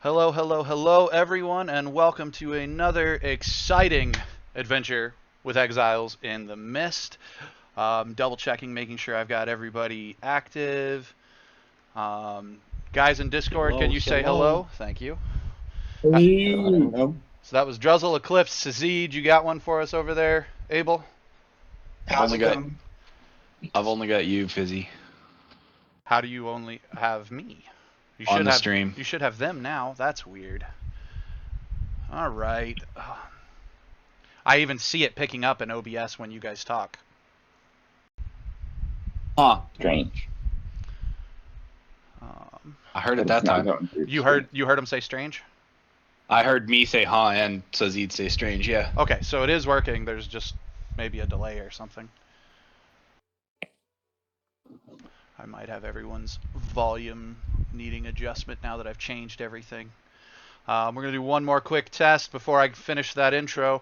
Hello, hello, hello, everyone, and welcome to another exciting adventure with Exiles in the Mist. Double checking, making sure I've got everybody active. Guys in Discord, can Hello, you say hello. hello? Thank you. Hey. Hello. So that was Druzzl, Eclipse, Zed. You got one for us over there, Abel? I've How's only it got going? I've only got you, Fizzy, How do you only have me? You on should the have stream. you should have them now. That's weird. All right. I even see it picking up in OBS when you guys talk. Strange. I heard it But it's that not time. going through. You heard him say strange? I heard me say huh and Sazid say strange, yeah. Okay, so it is working. There's just maybe a delay or something. I might have everyone's volume needing adjustment now that I've changed everything. We're going to do one more quick test before I finish that intro.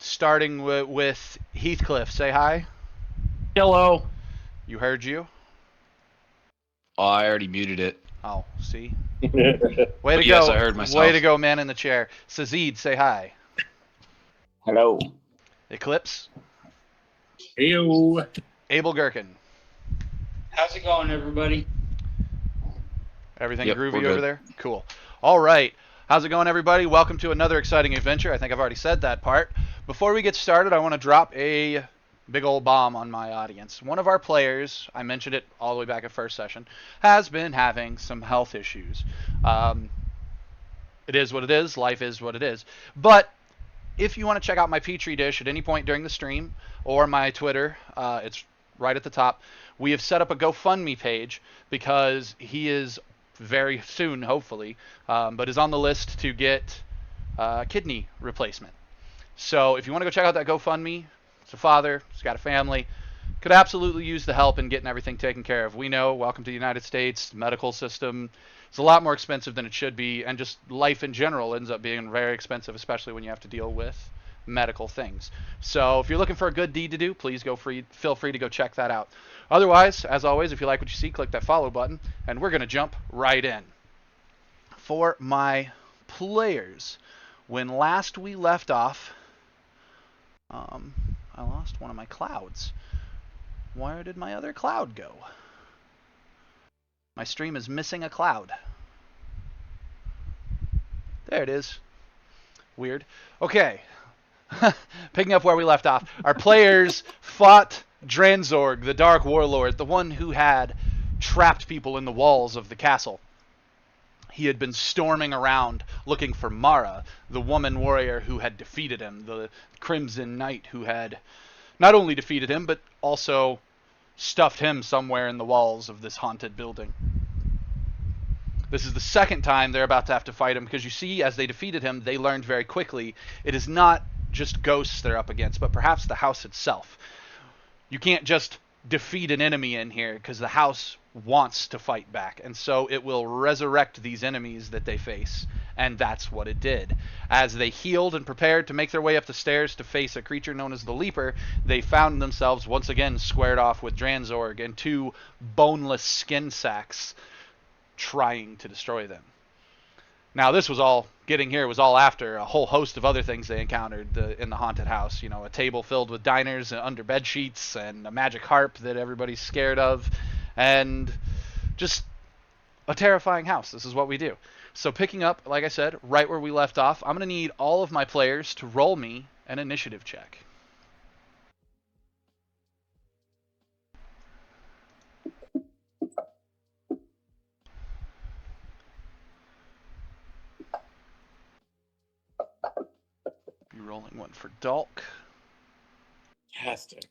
Starting with Heathcliff. Say hi. Hello. You heard you? Oh, I already muted it. Oh, see? Strange. Way to But yes, go. I heard Way myself. to go, man in the chair. Sazid, say hi. Hello. Eclipse. Heyo. Abel Gherkin. How's it going, everybody? Everything Yep, we're groovy good. over there? Cool. All right. How's it going, everybody? Welcome to another exciting adventure. I think I've already said that part. Before we get started, I want to drop a big old bomb on my audience. One of our players, I mentioned it all the way back at first session, has been having some health issues. It is what it is. Life is what it is. But if you want to check out my Petri dish at any point during the stream or my Twitter, it's right at the top. We have set up a GoFundMe page because he is very soon, hopefully, but is on the list to get kidney replacement. So if you want to go check out that GoFundMe, it's a father, he's got a family, could absolutely use the help in getting everything taken care of. We know, welcome to the United States, medical system, it's a lot more expensive than it should be, and just life in general ends up being very expensive, especially when you have to deal with medical things. So if you're looking for a good deed to do, please feel free to go check that out. Otherwise, as always, if you like what you see, click that follow button, and we're going to jump right in. For my players, when last we left off, I lost one of my clouds. Where did my other cloud go? My stream is missing a cloud. There it is. Weird. Okay. Picking up where we left off. Our players fought Dranzorg, the Dark Warlord, the one who had trapped people in the walls of the castle. He had been storming around looking for Mara, the woman warrior who had defeated him, the Crimson Knight who had not only defeated him, but also stuffed him somewhere in the walls of this haunted building. This is the second time they're about to have to fight him, because you see, as they defeated him, they learned very quickly it is not just ghosts they're up against, but perhaps the house itself. You can't just defeat an enemy in here, because the house wants to fight back, and so it will resurrect these enemies that they face, and that's what it did. As they healed and prepared to make their way up the stairs to face a creature known as the Leaper, they found themselves once again squared off with Dranzorg and two boneless skin sacks trying to destroy them. Now, this was all, getting here was all after a whole host of other things they encountered in the haunted house. You know, a table filled with diners under bed sheets, and a magic harp that everybody's scared of, and just a terrifying house. This is what we do. So picking up, like I said, right where we left off, I'm going to need all of my players to roll me an initiative check. Be rolling one for Dalk. Fantastic.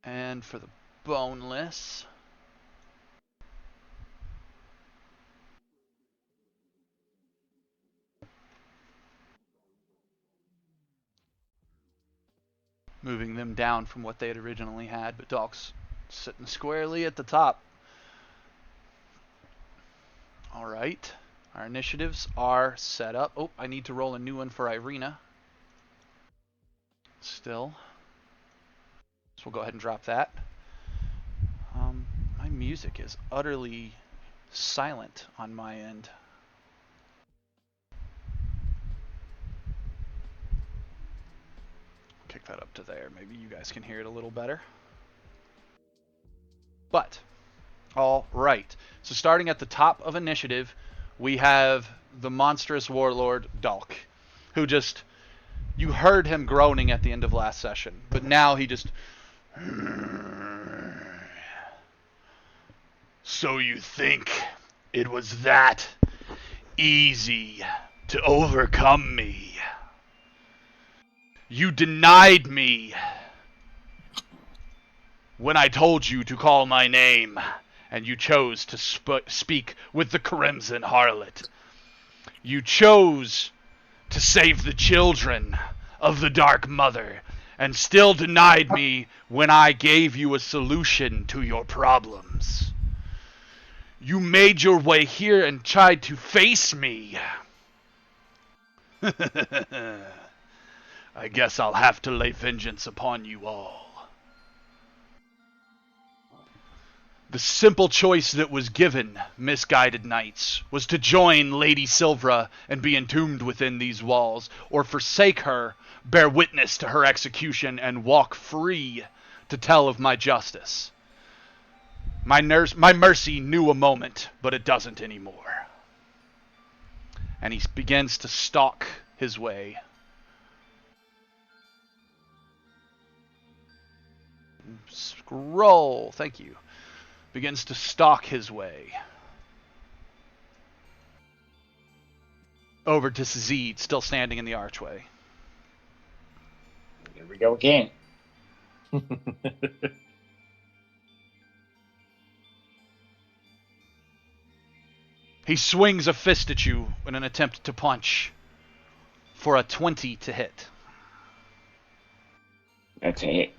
And for the boneless, moving them down from what they had originally had, but Dalk's sitting squarely at the top. All right, our initiatives are set up. Oh, I need to roll a new one for Irina. Still. So we'll go ahead and drop that. music is utterly silent on my end. Kick that up to there. Maybe you guys can hear it a little better. But, all right. So starting at the top of initiative, we have the monstrous warlord Dalk, who just, you heard him groaning at the end of last session, but now he just, so you think it was that easy to overcome me? You denied me when I told you to call my name, and you chose to speak with the Crimson Harlot. You chose to save the children of the Dark Mother, and still denied me when I gave you a solution to your problems. You made your way here and tried to face me. I guess I'll have to lay vengeance upon you all. The simple choice that was given, misguided knights, was to join Lady Silvra and be entombed within these walls, or forsake her, bear witness to her execution, and walk free to tell of my justice. My mercy knew a moment, but it doesn't anymore. And he begins to stalk his way. Scroll, thank you. Begins to stalk his way over to Zed, still standing in the archway. Here we go again. He swings a fist at you in an attempt to punch for a 20 to hit. That's it.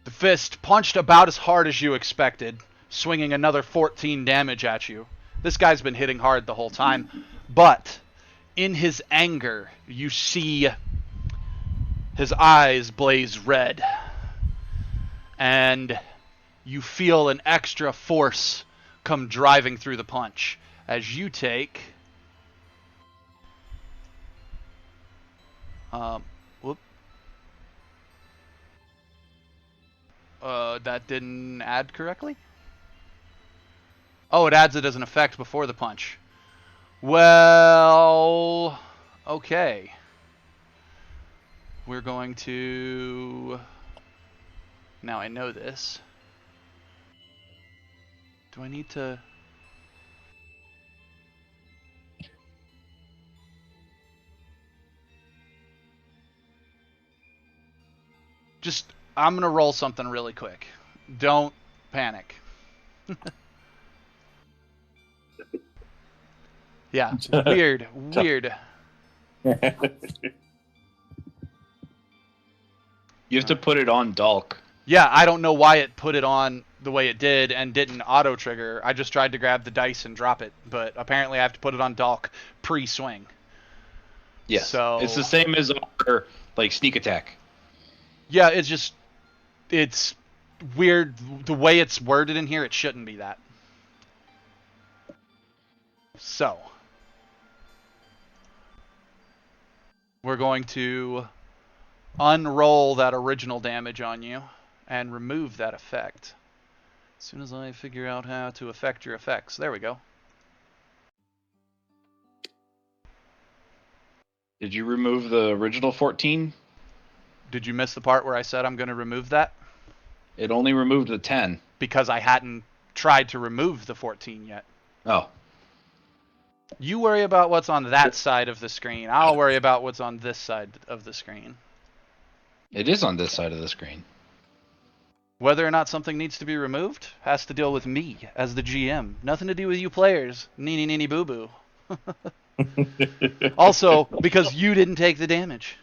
The fist punched about as hard as you expected, swinging another 14 damage at you. This guy's been hitting hard the whole time, but in his anger, you see his eyes blaze red, and you feel an extra force come driving through the punch as you take that didn't add correctly? Oh, it adds it as an effect before the punch. Well, okay. We're going to... Now I know this. Do I need to... Just, I'm going to roll something really quick. Don't panic. Yeah, weird. You have to put it on Dalk. Yeah, I don't know why it put it on the way it did and didn't auto-trigger. I just tried to grab the dice and drop it, but apparently I have to put it on Dalk pre-swing. Yes, So... it's the same as our, like, sneak attack. Yeah, it's weird. The way it's worded in here, it shouldn't be that. So, we're going to unroll that original damage on you and remove that effect. As soon as I figure out how to affect your effects. There we go. Did you remove the original 14? Did you miss the part where I said I'm going to remove that? It only removed the 10. Because I hadn't tried to remove the 14 yet. Oh. You worry about what's on that side of the screen. I'll worry about what's on this side of the screen. It is on this side of the screen. Whether or not something needs to be removed has to deal with me as the GM. Nothing to do with you players. Neeny boo boo. Also, because you didn't take the damage.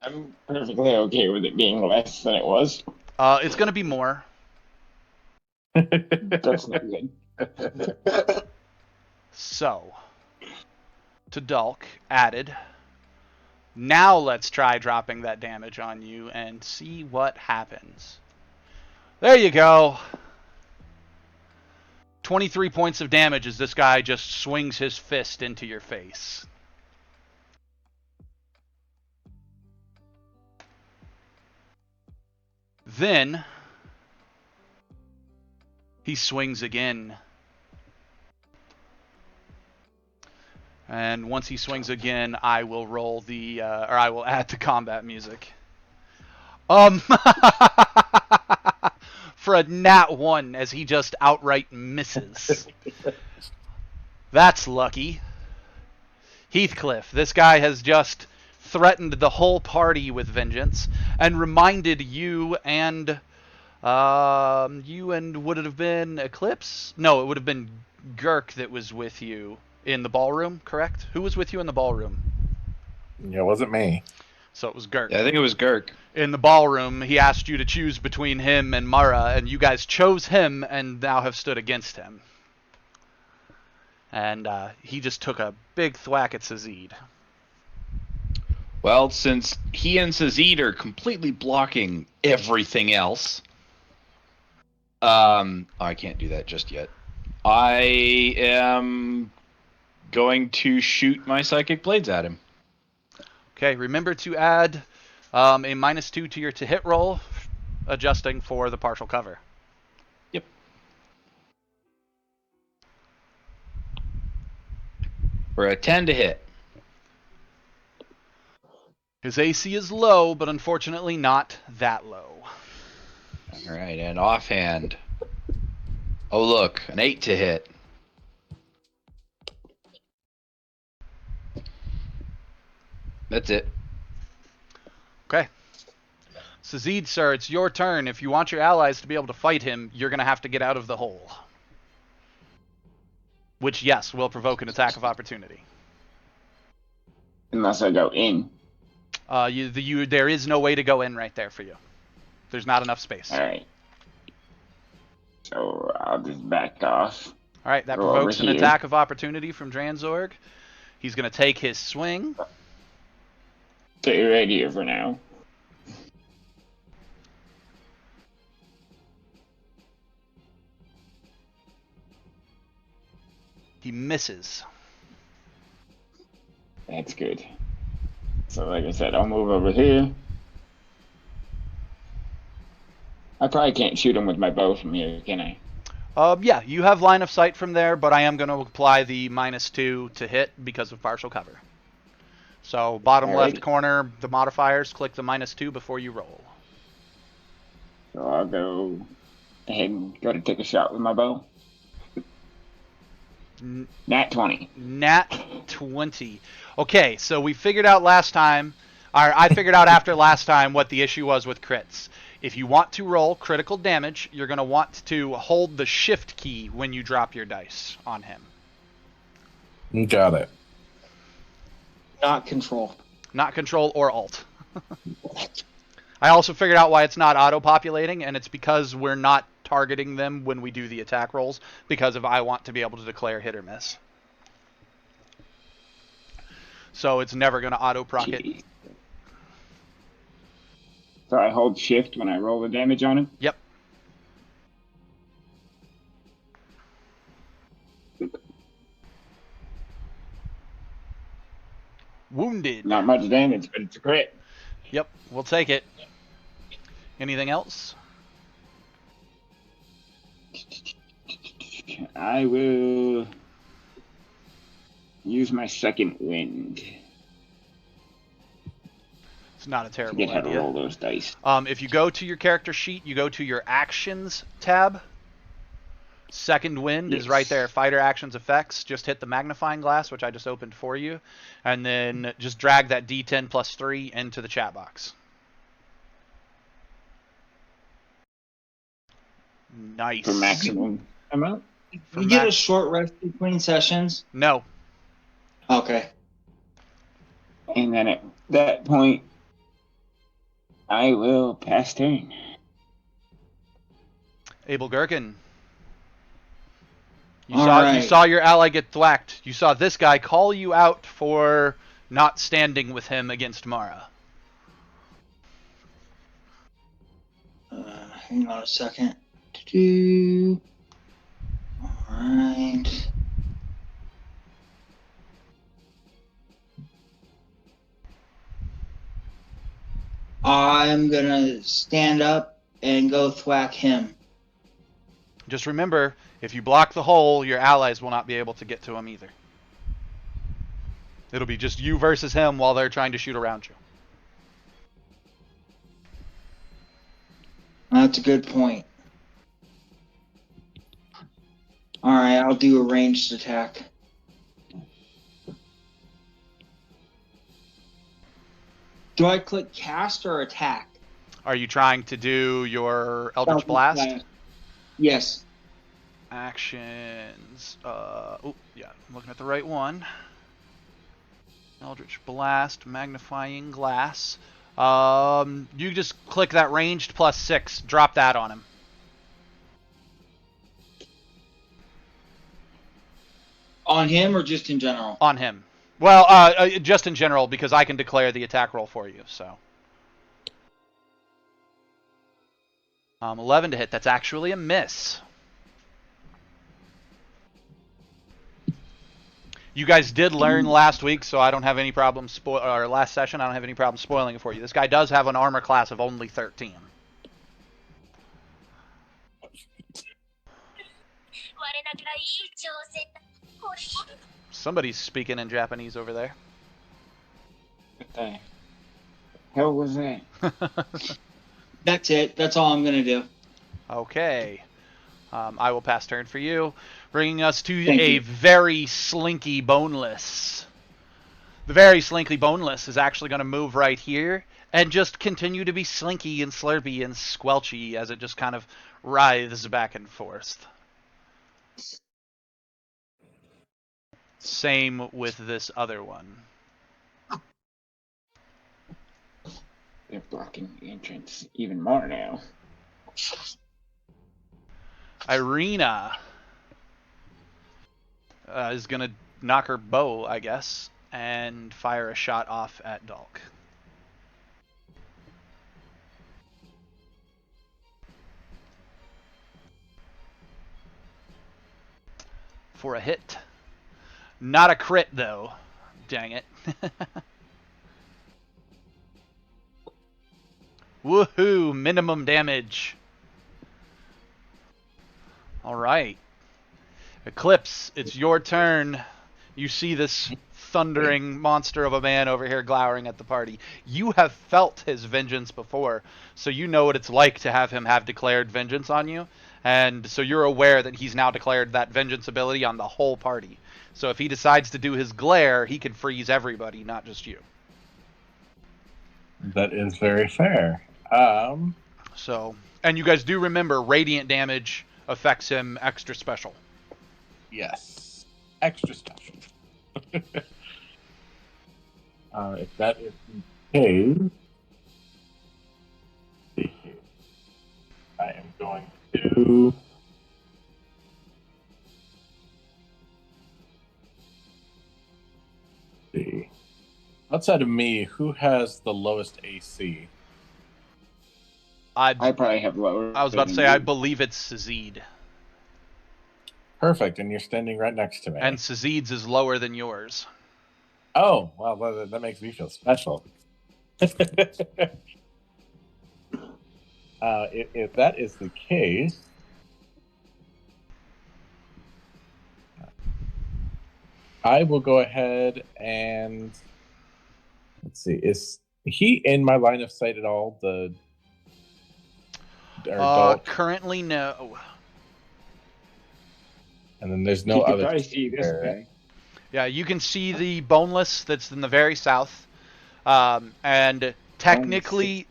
I'm perfectly okay with it being less than it was. It's going to be more. That's not good. So, to Dulk, added. Now let's try dropping that damage on you and see what happens. There you go. 23 points of damage as this guy just swings his fist into your face. Then he swings again. And once he swings again, I will roll the, or I will add the combat music. For a nat 1 as he just outright misses. That's lucky. Heathcliff, this guy has just threatened the whole party with vengeance and reminded you and would it have been Eclipse? No, it would have been Gurk that was with you in the ballroom, correct? Who was with you in the ballroom? Yeah, it wasn't me. So it was Gurk. Yeah, I think it was Gurk. In the ballroom, he asked you to choose between him and Mara, and you guys chose him and now have stood against him. And he just took a big thwack at Sazid. Well, since he and Sazid are completely blocking everything else, I can't do that just yet. I am going to shoot my psychic blades at him. Okay, remember to add a -2 to your to hit roll, adjusting for the partial cover. Yep. For a 10 to hit. His AC is low, but unfortunately not that low. All right, and offhand. Oh, look, an 8 to hit. That's it. Okay. Sazid, sir, it's your turn. If you want your allies to be able to fight him, you're going to have to get out of the hole. Which, yes, will provoke an attack of opportunity. Unless I go in. There is no way to go in right there for you. There's not enough space. Alright. So I'll just back off. Alright, that Go provokes over an here. attack of opportunity from Dranzorg. He's going to take his swing. Stay right here for now. He misses. That's good. So like I said, I'll move over here. I probably can't shoot him with my bow from here, can I? Yeah, you have line of sight from there, but I am going to apply the -2 to hit because of partial cover. So bottom Alright. left corner, the modifiers, click the -2 before you roll. So I'll go ahead and go to take a shot with my bow. Nat 20. Nat 20. Okay, so we figured out last time, or I figured out after last time what the issue was with crits. If you want to roll critical damage, you're going to want to hold the shift key when you drop your dice on him. You got it. Not control. Not control or alt. I also figured out why it's not auto-populating, and it's because we're not targeting them when we do the attack rolls, because of I want to be able to declare hit or miss. So it's never going to auto-proc it. Jeez. So I hold shift when I roll the damage on him? Yep. Wounded. Not much damage, but it's a crit. Yep, we'll take it. Anything else? I will use my second wind It's not a to terrible get how to idea. roll those dice. If you go to your character sheet, you go to your actions tab. Second wind is Yes. right there. Fighter actions effects. Just hit the magnifying glass, which I just opened for you. And then just drag that D10 plus 3 into the chat box. Nice. For maximum amount. For You get a max- short rest between sessions. No. Okay. And then at that point, I will pass turn. Abel Gherkin. You All saw right. you saw your ally get thwacked. You saw this guy call you out for not standing with him against Mara. Hang on a second. All right. I'm gonna stand up and go thwack him. Just remember, if you block the hole, your allies will not be able to get to him either. It'll be just you versus him while they're trying to shoot around you. That's a good point. All right, I'll do a ranged attack. Do I click cast or attack? Are you trying to do your Eldritch Blast? Yes. Actions. Oh, yeah, I'm looking at the right one. Eldritch Blast, Magnifying Glass. You just click that ranged +6. Drop that on him. On him or just in general? On him. Well, just in general, because I can declare the attack roll for you, so. 11 to hit. That's actually a miss. You guys did learn last week, so I don't have any problem or last session, I don't have any problem spoiling it for you. This guy does have an armor class of only 13. Somebody's speaking in Japanese over there. What the hell was that? That's it. That's all I'm gonna do. Okay. I will pass turn for you, bringing us to Thank a you. very slinky boneless. The very slinky boneless is actually going to move right here and just continue to be slinky and slurpy and squelchy as it just kind of writhes back and forth. Same with this other one. They're blocking the entrance even more now. Irina is going to knock her bow, I guess, and fire a shot off at Dalk. For a hit. Not a crit, though. Dang it. Woohoo! Minimum damage. Alright. Eclipse, it's your turn. You see this thundering monster of a man over here glowering at the party. You have felt his vengeance before, so you know what it's like to have him have declared vengeance on you. And so you're aware that he's now declared that vengeance ability on the whole party. So if he decides to do his glare, he can freeze everybody, not just you. That is very fair. So, and you guys do remember, radiant damage affects him extra special. Yes. Extra special. If that is the case, I am going to see. Outside of me, who has the lowest AC? I probably have lower. I was about to say, I believe it's Sazid. Perfect, and you're standing right next to me. And Sazid's is lower than yours. Oh, well, that makes me feel special. If that is the case, I will go ahead and let's see. Is he in my line of sight at all? Currently, no. And then there's You no could other. probably see this guy. Yeah, you can see the boneless that's in the very south. And technically,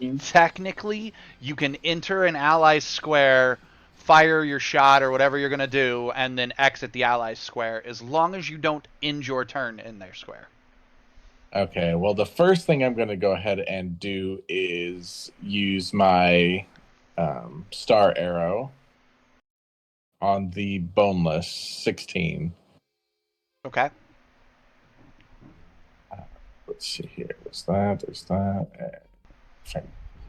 you can enter an ally's square, fire your shot or whatever you're going to do, and then exit the ally's square, as long as you don't end your turn in their square. Okay, well, the first thing I'm going to go ahead and do is use my star arrow on the boneless 16. Okay. Let's see here. There's that. There's that. And if I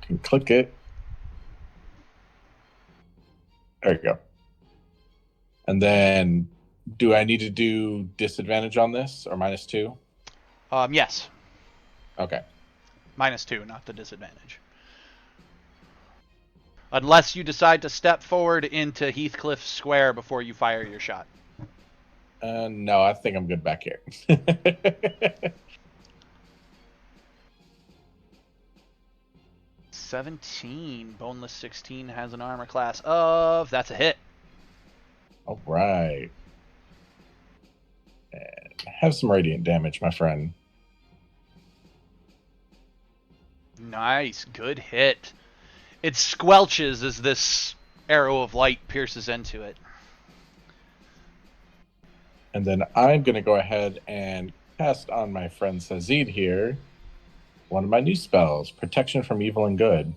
can click it. There you go. And then, do I need to do disadvantage on this or -2? Yes. Okay. -2, not the disadvantage. Unless you decide to step forward into Heathcliff Square before you fire your shot. No, I think I'm good back here. 17. Boneless 16 has an armor class of... That's a hit. All right. And have some radiant damage, my friend. Nice. Good hit. It squelches as this arrow of light pierces into it. And then I'm going to go ahead and cast on my friend Sazid here one of my new spells, Protection from Evil and Good.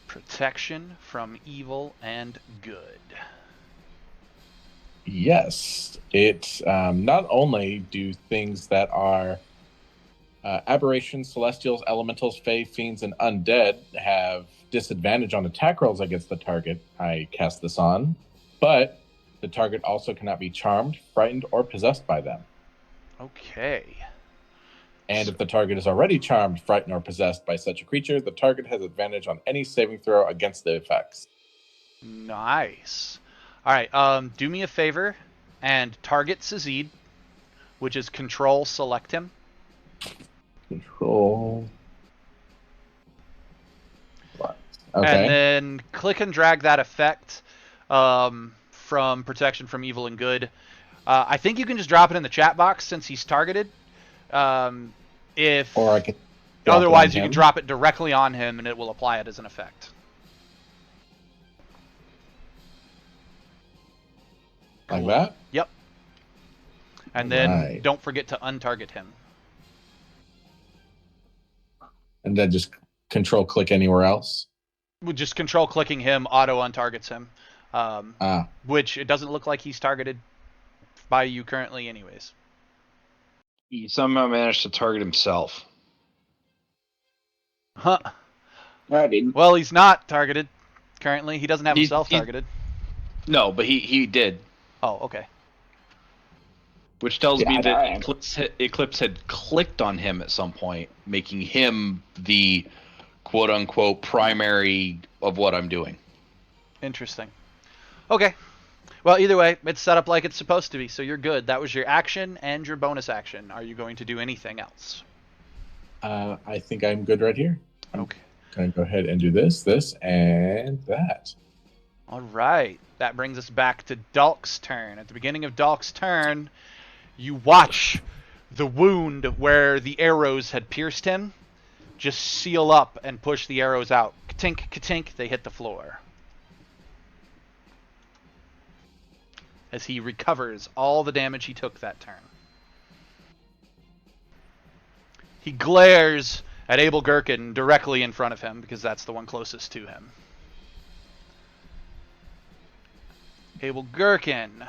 Protection from evil and good. Yes, it not only do things that are aberrations, celestials, elementals, fae, fiends, and undead have disadvantage on attack rolls against the target I cast this on, but the target also cannot be charmed, frightened, or possessed by them. Okay. And if the target is already charmed, frightened, or possessed by such a creature, the target has advantage on any saving throw against the effects. Nice. All right. Do me a favor and target Sazid, which is control. Select him. Control. Okay. And then click and drag that effect from protection from evil and good. I think you can just drop it in the chat box since he's targeted. If or I can. Otherwise, you can drop it directly on him, and it will apply it as an effect. Like that? Yep. And then Right. don't forget to untarget him. And then just control click anywhere else? With just control clicking him, auto untargets him. Which it doesn't look like he's targeted by you currently anyways. He somehow managed to target himself. Huh. I didn't. Well, he's not targeted currently. He doesn't have himself targeted. No, but he did. Oh, okay. Which tells me that I- Eclipse had clicked on him at some point, making him the quote-unquote primary of what I'm doing. Interesting. Okay. Well, either way, it's set up like it's supposed to be, so you're good. That was your action and your bonus action. Are you going to do anything else? I think I'm good right here. Okay. Going to go ahead and do this, and that. All right. That brings us back to Dalk's turn. At the beginning of Dalk's turn, you watch the wound where the arrows had pierced him just seal up and push the arrows out. Ka-tink, ka-tink, they hit the floor. As he recovers all the damage he took that turn. He glares at Abel Gherkin directly in front of him because that's the one closest to him. Abel Gherkin,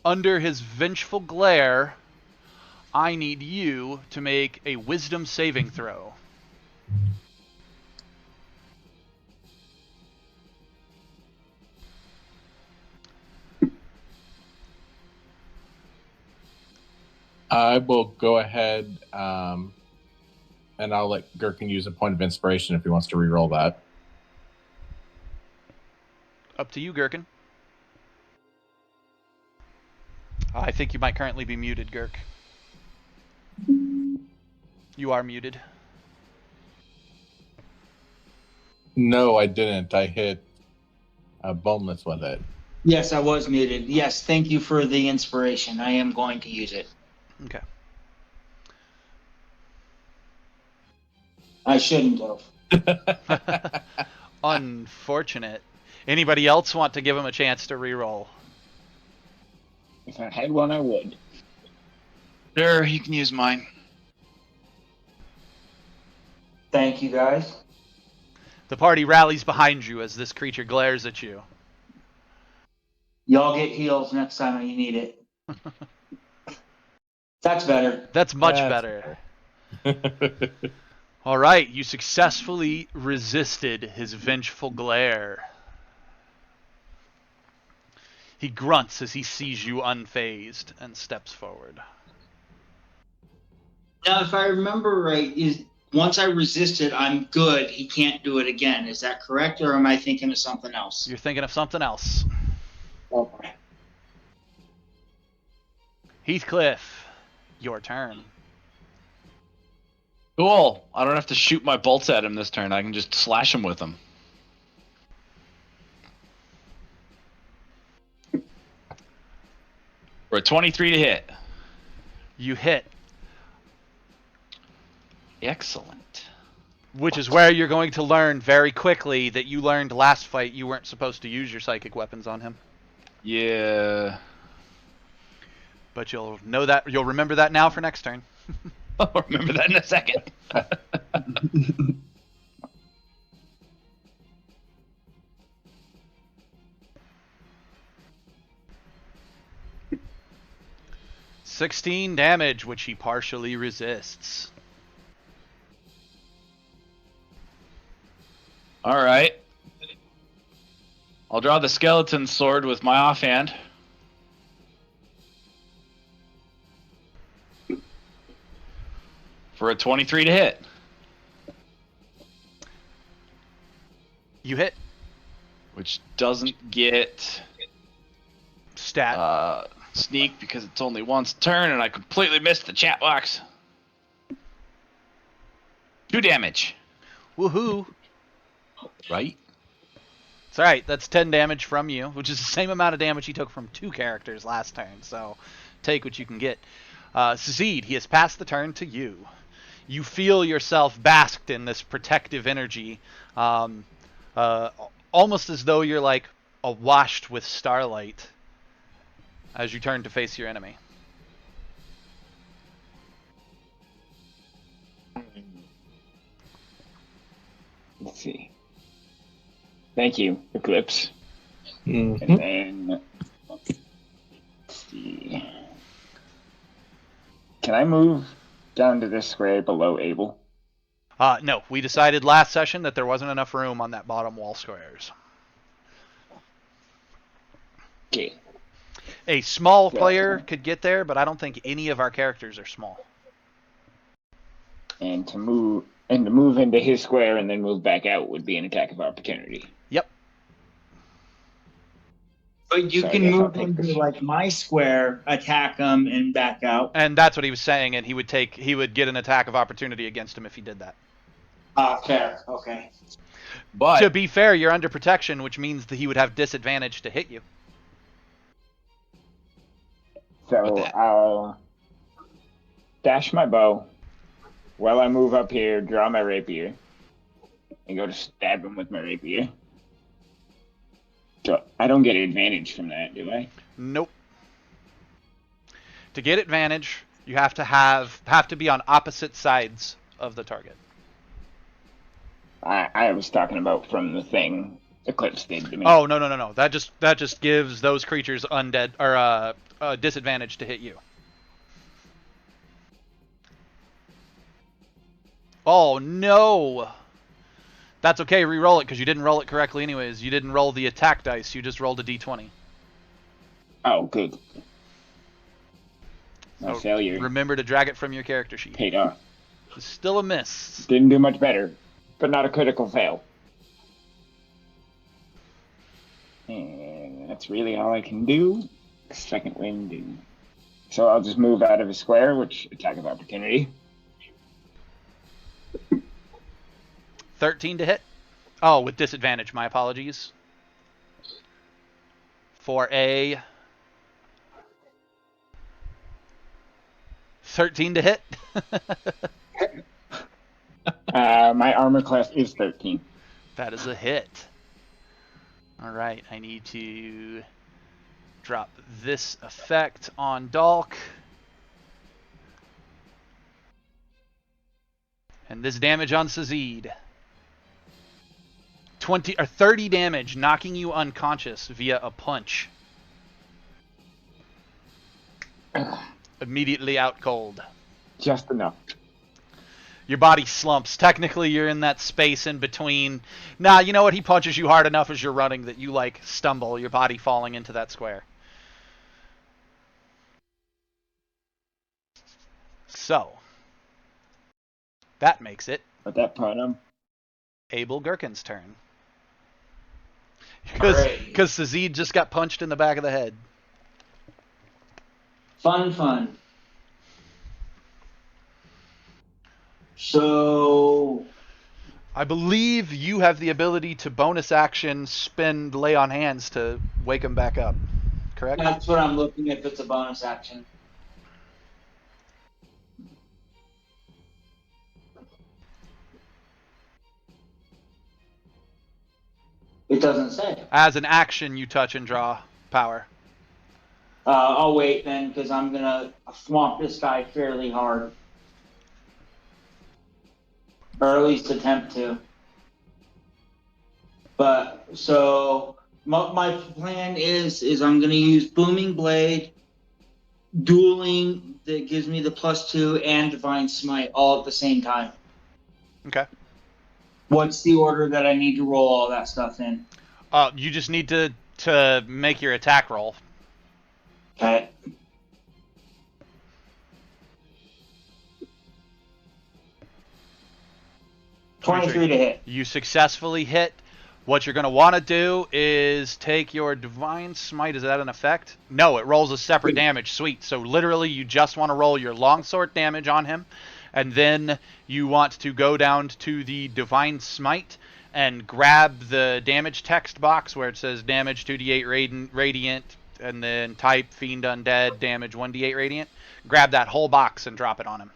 under his vengeful glare, I need you to make a wisdom saving throw. I will go ahead and I'll let Gherkin use a point of inspiration if he wants to reroll that. Up to you, Gherkin. I think you might currently be muted, Gherk. You are muted. No, I didn't. I hit boneless with it. Yes, I was muted. Yes, thank you for the inspiration. I am going to use it. Okay. I shouldn't have. Unfortunate. Anybody else want to give him a chance to reroll? If I had one, I would. Sure, you can use mine. Thank you, guys. The party rallies behind you as this creature glares at you. Y'all get heals next time you need it. That's better. That's much That's better. All right, you successfully resisted his vengeful glare. He grunts as he sees you unfazed and steps forward. Now, if I remember right, is once I resist it, I'm good. He can't do it again. Is that correct, or am I thinking of something else? You're thinking of something else. Okay. Heathcliff, your turn. Cool. I don't have to shoot my bolts at him this turn. I can just slash him with them. For a 23 to hit. You hit, Excellent. which is where you're going to learn very quickly that you learned last fight you weren't supposed to use your psychic weapons on him. Yeah. But you'll remember that now for next turn. I'll remember that in a second. $16 damage, which he partially resists. All right. I'll draw the skeleton sword with my offhand. For a 23 to hit. You hit. Which doesn't get Stat. sneak because it's only once a turn and I completely missed the chat box. 2 damage. Woohoo. Right? It's alright, that's 10 damage from you, which is the same amount of damage he took from 2 characters last turn, so take what you can get. Succeed, he has passed the turn to you. You feel yourself basked in this protective energy, almost as though you're like awashed with starlight as you turn to face your enemy. Let's see. Thank you, Eclipse. Mhm. And then, let's see. Can I move down to this square below Abel? No, we decided last session that there wasn't enough room on that bottom wall squares. Okay. A small player could get there, but I don't think any of our characters are small. And to move into his square and then move back out would be an attack of opportunity. Yep. But you So I can guess I'll move take into this. like my square, attack them, and back out. And that's what he was saying, and he would get an attack of opportunity against him if he did that. Fair. Okay. But To be fair, you're under protection, which means that he would have disadvantage to hit you. So With that. I'll dash my bow while I move up here, draw my rapier, and go to stab him with my rapier. So I don't get advantage from that, do I? Nope. To get advantage, you have to be on opposite sides of the target. I was talking about from the thing Eclipse did to me. Oh, no. That just gives those creatures undead or disadvantage to hit you. Oh no. That's okay, re-roll it, because you didn't roll it correctly anyways. You didn't roll the attack dice, you just rolled a d20. Oh, good. My So failure remember to drag it from your character sheet. paid off. It's still a miss. Didn't do much better, but not a critical fail. And that's really all I can do. Second wind. So I'll just move out of his square, which attack of opportunity. 13 to hit. Oh, with disadvantage, my apologies. For a 13 to hit. My armor class is 13. That is a hit. All right, I need to drop this effect on Dalk. And this damage on Sazid. 30 damage, knocking you unconscious via a punch. Immediately out cold. Just enough. Your body slumps. Technically, you're in that space in between. Nah, you know what? He punches you hard enough as you're running that you, like, stumble, your body falling into that square. So, that makes it At that point, Abel Gherkin's turn. Because Sazid just got punched in the back of the head. Fun. So, I believe you have the ability to bonus action spend lay on hands to wake him back up. Correct? that's what I'm looking at if it's a bonus action. It doesn't say. As an action, you touch and draw power. I'll wait then, because I'm going to swamp this guy fairly hard. Or at least attempt to. But, so, my plan is I'm going to use Booming Blade, Dueling that gives me the +2, and Divine Smite all at the same time. Okay. What's the order that I need to roll all that stuff in? You just need to make your attack roll. Okay. $23 to hit. You successfully hit. What you're going to want to do is take your Divine Smite. Is that an effect? No, it rolls a separate damage. Sweet. So literally you just want to roll your longsword damage on him. And then you want to go down to the Divine Smite and grab the damage text box where it says damage 2d8 radiant and then type Fiend Undead damage 1d8 radiant. Grab that whole box and drop it on him.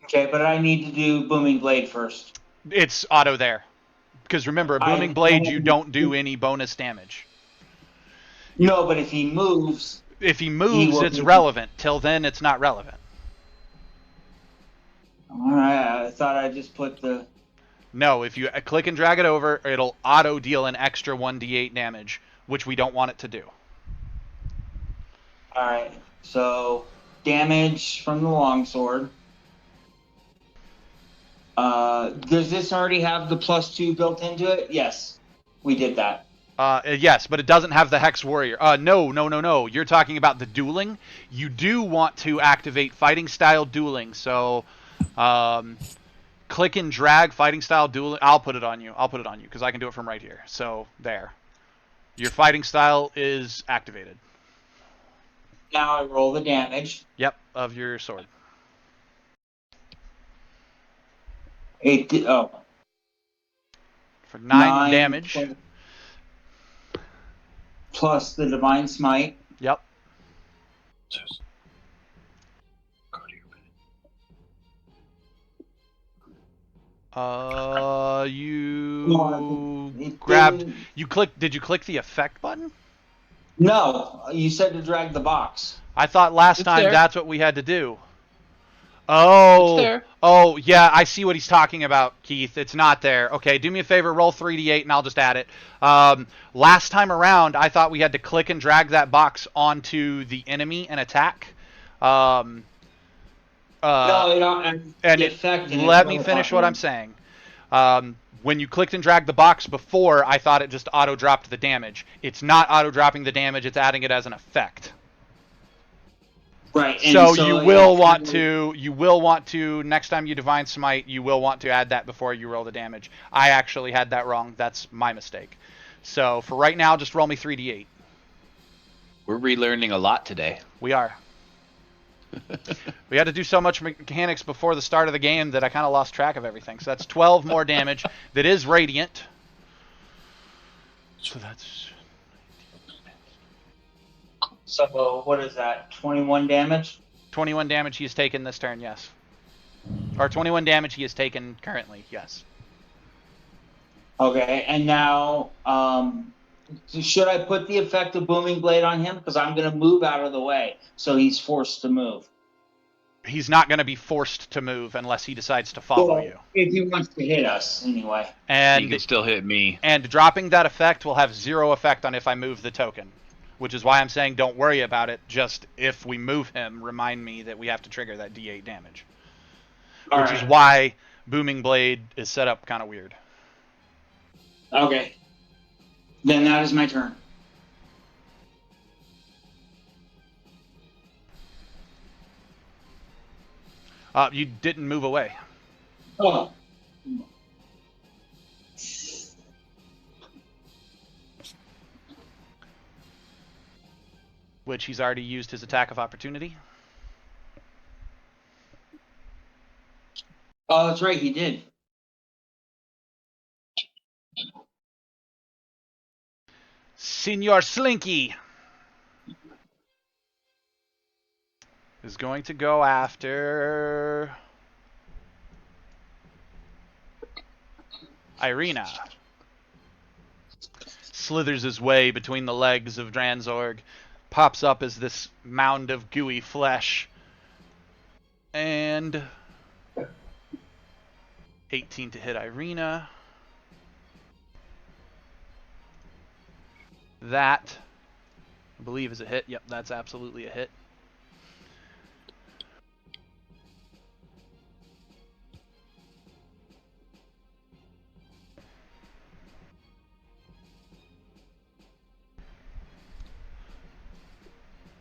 Okay, but I need to do Booming Blade first. It's auto there. Because remember, a Booming Blade, you don't do any bonus damage. No, but if he moves... If he moves, it's relevant. Till then, it's not relevant. Alright, I thought I just put the... No, if you click and drag it over, it'll auto deal an extra 1d8 damage, which we don't want it to do. Alright, so damage from the longsword. Does this already have the +2 built into it? Yes, we did that. Yes, but it doesn't have the Hex Warrior. No. You're talking about the dueling. You do want to activate Fighting Style Dueling, so click and drag Fighting Style Dueling. I'll put it on you, because I can do it from right here. So, there. Your Fighting Style is activated. Now I roll the damage. Yep, of your sword. For 9 damage. Plus the Divine Smite. Yep. You grabbed. You clicked. Did you click the effect button? No, you said to drag the box. I thought last time that's what we had to do. Oh, yeah, I see what he's talking about, Keith. It's not there. Okay, do me a favor, roll 3d8, and I'll just add it. Last time around, I thought we had to click and drag that box onto the enemy and attack. No, let me finish what I'm saying. When you clicked and dragged the box before, I thought it just auto-dropped the damage. It's not auto-dropping the damage, it's adding it as an effect. Right. So you will want to next time you Divine Smite, you will want to add that before you roll the damage. I actually had that wrong. That's my mistake. So for right now, just roll me 3d8. We're relearning a lot today. We are. We had to do so much mechanics before the start of the game that I kind of lost track of everything. So that's 12 more damage. That is radiant. So that's... So what is that? 21 damage? 21 damage he has taken this turn, yes. Or 21 damage he has taken currently, yes. Okay, and now Should I put the effect of Booming Blade on him? Because I'm going to move out of the way, so he's forced to move. He's not going to be forced to move unless he decides to follow Well, you. if he wants to hit us, anyway. He And can still hit me. and dropping that effect will have 0 effect on if I move the token, which is why I'm saying don't worry about it. Just if we move him, remind me that we have to trigger that D8 damage. All Which right. is why Booming Blade is set up kind of weird. Okay. Then that is my turn. You didn't move away. Oh. Which he's already used his attack of opportunity. Oh, that's right. He did. Senor Slinky is going to go after Irina. Slithers his way between the legs of Dranzorg, pops up as this mound of gooey flesh, and 18 to hit Irina. That, I believe, is a hit. Yep, that's absolutely a hit.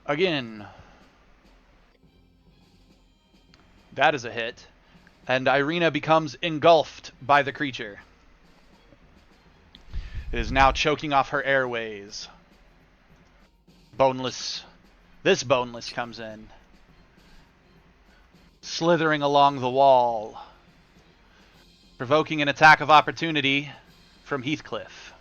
Again. That is a hit. And Irina becomes engulfed by the creature. It is now choking off her airways. Boneless. This Boneless comes in. Slithering along the wall. Provoking an attack of opportunity from Heathcliff.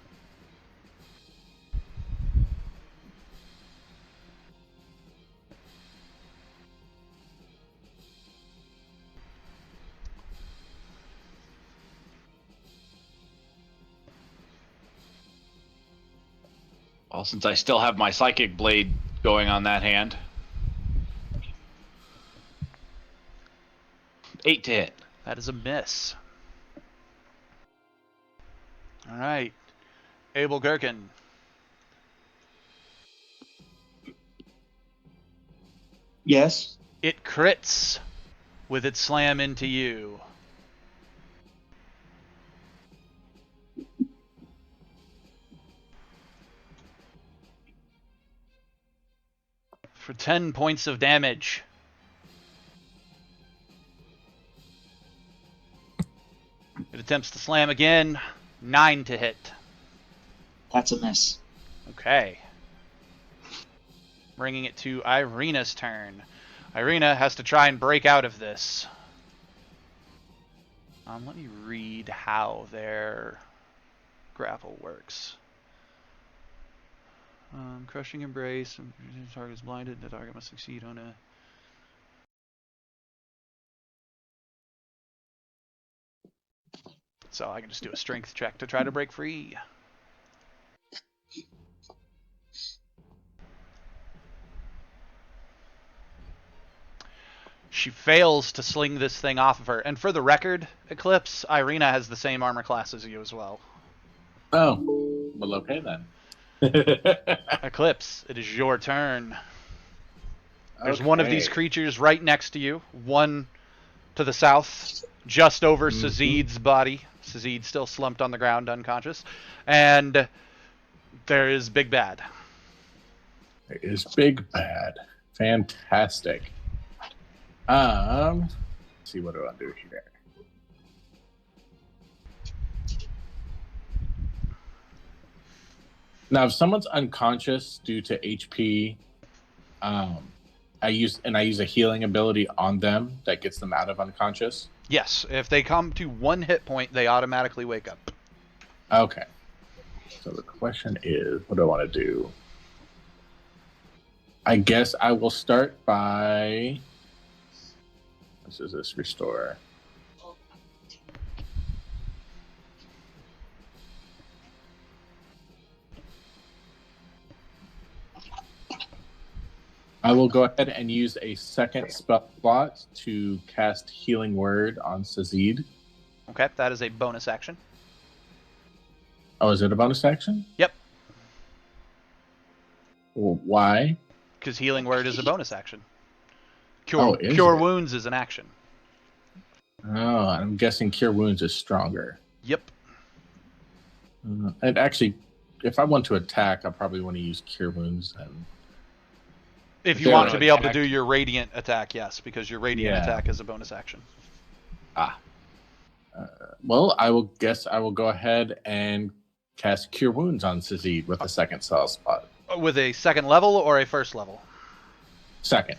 Well, since I still have my Psychic Blade going on that hand. 8 to hit. That is a miss. Alright. Abel Gherkin. Yes. It crits with its slam into you. For 10 points of damage. It attempts to slam again. 9 to hit. That's a miss. Okay. Bringing it to Irina's turn. Irina has to try and break out of this. Let me read how their grapple works. Crushing Embrace. The target is blinded. The target must succeed on a... So I can just do a strength check to try to break free. She fails to sling this thing off of her. And for the record, Eclipse, Irina has the same armor class as you as well. Oh, well, okay then. Eclipse, it is your turn. There's one of these creatures right next to you. One to the south, just over Sazid's body. Sazid still slumped on the ground, unconscious. And there is Big Bad. There is Big Bad. Fantastic. Let's see, what do I do here? Now, if someone's unconscious due to HP, I use a healing ability on them that gets them out of unconscious. Yes, if they come to 1 hit point, they automatically wake up. Okay. So the question is, what do I want to do? I guess I will start by... This is this restore. I will go ahead and use a second spell slot to cast Healing Word on Sazid. Okay, that is a bonus action. Oh, is it a bonus action? Yep, Well, why? because Healing Word is a bonus action. Oh, is Cure it? Wounds is an action. Oh, I'm guessing Cure Wounds is stronger. Yep. And actually, if I want to attack, I probably want to use Cure Wounds then. If you There want we to go. be able to Attack. do your Radiant attack, yes, because your Radiant Yeah. attack is a bonus action. Well, I will go ahead and cast Cure Wounds on Sazid with a second spell slot. With a second level or a first level? Second.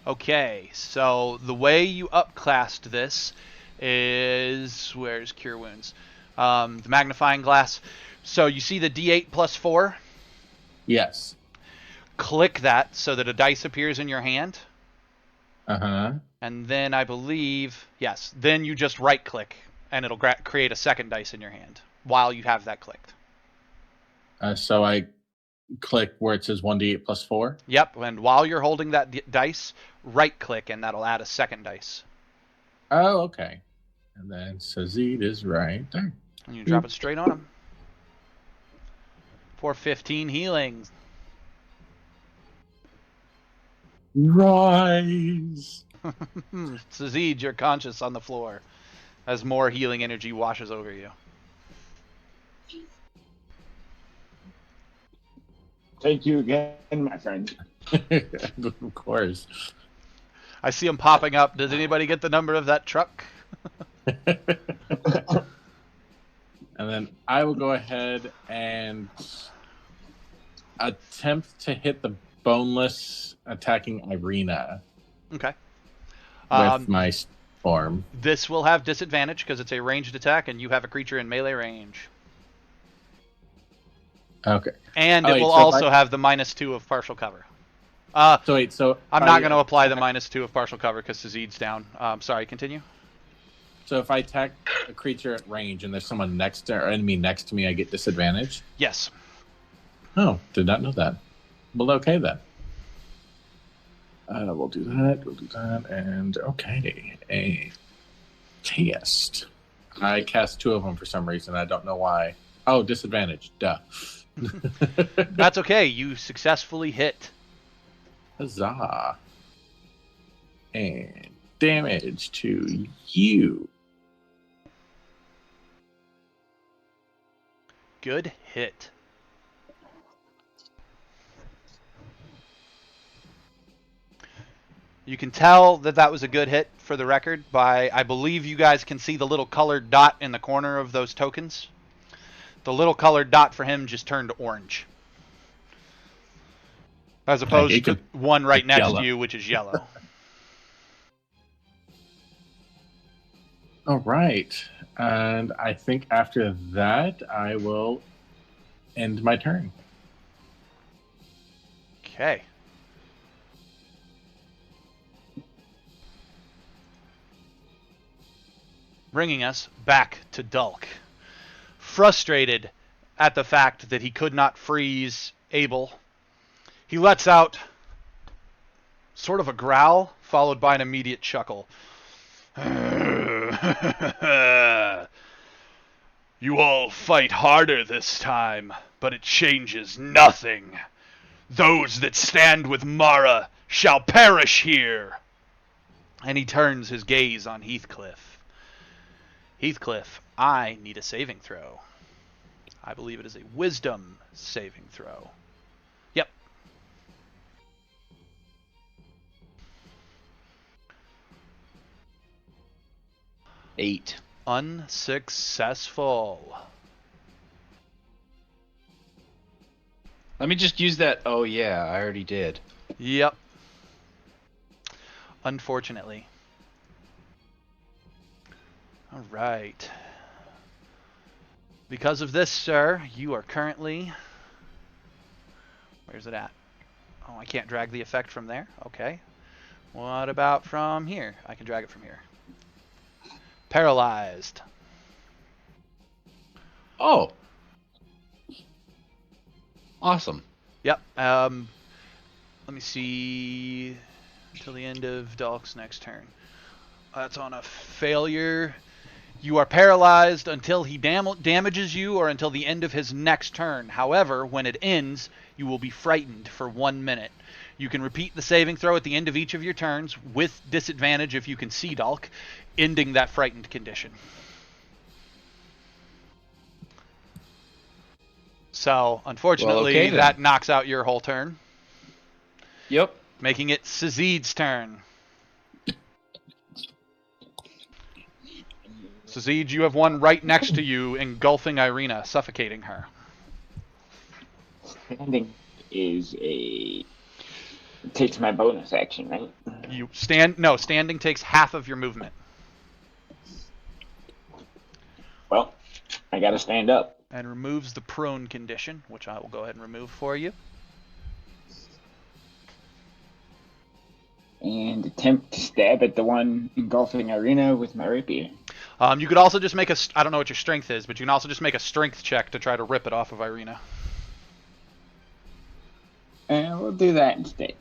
Okay, so the way you upclassed this is... Where's Cure Wounds? The Magnifying Glass. So you see the D8 plus 4? Yes. Click that so that a dice appears in your hand. Uh-huh. And then I believe... Yes, then you just right-click, and it'll create a second dice in your hand while you have that clicked. So I click where it says 1d8 plus 4. Yep, and while you're holding that dice, right-click, and that'll add a second dice. Oh, okay. And then Sazid is right there. And you drop it straight on him. For 15 healings. Rise. Sazid, you're conscious on the floor as more healing energy washes over you. Thank you again, my friend. Of course. I see him popping up. Does anybody get the number of that truck? And then I will go ahead and attempt to hit the boneless attacking Irina Okay. with my form. This will have disadvantage because it's a ranged attack and you have a creature in melee range. Okay. And Oh, it wait, will so if also have the -2 of partial cover. So wait, so I'm not going to apply the -2 of partial cover because Sazid's down. Sorry, continue. So if I attack a creature at range and there's someone next to or enemy next to me, I get disadvantage. Yes. Oh, did not know that. Well, okay then. We'll do that. We'll do that. And okay, a test. I cast 2 of them for some reason. I don't know why. Oh, disadvantage. Duh. That's okay. You successfully hit. Huzzah. And damage to you. Good hit. You can tell that that was a good hit for the record by, I believe you guys can see the little colored dot in the corner of those tokens. The little colored dot for him just turned orange. As opposed to one right next yellow. to you, which is yellow. All right. And I think after that, I will end my turn. Okay. Bringing us back to Dulk. Frustrated at the fact that he could not freeze Abel, he lets out sort of a growl, followed by an immediate chuckle. You all fight harder this time, but it changes nothing. Those that stand with Mara shall perish here. And he turns his gaze on Heathcliff. Heathcliff, I need a saving throw. I believe it is a wisdom saving throw. Yep. Eight. Unsuccessful. Let me just use that. Oh, yeah, I already did. Yep. Unfortunately. All right. Because of this, sir, you are currently... Where's it at? Oh, I can't drag the effect from there. Okay. What about from here? I can drag it from here. Paralyzed. Oh. Awesome. Yep. Let me see. Until the end of Dalk's next turn. That's on a failure. You are paralyzed until he damages you or until the end of his next turn. However, when it ends, you will be frightened for 1 minute. You can repeat the saving throw at the end of each of your turns with disadvantage if you can see Dalk, ending that frightened condition. So, unfortunately, then. that knocks out your whole turn, Yep. making it Sazid's turn. Sazid, you have one right next to you, engulfing Irina, suffocating her. Standing is a... It takes my bonus action, right? You stand. No, standing takes half of your movement. Well, I gotta stand up. And removes the prone condition, which I will go ahead and remove for you. And attempt to stab at the one engulfing Irina with my rapier. You could also just make a... I don't know what your strength is, but you can also just make a strength check to try to rip it off of Irina. And we'll do that instead.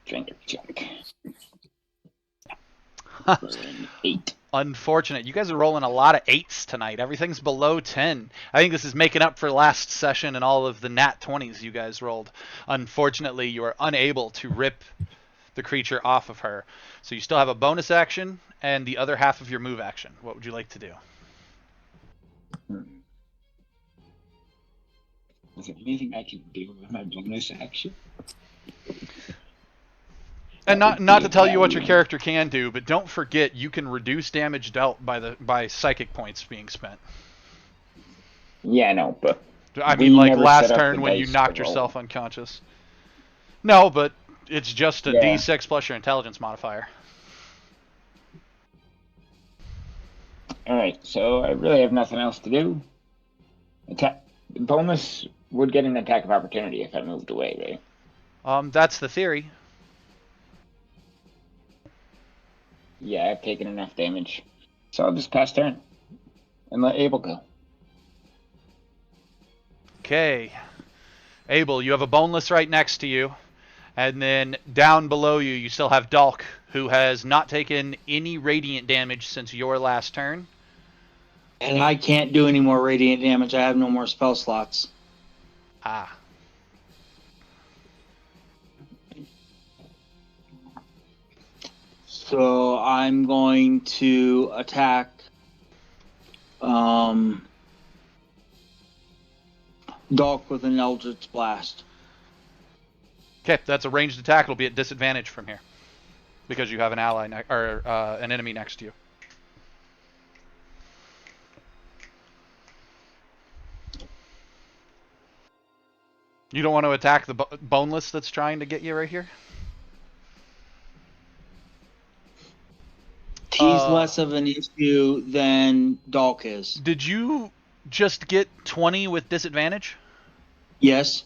Strength check. For an 8. Unfortunate. You guys are rolling a lot of 8s tonight. Everything's below 10. I think this is making up for last session and all of the nat 20s you guys rolled. Unfortunately, you are unable to rip the creature off of her. So you still have a bonus action and the other half of your move action. What would you like to do? Is there anything I can do with my bonus action? And not to tell you what your character can do, but don't forget you can reduce damage dealt by psychic points being spent. Yeah, I know, but I we mean, like never last set up turn the when you dice knocked to roll. yourself unconscious. No, but it's just a Yeah. D6 plus your intelligence modifier. Alright, so I really have nothing else to do. Bonus would get an attack of opportunity if I moved away, right? That's the theory. Yeah, I've taken enough damage. So I'll just pass turn. And let Abel go. Okay. Abel, you have a boneless right next to you. And then down below you, you still have Dalk, who has not taken any radiant damage since your last turn. And I can't do any more radiant damage. I have no more spell slots. Ah. So I'm going to attack Dalk with an Eldritch Blast. Okay, that's a ranged attack. It'll be at disadvantage from here. Because you have an ally or an enemy next to you. You don't want to attack the boneless that's trying to get you right here? He's less of an issue than Dalk is. Did you just get 20 with disadvantage? Yes.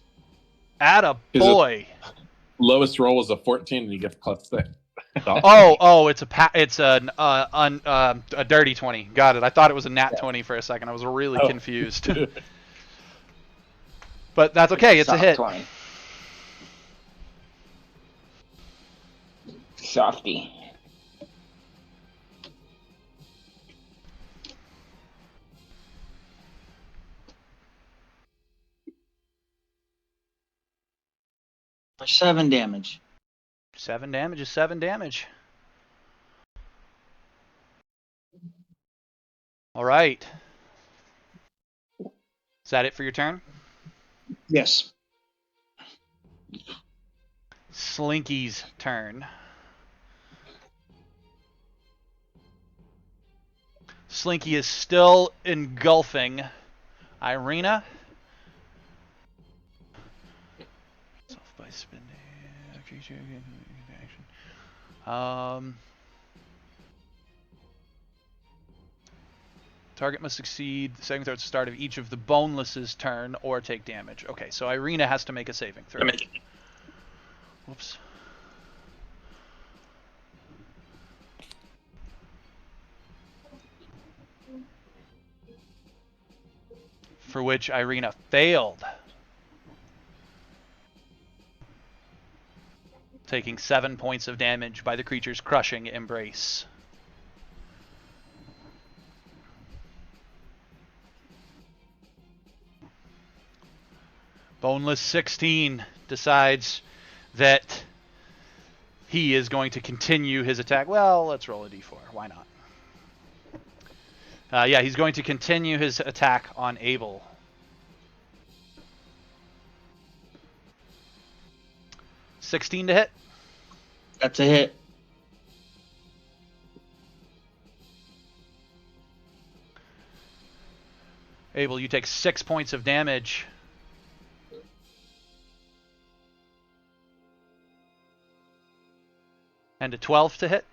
Atta boy. Lowest roll was a 14, and you get +6. It's a dirty 20. Got it. I thought it was a nat 20 for a second. I was really confused. But that's okay. It's a hit. 20. Softy. For 7 damage. 7 damage is 7 damage. All right. Is that it for your turn? Yes. Slinky's turn. Slinky is still engulfing Irina. Self by spending. Target must succeed the saving throw at the start of each of the boneless's turn or take damage. Okay, so Irina has to make a saving throw. Whoops. For which Irina failed. taking 7 points of damage by the creature's crushing embrace. Boneless 16 decides that he is going to continue his attack. Well, let's roll a d4. Why not? Yeah, he's going to continue his attack on Abel. $16 to hit. That's a hit. Abel, you take 6 points of damage. And a 12 to hit.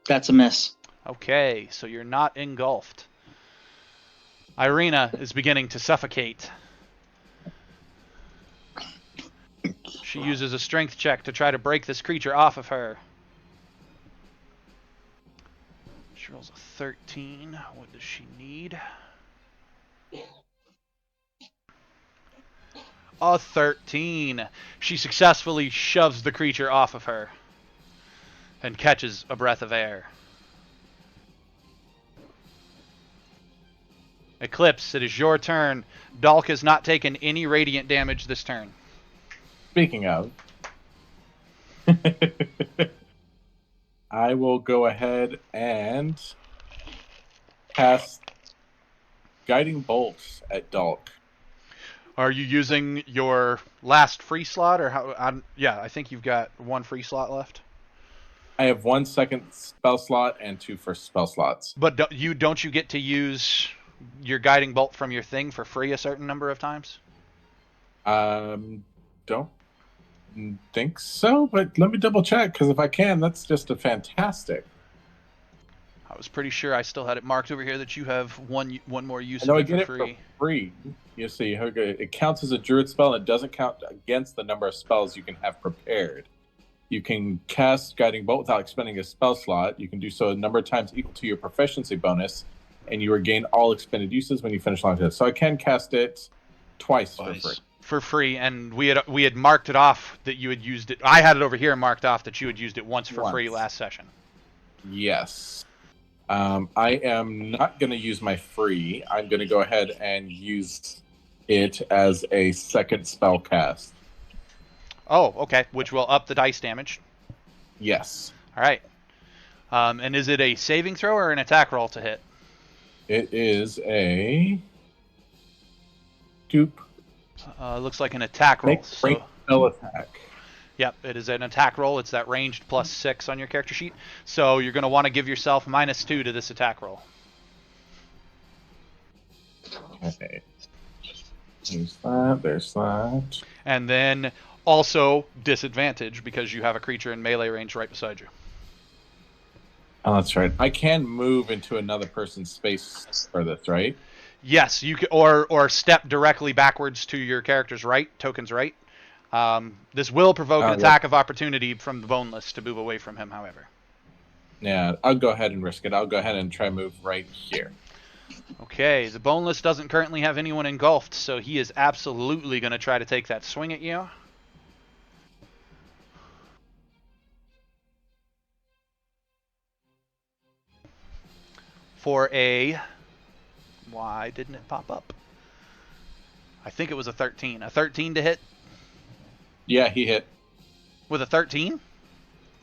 That's a miss. Okay, so you're not engulfed. Irina is beginning to suffocate. She uses a strength check to try to break this creature off of her. She rolls a 13. What does she need? A 13. She successfully shoves the creature off of her and catches a breath of air. Eclipse, it is your turn. Dalk has not taken any radiant damage this turn. Speaking of, I will go ahead and cast Guiding Bolts at Dalk. Are you using your last free slot, or how? Yeah, I think you've got one free slot left. I have 1 second spell slot and 2 first spell slots. But don't you get to use your guiding bolt from your thing for free a certain number of times? Don't think so, but let me double check, because if I can, that's just a fantastic. I was pretty sure I still had it marked over here that you have one more use I know of I it get for it free. for free. You see, it counts as a druid spell, and it doesn't count against the number of spells you can have prepared. You can cast Guiding Bolt without expending a spell slot. You can do so a number of times equal to your proficiency bonus, and you regain all expended uses when you finish long test. So I can cast it twice for free. For free, and we had marked it off that you had used it. I had it over here marked off that you had used it once for free last session. Yes. I am not going to use my free. I'm going to go ahead and use it as a second spell cast. Oh, okay. Which will up the dice damage. Yes. All right. And is it a saving throw or an attack roll to hit? It is a dupe. Looks like an attack roll. Make range spell attack. Yep, it is an attack roll. It's that ranged +6 on your character sheet. So you're going to want to give yourself -2 to this attack roll. Okay. There's that. There's that. And then also disadvantage because you have a creature in melee range right beside you. Oh, that's right. I can move into another person's space for this, right? Yes, you can, or step directly backwards to your character's right, token's right. This will provoke an attack of opportunity from the Boneless to move away from him, however. Yeah, I'll go ahead and risk it. I'll go ahead and try move right here. Okay, the Boneless doesn't currently have anyone engulfed, so he is absolutely going to try to take that swing at you. For a... Why didn't it pop up? I think it was a 13. A 13 to hit? Yeah, he hit. With a 13?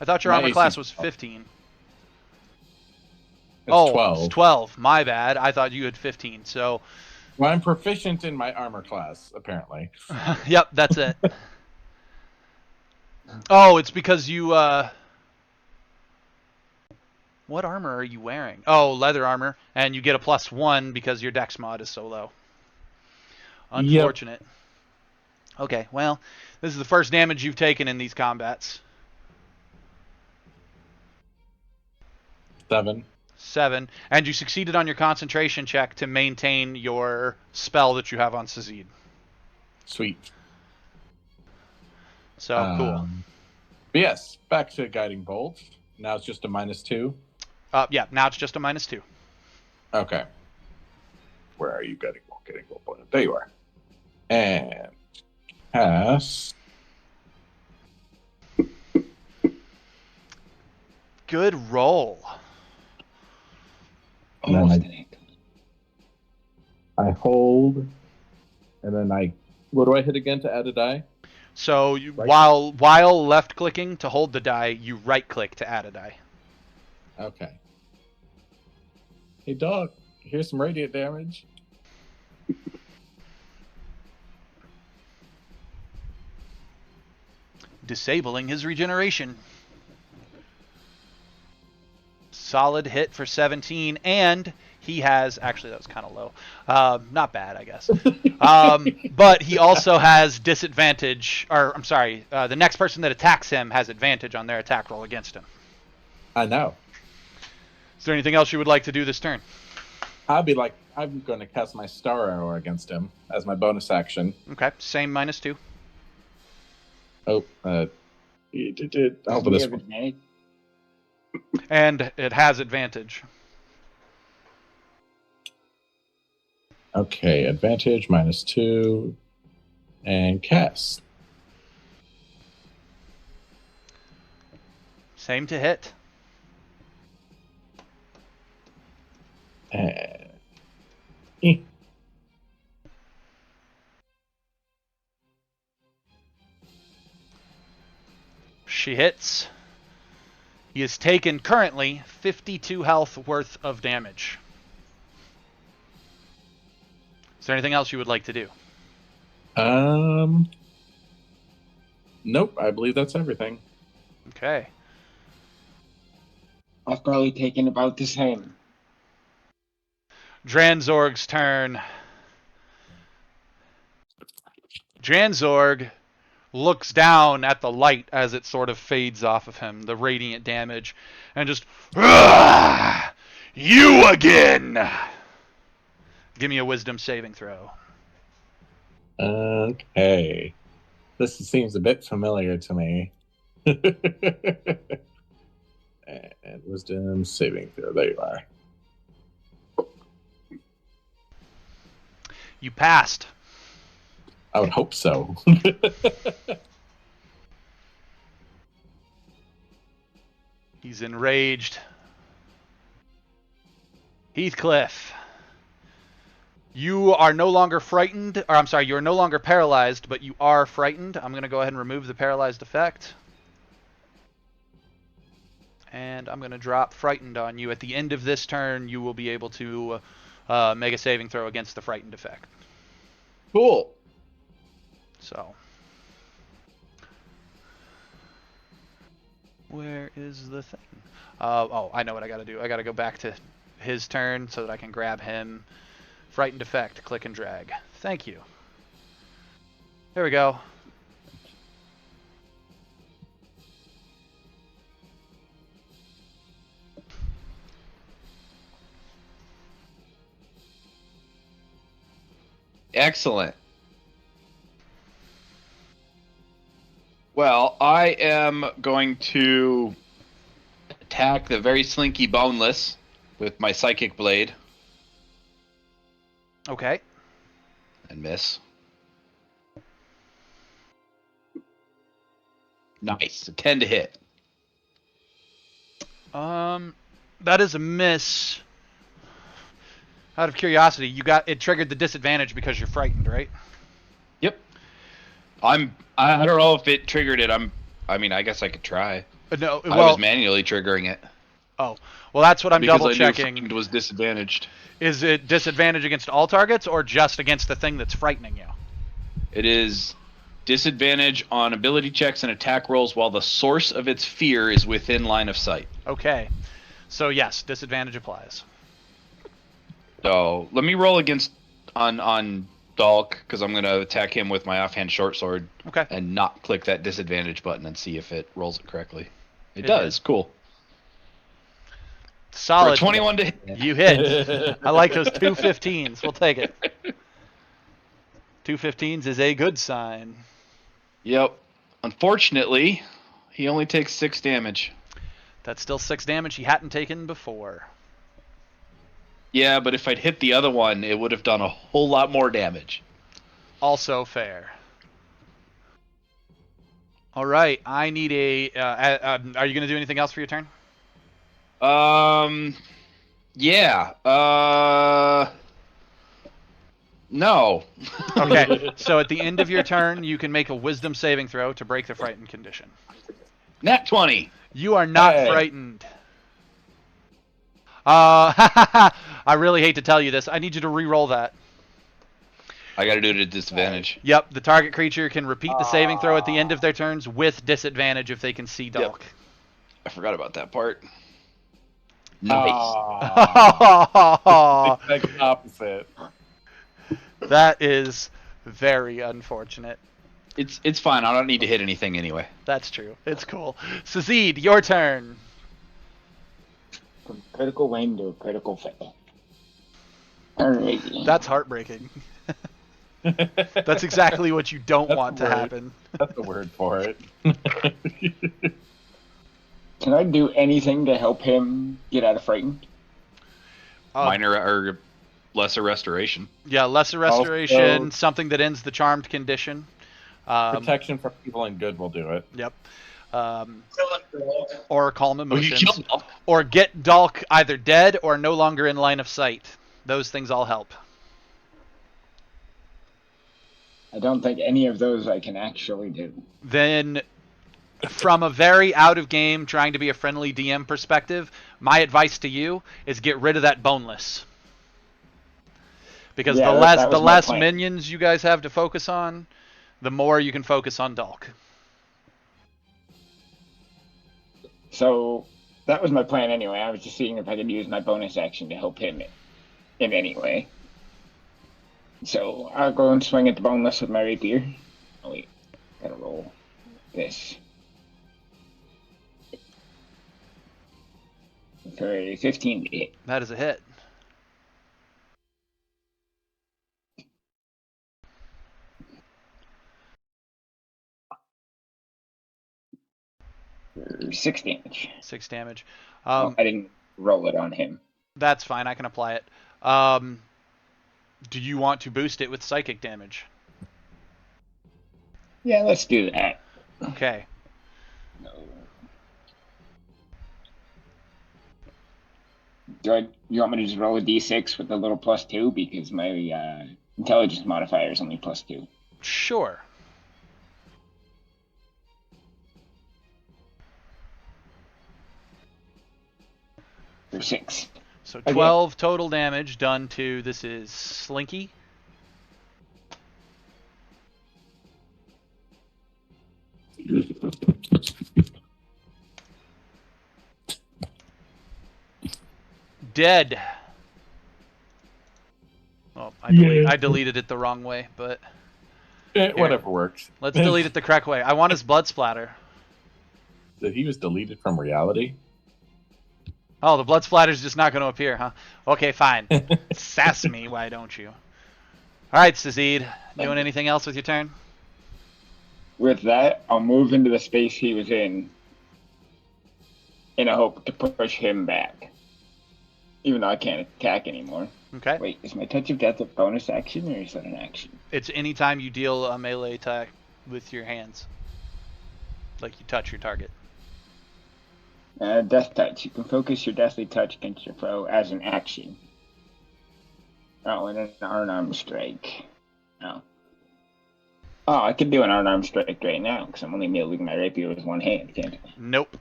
I thought your My armor AC class was 15. It's 12. It's 12. My bad. I thought you had 15. So, Well, I'm proficient in my armor class, apparently. yep, that's it. Oh, it's because you, what armor are you wearing? Oh, leather armor. And you get a +1 because your dex mod is so low. Unfortunate. Yep. Okay, well, this is the first damage you've taken in these combats. 7. And you succeeded on your concentration check to maintain your spell that you have on Sazid. Sweet. So, cool. But yes, back to Guiding Bolt. Now it's just a -2. Yeah, now it's just a -2. Okay. Where are you, Guiding Bolt? Guiding Bolt. There you are. And cast Good roll. And then Almost an 8. I hold, and then what do I hit again to add a die? So Right. while left clicking to hold the die, you right click to add a die. Okay. Hey, dog, here's some radiant damage. Disabling his regeneration. Solid hit for 17, and he has, actually that was kind of low. Not bad, I guess. But he also has disadvantage, or I'm sorry, the next person that attacks him has advantage on their attack roll against him. I know. Is there anything else you would like to do this turn? I'm going to cast my Star Arrow against him as my bonus action. Okay, same -2. Oh, I'll We for this have one. advantage. And it has advantage. Okay, advantage -2, and cast. Same to hit. And... She hits. He has taken currently 52 health worth of damage. Is there anything else you would like to do? Nope, I believe that's everything. Okay. I've probably taken about the same. Dranzorg's turn. Dranzorg looks down at the light as it sort of fades off of him, the radiant damage, and just, "Ah, you again!" Give me a wisdom saving throw. Okay. This seems a bit familiar to me. And wisdom saving throw. There you are. You passed. I would hope so. He's enraged. Heathcliff. You are no longer frightened, or I'm sorry, you are no longer paralyzed, but you are frightened. I'm going to go ahead and remove the paralyzed effect. And I'm going to drop frightened on you. At the end of this turn, you will be able to make a saving throw against the frightened effect. Cool. So, where is the thing? Oh, I know what I got to do. I got to go back to his turn so that I can grab him. Frightened effect, click and drag. Thank you. There we go. Excellent. Well, I am going to attack the very slinky boneless with my psychic blade Okay. and miss. Nice. A 10 to hit. That is a miss. Out of curiosity, it triggered the disadvantage because you're frightened, right? Yep. I don't know if it triggered it. I guess I could try. No. I Well, was manually triggering it. oh, well, that's what I'm Because double I knew checking. frightened was disadvantaged. Is it disadvantage against all targets or just against the thing that's frightening you? It is disadvantage on ability checks and attack rolls while the source of its fear is within line of sight. Okay. So yes, disadvantage applies. So let me roll against on Dalk because I'm going to attack him with my offhand short sword. Okay. And not click that disadvantage button and see if it rolls it correctly. It It does. did. Cool. For Solid. a 21 to hit. You hit. I like those 2 15s. We'll take it. 2 15s is a good sign. Yep. Unfortunately, he only takes 6 damage. That's still 6 damage he hadn't taken before. Yeah, but if I'd hit the other one, it would have done a whole lot more damage. Also fair. All right. I need a... are you going to do anything else for your turn? Yeah. No. Okay, so at the end of your turn, you can make a wisdom saving throw to break the frightened condition. Nat 20. You are not Hey. frightened. I really hate to tell you this. I need you to re-roll that. I got to do it at disadvantage. Yep, the target creature can repeat the saving throw at the end of their turns with disadvantage if they can see Dalk. I forgot about that part. Nice. Aw. Exact opposite. That is very unfortunate. It's fine. I don't need to hit anything anyway. That's true. It's cool. Sazid, your turn. From critical win to a critical fail. Alrighty. That's heartbreaking. That's exactly what you don't That's want the to word. happen. That's the word for it. Can I do anything to help him get out of frightened? Minor or lesser restoration. Yeah, lesser restoration, Also- something that ends the charmed condition. Protection from evil and good will do it. Yep. Or calm Oh, you emotions. killed Dalk. Or get Dalk either dead or no longer in line of sight. Those things all help. I don't think any of those I can actually do. Then, from a very out of game, trying to be a friendly DM perspective, my advice to you is get rid of that boneless. Because Yeah, the that less was the my less plan. minions you guys have to focus on, the more you can focus on Dalk. So that was my plan anyway. I was just seeing if I could use my bonus action to help him in any way. So I'll go and swing at the boneless with my rapier. Oh wait, gotta roll this. For a 15 to hit. That is a hit. For 6 damage. 6 damage. I didn't roll it on him. That's fine. I can apply it. Do you want to boost it with psychic damage? Yeah, let's do that. Okay. No. You want me to just roll a d6 with a little +2 because my intelligence modifier is only +2. Sure. For 6. So Okay. 12 total damage done to, this is Slinky. Dead. Oh, I deleted it the wrong way, but Whatever works. let's delete it the correct way. I want his blood splatter. That he was deleted from reality. Oh, the blood splatter's just not going to appear, huh? Okay, fine. Sass me, why don't you? All right, Sazid. Doing anything else with your turn? With that, I'll move into the space he was in a hope to push him back. Even though I can't attack anymore. Okay. Wait, is my touch of death a bonus action or is that an action? It's anytime you deal a melee attack with your hands. Like you touch your target. Death touch. You can focus your deathly touch against your foe as an action. Oh, and an unarmed strike. Oh. Oh, I could do an unarmed strike right now because I'm only wielding my rapier with one hand, can't I? Nope.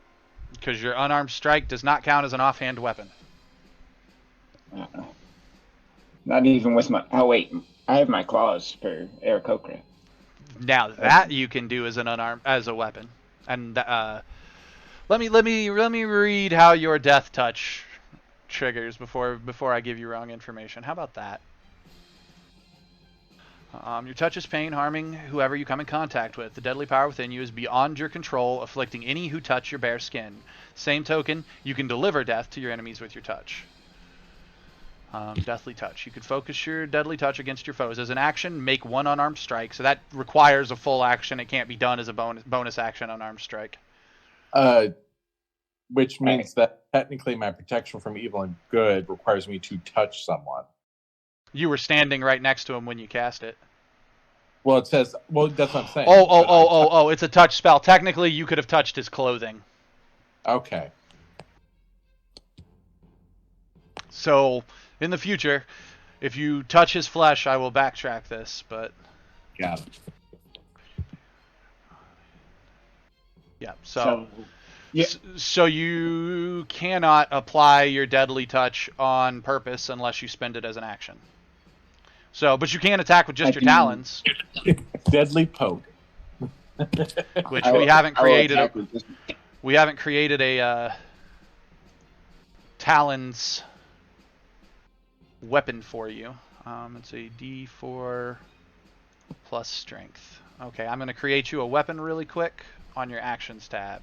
Because your unarmed strike does not count as an offhand weapon. Not even with my. Oh wait, I have my claws for Aarakocra. Now that you can do as an unarmed as a weapon. And let me read how your death touch triggers before I give you wrong information. How about that? Your touch is pain, harming whoever you come in contact with. The deadly power within you is beyond your control, afflicting any who touch your bare skin. Same token, you can deliver death to your enemies with your touch. Deathly touch. You could focus your deadly touch against your foes. As an action, make one unarmed strike. So that requires a full action. It can't be done as a bonus action unarmed strike. Which means that technically my protection from evil and good requires me to touch someone. You were standing right next to him when you cast it. Well, it says, well, that's what I'm saying. Oh, it's a touch spell. Technically, you could have touched his clothing. Okay. So, in the future, if you touch his flesh, I will backtrack this, but... Got it. Yeah, So, yeah. So you cannot apply your deadly touch on purpose unless you spend it as an action. So, but you can attack with just your talons, Deadly poke. which we haven't created. Just, We haven't created a talons weapon for you. It's a D4 plus strength. Okay, I'm going to create you a weapon really quick on your actions tab.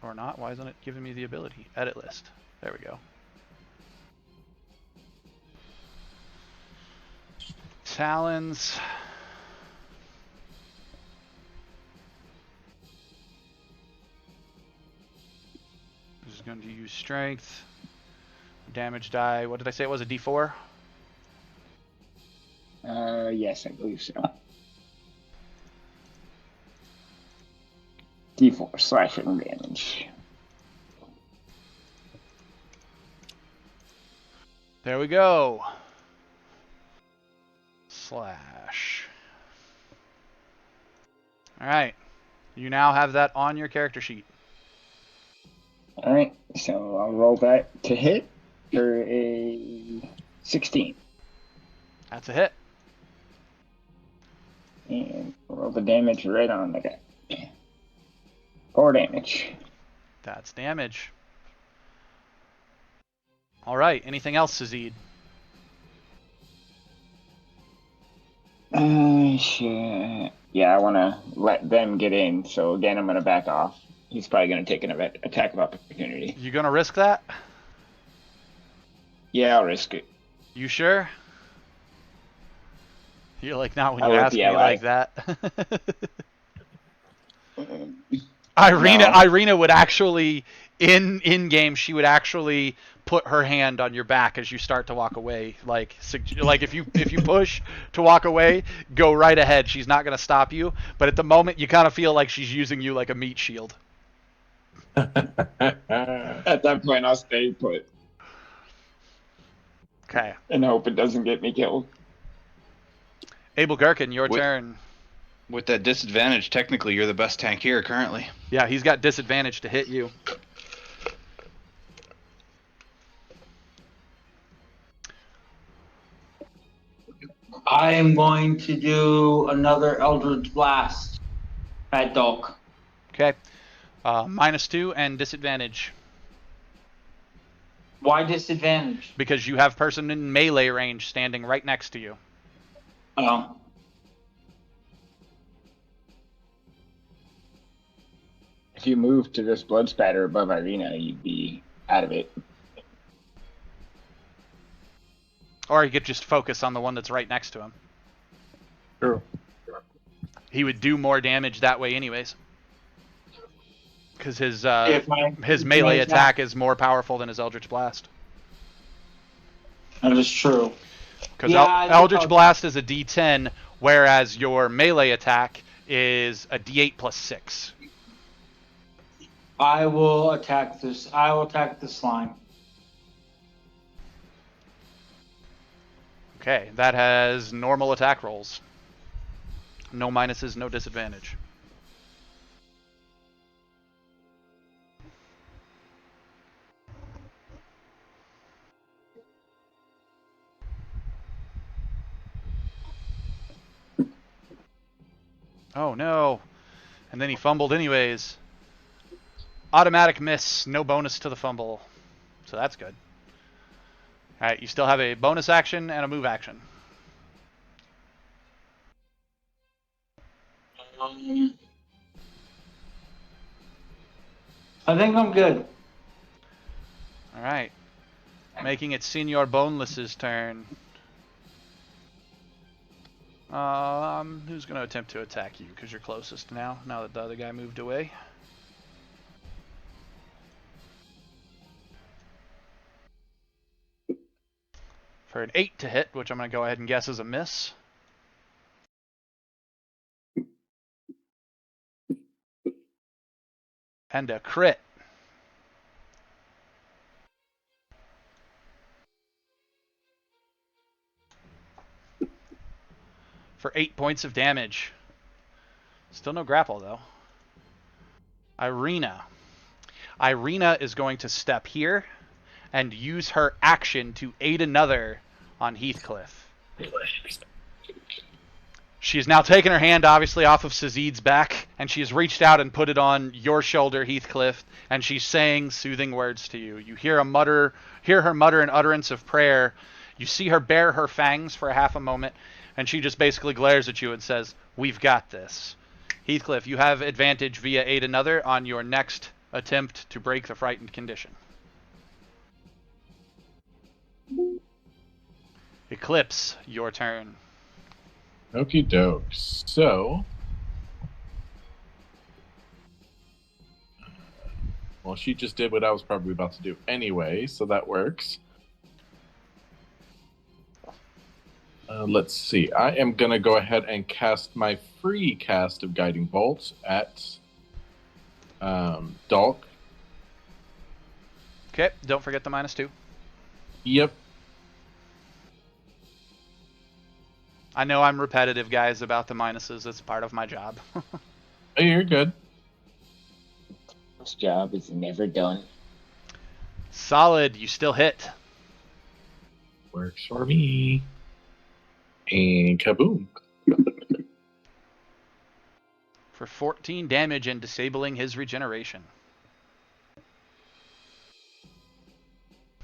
Or not. Why isn't it giving me the ability? Edit list. There we go. Talons. This is going to use strength. Damage die. What did I say it was? A D4? yes, I believe so. D4 slashing damage. There we go. Slash. Alright. You now have that on your character sheet. Alright, so I'll roll that to hit for a 16. That's a hit. And roll the damage right on the guy. 4 damage. That's damage. Alright, anything else, Sazid? Shit. Yeah, I want to let them get in, so again, I'm going to back off. He's probably going to take an attack of opportunity. You gonna risk that? Yeah, I'll risk it. You sure? You're like, not when I you like ask the me ally. like that. No. Irina would actually, in game, she would actually put her hand on your back as you start to walk away. Like if you push to walk away, go right ahead. She's not gonna stop you. But at the moment, you kind of feel like she's using you like a meat shield. At that point, I'll stay put Okay. and hope it doesn't get me killed. Abel Gherkin, your turn. With that disadvantage, technically you're the best tank here currently. Yeah, he's got disadvantage to hit you. I am going to do another Eldritch Blast at Dolk. Okay. -2 and disadvantage. Why disadvantage? Because you have person in melee range standing right next to you. Oh. If you move to this blood spatter above Irina, you'd be out of it. Or he could just focus on the one that's right next to him. True. He would do more damage that way anyways. Because his If melee my attack is more powerful than his Eldritch Blast. That is true. Because Yeah, I think Eldritch I'll- Blast is a D10, whereas your melee attack is a D8 plus 6. I will attack this. I will attack the slime. Okay, that has normal attack rolls. No minuses, no disadvantage. Oh no. And then he fumbled anyways. Automatic miss, no bonus to the fumble. So that's good. Alright, you still have a bonus action and a move action. I think I'm good. Alright. Making it Senor Boneless's turn. Who's going to attempt to attack you? Because you're closest now that the other guy moved away. For an 8 to hit, which I'm going to go ahead and guess is a miss. And a crit. For 8 points of damage. Still no grapple, though. Irina. Irina is going to step here and use her action to aid another on Heathcliff. She has now taken her hand, obviously, off of Sazid's back, and she has reached out and put it on your shoulder, Heathcliff, and she's saying soothing words to you. You hear her mutter an utterance of prayer. You see her bare her fangs for a half a moment, and she just basically glares at you and says, "We've got this." Heathcliff, you have advantage via aid another on your next attempt to break the frightened condition. Eclipse, your turn. Okie doke. So, well, she just did what I was probably about to do anyway, so that works. Let's see. I am going to go ahead and cast my free cast of Guiding Bolt at Dalk. Okay, don't forget the -2. Yep. I know I'm repetitive, guys, about the minuses. It's part of my job. Hey, you're good. This job is never done. Solid. You still hit. Works for me. And kaboom. For 14 damage and disabling his regeneration.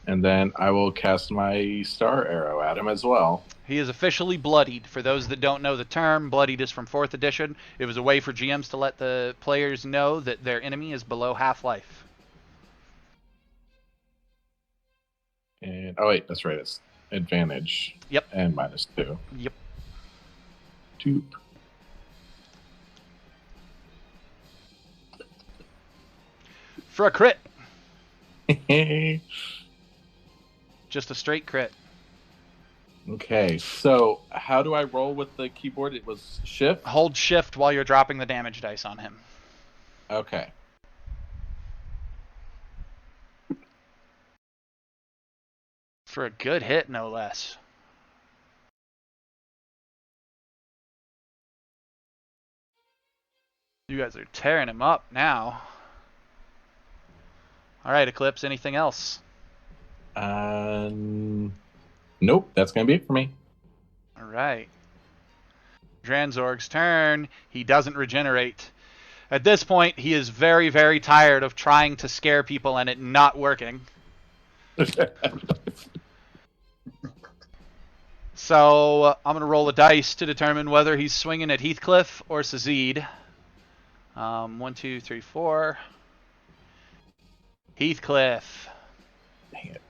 And then I will cast my star arrow at him as well. He is officially bloodied. For those that don't know the term, bloodied is from 4th edition. It was a way for GMs to let the players know that their enemy is below half-life. And oh wait, that's right. It's advantage. Yep. And -2. Yep. Doop. For a crit. Just a straight crit. Okay, so how do I roll with the keyboard? It was shift? Hold shift while you're dropping the damage dice on him. Okay. For a good hit, no less. You guys are tearing him up now. Alright, Eclipse, anything else? Nope, that's going to be it for me. Alright. Dranzorg's turn. He doesn't regenerate. At this point, he is very, very tired of trying to scare people and it not working. So, I'm going to roll a dice to determine whether he's swinging at Heathcliff or Sazid. 1, 2, 3, 4. Heathcliff. Dang it.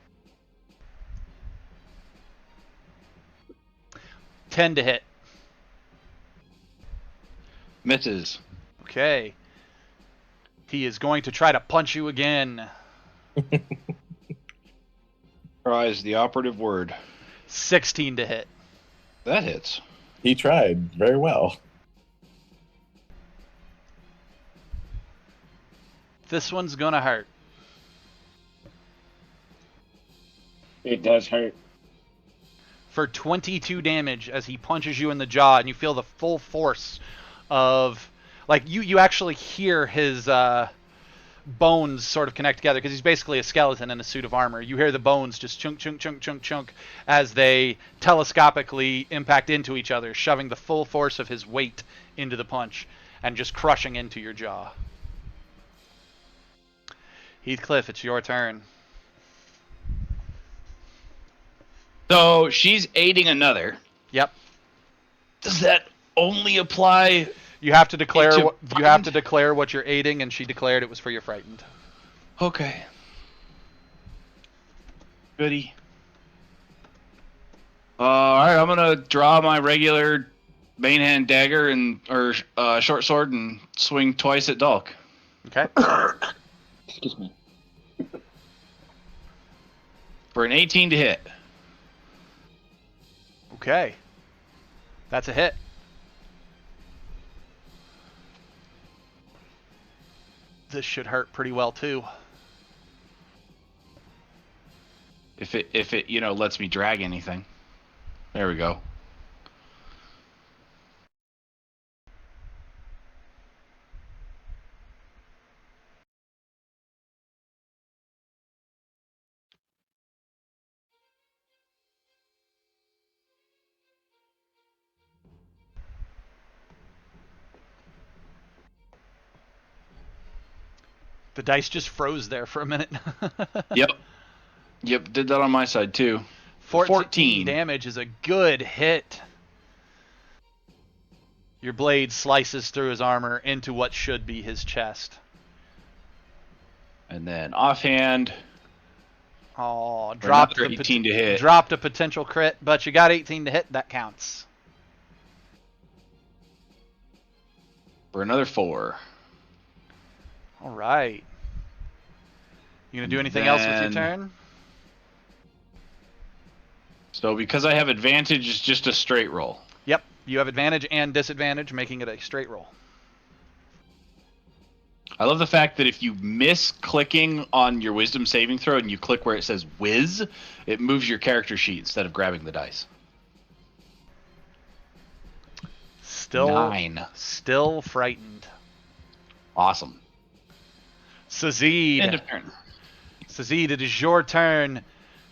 10 to hit. Misses. Okay. He is going to try to punch you again. Try is the operative word. 16 to hit. That hits. He tried very well. This one's gonna hurt. It does hurt. For 22 damage as he punches you in the jaw, and you feel the full force of, like, you actually hear his bones sort of connect together, because he's basically a skeleton in a suit of armor. You hear the bones just chunk, chunk, chunk, chunk, chunk, as they telescopically impact into each other, shoving the full force of his weight into the punch, and just crushing into your jaw. Heathcliff, it's your turn. So she's aiding another. Yep. Does that only apply? You have to declare Into what you have to declare what you're aiding, and she declared it was for your frightened. Okay. Goody. All right, I'm gonna draw my regular main hand dagger or short sword and swing twice at Dalk. Okay. Excuse me. For an 18 to hit. Okay. That's a hit. This should hurt pretty well too. If it lets me drag anything. There we go. The dice just froze there for a minute. Yep. Yep, did that on my side too. 14 damage is a good hit. Your blade slices through his armor into what should be his chest. And then offhand. Oh, dropped 18 to hit. Dropped a potential crit, but you got 18 to hit. That counts. For another 4. All right. You gonna do anything else with your turn? So because I have advantage, it's just a straight roll. Yep. You have advantage and disadvantage, making it a straight roll. I love the fact that if you miss clicking on your wisdom saving throw and you click where it says whiz, it moves your character sheet instead of grabbing the dice. Still 9. Still frightened. Awesome. Sazid. End of turn. Sazid, it is your turn.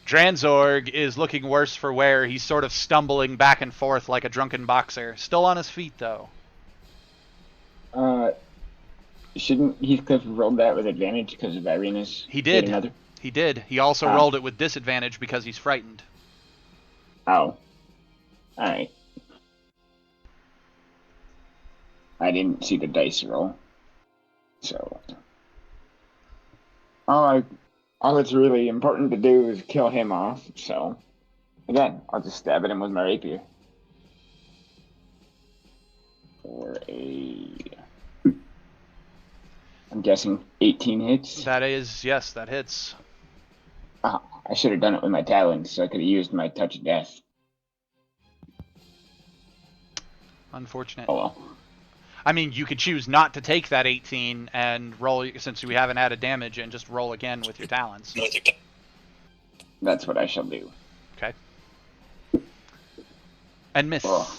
Dranzorg is looking worse for wear. He's sort of stumbling back and forth like a drunken boxer. Still on his feet, though. Shouldn't Heathcliff have rolled that with advantage because of Irina's? He did. Another? He did. He also rolled it with disadvantage because he's frightened. Oh. Alright. I didn't see the dice roll. So. All that's really important to do is kill him off, so. Again, I'll just stab at him with my rapier. For I'm guessing 18 hits. That is, yes, that hits. Oh, I should have done it with my talons, so I could have used my touch of death. Unfortunate. Oh well. I mean, you could choose not to take that 18 and roll, since we haven't added damage, and just roll again with your talons. That's what I shall do. Okay. And miss. Oh.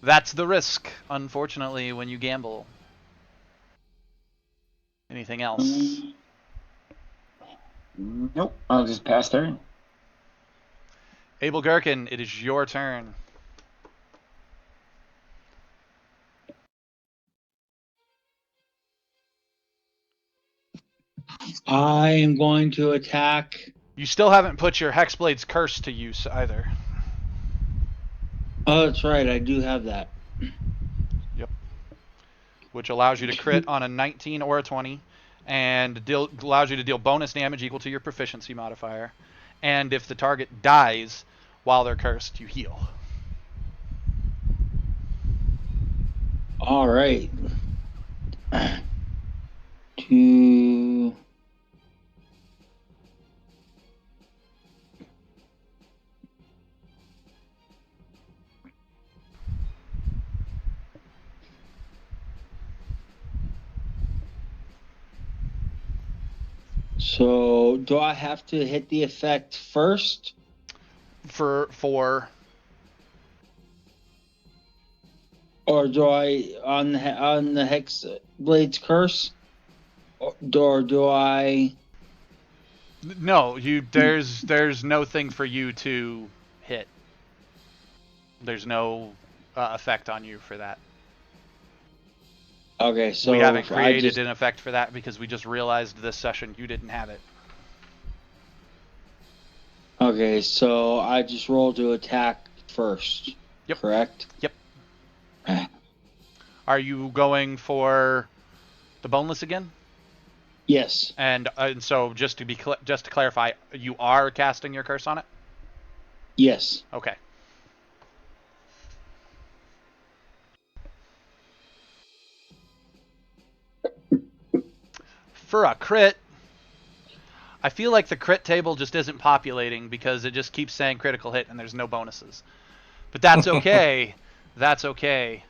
That's the risk, unfortunately, when you gamble. Anything else? Nope. I'll just pass turn. Abel Gherkin, it is your turn. I am going to attack. You still haven't put your Hexblade's Curse to use either. Oh, that's right. I do have that. Yep. Which allows you to crit on a 19 or a 20, and allows you to deal bonus damage equal to your proficiency modifier. And if the target dies while they're cursed, you heal. All right. Two. So, do I have to hit the effect first? For Or do I on the Hex Blade's Curse? Or do I? no, there's no thing for you to hit. There's no effect on you for that. Okay, so we haven't created an effect for that because we just realized this session you didn't have it. Okay, so I just roll to attack first. Yep. Correct? Yep. Are you going for the boneless again? Yes. And so just to clarify, you are casting your curse on it? Yes. Okay. For a crit, I feel like the crit table just isn't populating because it just keeps saying critical hit and there's no bonuses. But that's okay. That's okay.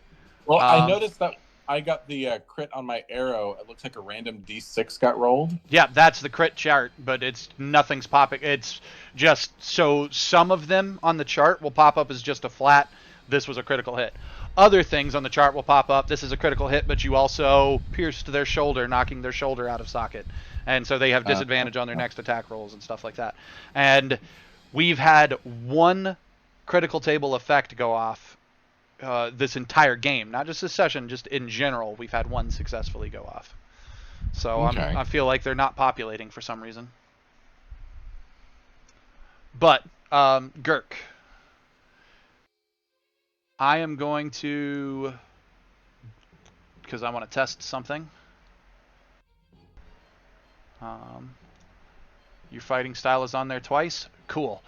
Well, I noticed that I got the crit on my arrow. It looks like a random D6 got rolled. Yeah, that's the crit chart, but nothing's popping. It's just so some of them on the chart will pop up as just a flat. This was a critical hit. Other things on the chart will pop up. This is a critical hit, but you also pierced their shoulder, knocking their shoulder out of socket, and so they have disadvantage on their next attack rolls and stuff like that. And we've had one critical table effect go off this entire game, not just this session, just in general. We've had one successfully go off. So Okay. I feel like they're not populating for some reason. But, Girk, I am going to, because I want to test something. Your fighting style is on there twice. Cool.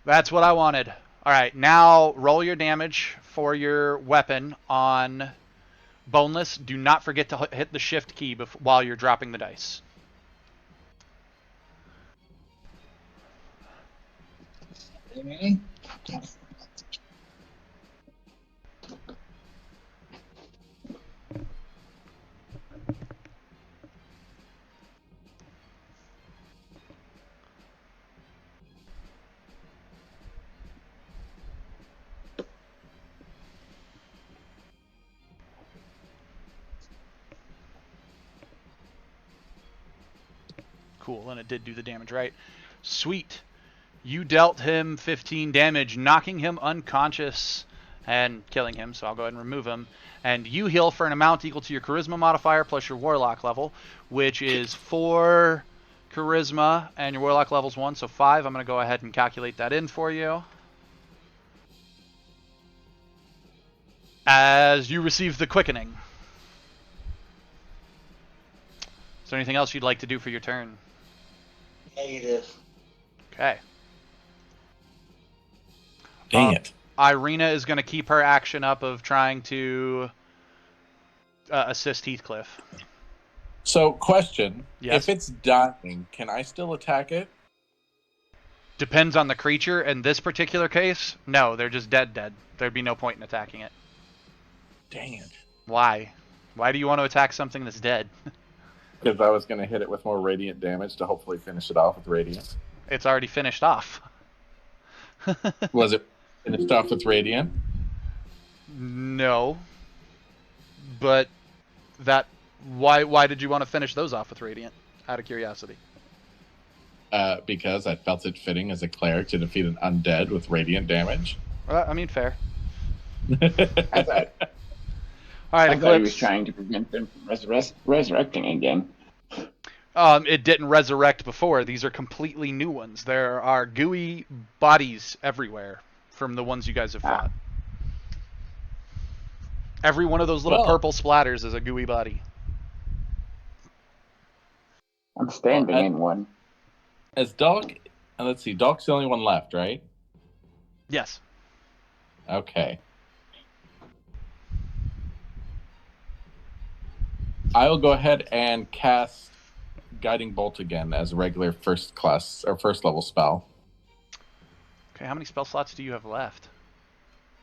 That's what I wanted. All right, now roll your damage for your weapon on Boneless. Do not forget to hit the shift key while you're dropping the dice. Cool, and it did do the damage, right? Sweet. You dealt him 15 damage, knocking him unconscious and killing him, so I'll go ahead and remove him. And you heal for an amount equal to your charisma modifier plus your warlock level, which is 4 charisma, and your warlock level's 1, so 5. I'm going to go ahead and calculate that in for you. As you receive the quickening. Is there anything else you'd like to do for your turn? Negative. Okay. Dang it. Irina is going to keep her action up of trying to assist Heathcliff. So, question. Yes. If it's dying, can I still attack it? Depends on the creature. In this particular case, no, they're just dead. There'd be no point in attacking it. Dang it. Why? Why do you want to attack something that's dead? Because I was going to hit it with more radiant damage to hopefully finish it off with radiant. It's already finished off. Was it finished off with radiant? No. But why did you want to finish those off with radiant? Out of curiosity. Because I felt it fitting as a cleric to defeat an undead with radiant damage. I mean, fair. I thought, All right, I thought he was Eclipse. trying to prevent them from resurrecting again. It didn't resurrect before. These are completely new ones. There are gooey bodies everywhere from the ones you guys have fought. Every one of those little purple splatters is a gooey body. I'm standing in one. As Dalk, let's see, Dalk's the only one left, right? Yes. Okay. I'll go ahead and cast Guiding Bolt again as a regular first level spell. Okay, how many spell slots do you have left?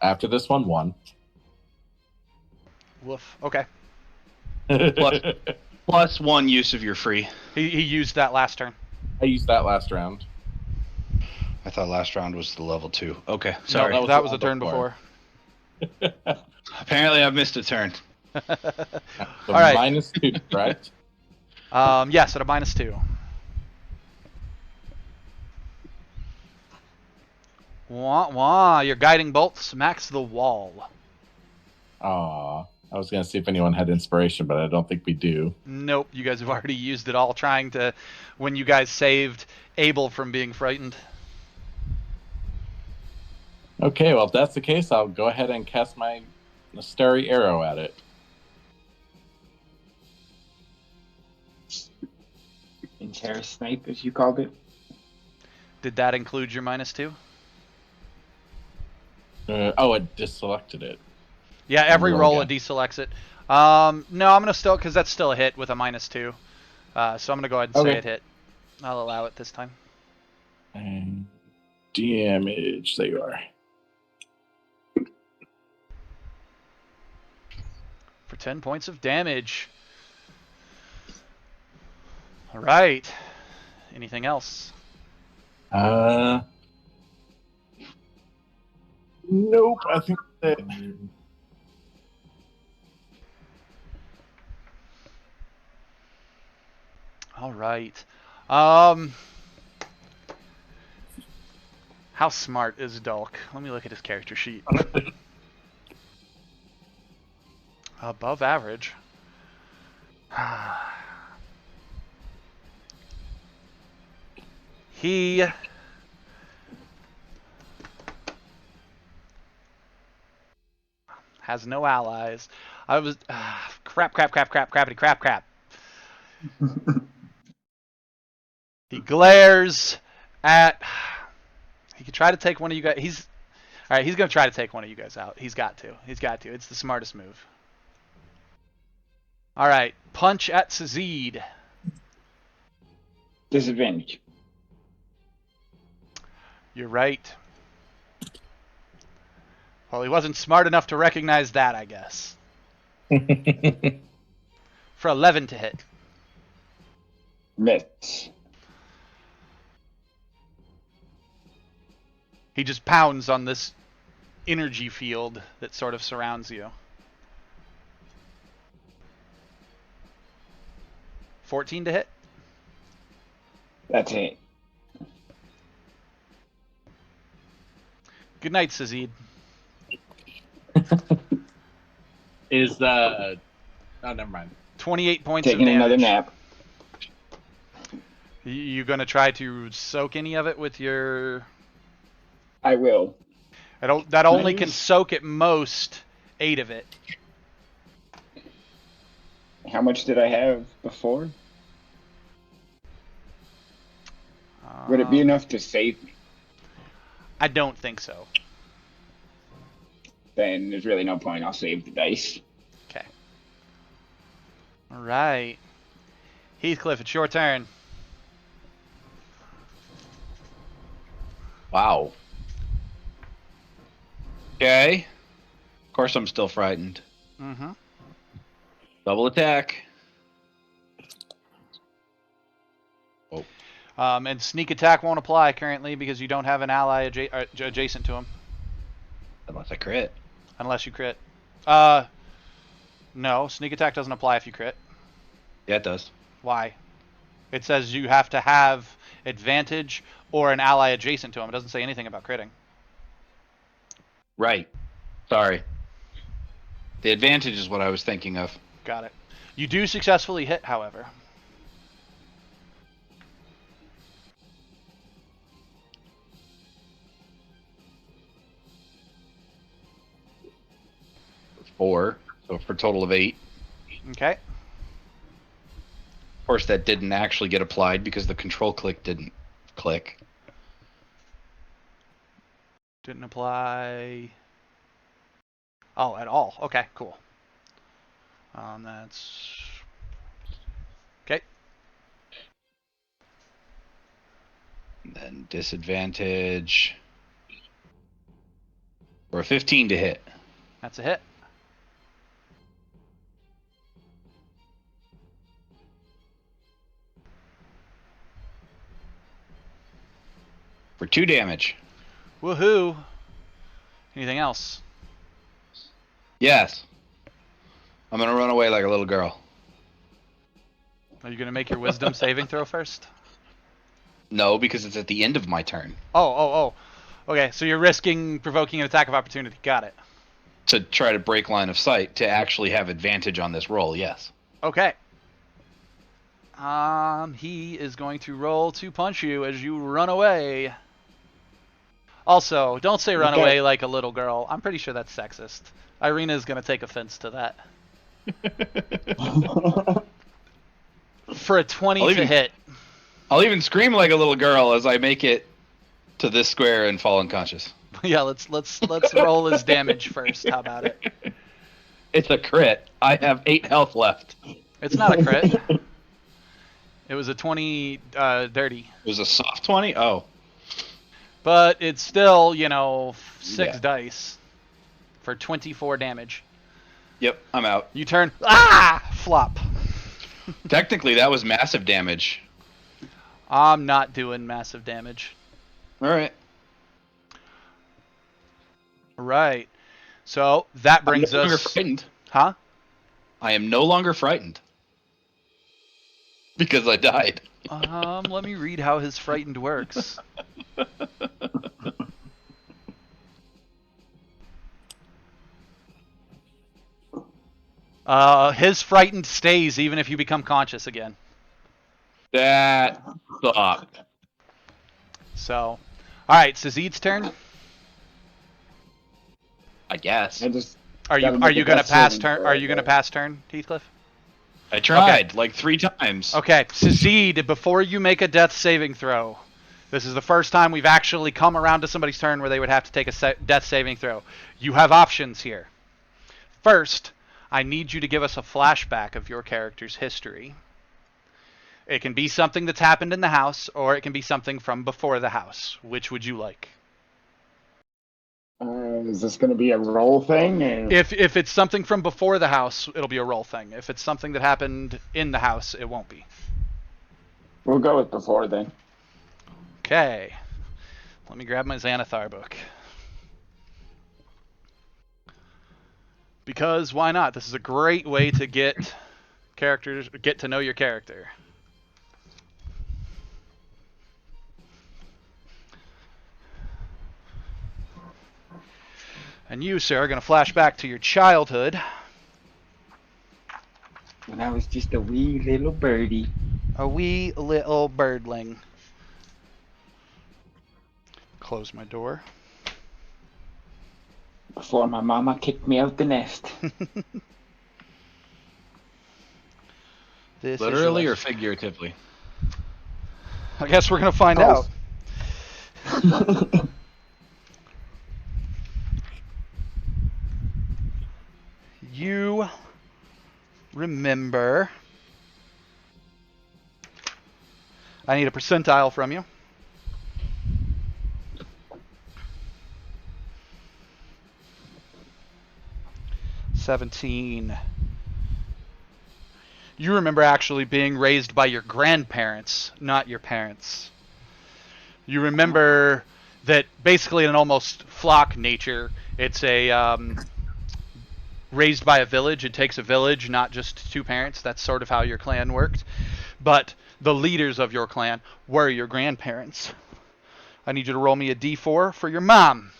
After this one. Woof. Okay. Plus 1 use of your free. He used that last turn. I used that last round. I thought last round was the level 2. Okay, No, sorry. that was a turn before. Apparently I've missed a turn. So All right. -2, correct? Yes, at a -2. Wah, wah. Your guiding bolt smacks the wall. Aw. I was going to see if anyone had inspiration, but I don't think we do. Nope, you guys have already used it all trying to, when you guys saved Abel from being frightened. Okay, well, if that's the case, I'll go ahead and cast my starry arrow at it. Terror snipe, as you called it. Did that include your -2? It deselected it. Yeah, every Roll roll again. it deselects it. No, I'm going to still, because that's still a hit with a -2. So I'm going to go ahead and say Okay. it hit. I'll allow it this time. And damage, there you are. for 10 points of damage. All right. Anything else? Nope. I think that. All right. How smart is Dulk? Let me look at his character sheet. Above average. He has no allies. I was crap. He glares at. He could try to take one of you guys. All right. He's gonna try to take one of you guys out. He's got to. It's the smartest move. All right. Punch at Sazid. Disadvantage. You're right. Well, he wasn't smart enough to recognize that, I guess. For 11 to hit. Miss. He just pounds on this energy field that sort of surrounds you. 14 to hit. That's it. Good night, Sazid. Is the. Oh, never mind. 28 points Taking of another damage. nap. You gonna try to soak any of it with your... I will. That only can Nice. soak at most 8 of it. How much did I have before? Would it be enough to save me? I don't think so. Then there's really no point. I'll save the dice. Okay. All right. Heathcliff, it's your turn. Wow. Okay. Of course, I'm still frightened. Mm-hmm. Double attack. And sneak attack won't apply currently because you don't have an ally adjacent to him. Unless I crit. Unless you crit. No, sneak attack doesn't apply if you crit. Yeah, it does. Why? It says you have to have advantage or an ally adjacent to him. It doesn't say anything about critting. Right. Sorry. The advantage is what I was thinking of. Got it. You do successfully hit, however. It's 4, so for a total of 8. Okay. Of course, that didn't actually get applied because the control click didn't click. Didn't apply. Oh, at all. Okay, cool. That's... Okay. And then disadvantage. For a 15 to hit. That's a hit. For 2 damage. Woohoo! Anything else? Yes. I'm going to run away like a little girl. Are you going to make your wisdom saving throw first? No, because it's at the end of my turn. Oh. Okay, so you're risking provoking an attack of opportunity. Got it. To try to break line of sight to actually have advantage on this roll, yes. Okay. He is going to roll to punch you as you run away. Also, don't say run Okay. away like a little girl. I'm pretty sure that's sexist. Irina is going to take offense to that. For a 20 I'll to even- hit. I'll even scream like a little girl as I make it to this square and fall unconscious. Yeah, let's roll his damage first. How about it? It's a crit. I have 8 health left. It's not a crit. It was a 20 dirty. It was a soft 20? Oh. But it's still, 6 Yeah. dice for 24 damage. Yep, I'm out. You turn. Ah! Flop. Technically, that was massive damage. I'm not doing massive damage. All right. Right. So that I'm brings no longer us. frightened. Huh? I am no longer frightened. Because I died. Let me read how his frightened works. His frightened stays even if you become conscious again. That sucked. So, all right, Sazid's turn. I guess. I just Are you gotta make a gonna death pass saving turn? throw, Are you gonna though. pass turn, Heathcliff? I tried like 3 times. Okay, Sazid, before you make a death saving throw, this is the first time we've actually come around to somebody's turn where they would have to take a death saving throw. You have options here. First, I need you to give us a flashback of your character's history. It can be something that's happened in the house, or it can be something from before the house. Which would you like? Is this going to be a roll thing? Or... If it's something from before the house, it'll be a roll thing. If it's something that happened in the house, it won't be. We'll go with before then. Okay. Let me grab my Xanathar book. Because why not? This is a great way to get to know your character. And you, sir, are going to flash back to your childhood. When I was just a wee little birdie. A wee little birdling. Close my door. Before my mama kicked me out the nest. This Literally is or figuratively? I guess we're going to find Both. out. You remember... I need a percentile from you. $17. You remember actually being raised by your grandparents, not your parents. You remember that basically in an almost flock nature, it's a raised by a village. It takes a village, not just 2 parents. That's sort of how your clan worked. But the leaders of your clan were your grandparents. I need you to roll me a d4 for your mom.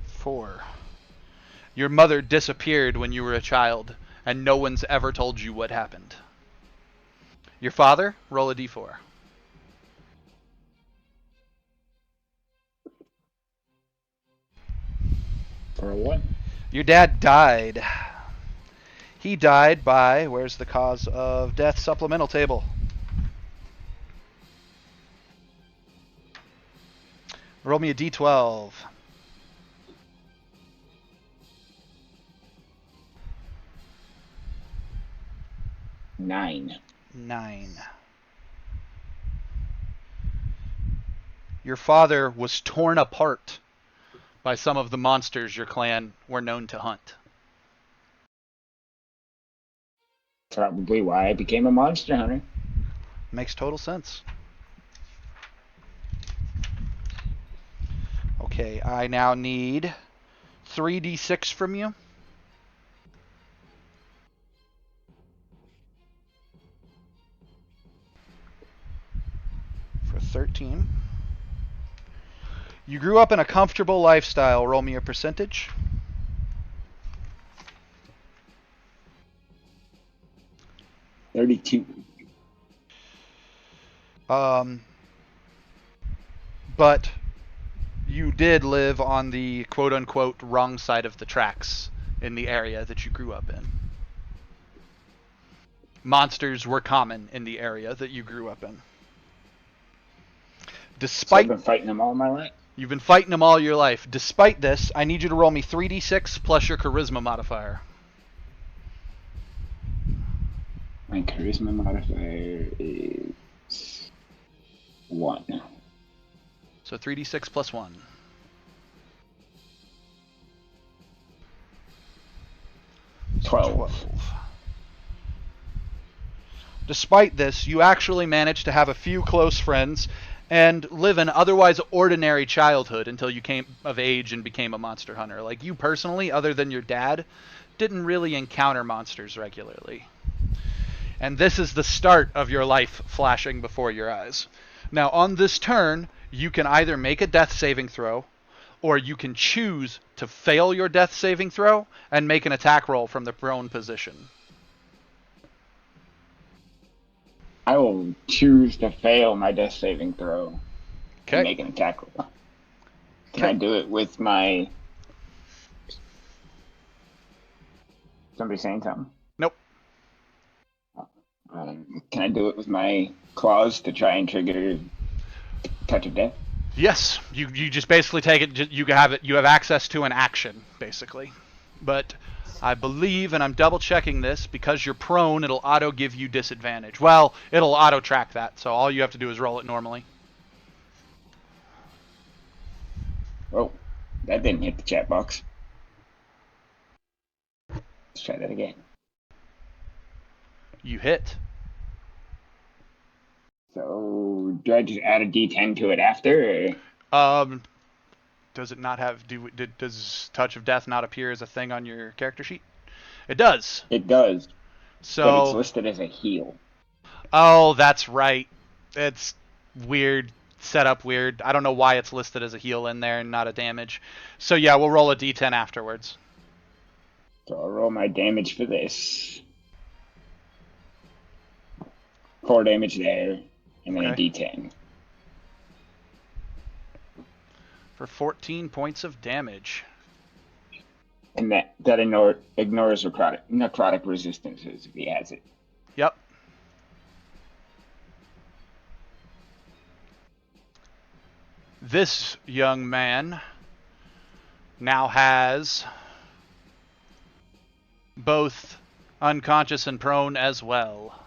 4. Your mother disappeared when you were a child, and no one's ever told you what happened. Your father, roll a d4. For what? Your dad died. He died by, where's the cause of death supplemental table? Roll me a d12. 9. 9. Your father was torn apart by some of the monsters your clan were known to hunt. Probably why I became a monster hunter. Makes total sense. Okay, I now need 3d6 from you. For 13. You grew up in a comfortable lifestyle. Roll me a percentage. 32. But you did live on the quote-unquote wrong side of the tracks in the area that you grew up in. Monsters were common in the area that you grew up in. So I've Despite been fighting them all my life. You've been fighting them all your life. Despite this, I need you to roll me 3d6 plus your charisma modifier. My charisma modifier is 1. So 3d6 plus 1. 12. Despite this, you actually managed to have a few close friends and live an otherwise ordinary childhood until you came of age and became a monster hunter. Like, you personally, other than your dad, didn't really encounter monsters regularly. And this is the start of your life flashing before your eyes. Now, on this turn, you can either make a death saving throw, or you can choose to fail your death saving throw and make an attack roll from the prone position. I will choose to fail my death saving throw Okay. and make an attack roll. Can I do it with my... Somebody saying something? Nope. Can I do it with my claws to try and trigger Touch of Death? Yes, you just basically take it. You have access to an action basically, but I believe, and I'm double checking this, because you're prone, it'll auto give you disadvantage. Well, it'll auto track that, so all you have to do is roll it normally. Oh, that didn't hit the chat box. Let's try that again. You hit. So, do I just add a D10 to it after? Or? Does it not have does Touch of Death not appear as a thing on your character sheet? It does. It does, So but it's listed as a heal. Oh, that's right. It's weird. Setup weird. I don't know why it's listed as a heal in there and not a damage. So yeah, we'll roll a D10 afterwards. So I'll roll my damage for this. 4 damage there, and then Okay. a D10. For 14 points of damage. And that ignores necrotic resistances if he has it. Yep. This young man now has both unconscious and prone as well.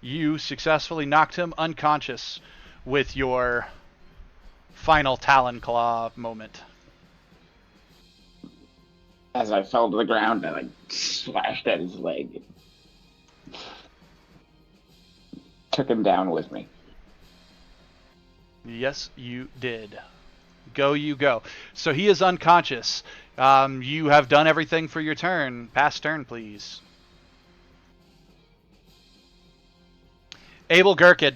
You successfully knocked him unconscious with your final Talon Claw moment. As I fell to the ground, I slashed at his leg. Took him down with me. Yes, you did. Go, you go. So he is unconscious. You have done everything for your turn. Pass turn, please. Abel Gurkid,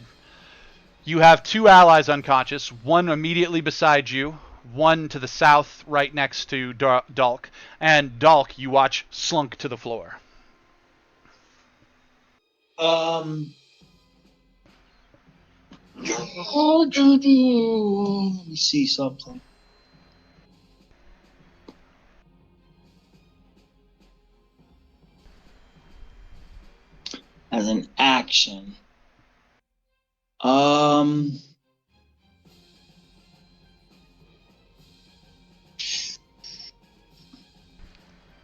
you have 2 allies unconscious, one immediately beside you, one to the south right next to Dalk, and Dalk you watch slunk to the floor. Let me see something. As an action.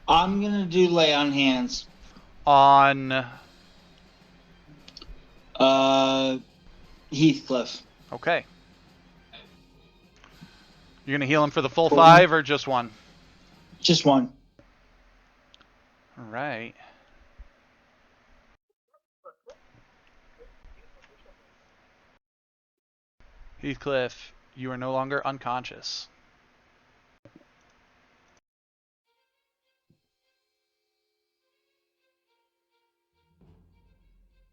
I'm gonna do lay on hands. On Heathcliff. Okay. You're gonna heal him for the full 5 or just one? Just one. All right. Heathcliff, you are no longer unconscious.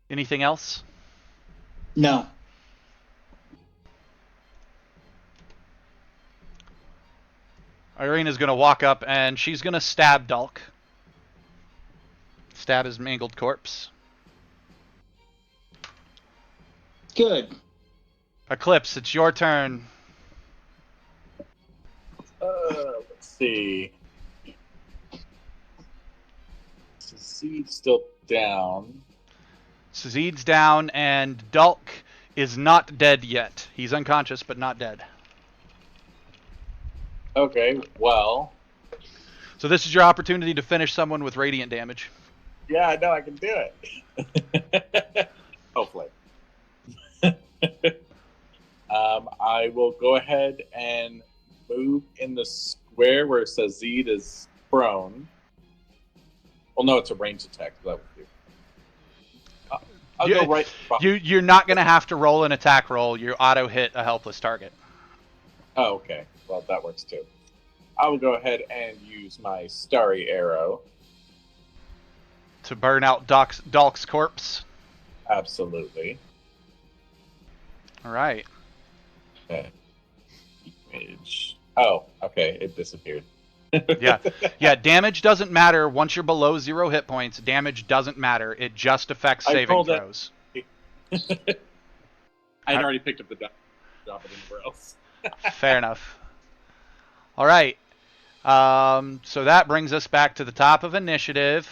Anything else? No. Irina's gonna walk up and she's gonna stab Dalk. Stab his mangled corpse. Good. Eclipse, it's your turn. Let's see. Seed's still down. Sazid's down, and Dalk is not dead yet. He's unconscious, but not dead. Okay, well. So this is your opportunity to finish someone with radiant damage. Yeah, I know I can do it. Hopefully. I will go ahead and move in the square where Sazid is prone. Well, no, it's a ranged attack. So that would do. I'll go right. You're not going to have to roll an attack roll. You auto hit a helpless target. Oh, okay. Well, that works too. I will go ahead and use my Starry Arrow. To burn out Dalk's corpse. Absolutely. All right. Okay. Oh, okay. It disappeared. Yeah. Damage doesn't matter once you're below 0 hit points. Damage doesn't matter. It just affects saving throws. I had already picked up the drop it anywhere else. Fair enough. All right. So that brings us back to the top of initiative,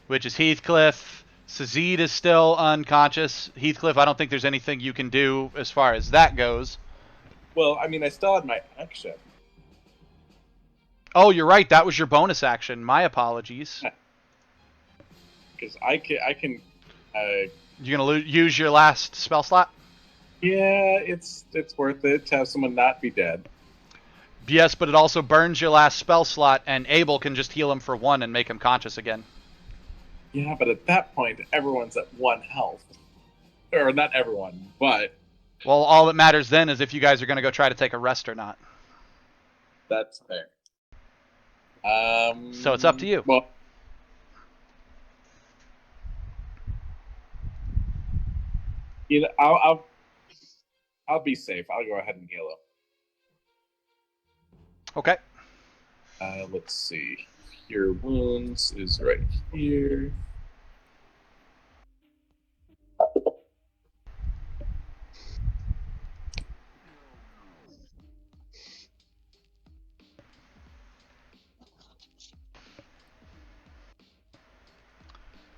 which is Heathcliff. Sazid is still unconscious. Heathcliff, I don't think there's anything you can do as far as that goes. Well, I mean, I still had my action. Oh, you're right. That was your bonus action. My apologies. Because I can. You're gonna use your last spell slot? Yeah, it's worth it to have someone not be dead. Yes, but it also burns your last spell slot, and Abel can just heal him for 1 and make him conscious again. Yeah, but at that point, everyone's at 1 health. Or not everyone, but... Well, all that matters then is if you guys are going to go try to take a rest or not. That's fair. So it's up to you. Well, you know, I'll be safe. I'll go ahead and heal him. Okay. Let's see. Cure wounds is right here.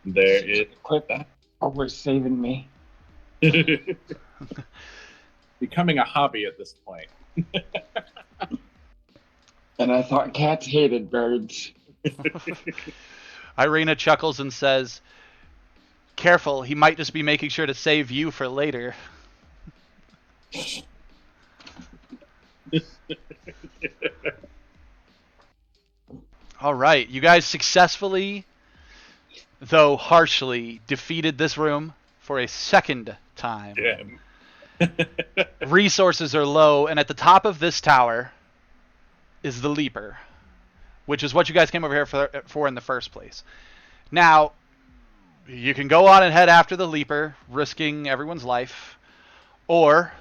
There it Quit that. Always saving me. Becoming a hobby at this point. And I thought cats hated birds. Irina chuckles and says, "Careful, he might just be making sure to save you for later." All right, you guys successfully, though harshly, defeated this room for a second time. Yeah. Resources are low, and at the top of this tower is the Leaper, which is what you guys came over here for in the first place. Now, you can go on and head after the Leaper, risking everyone's life, or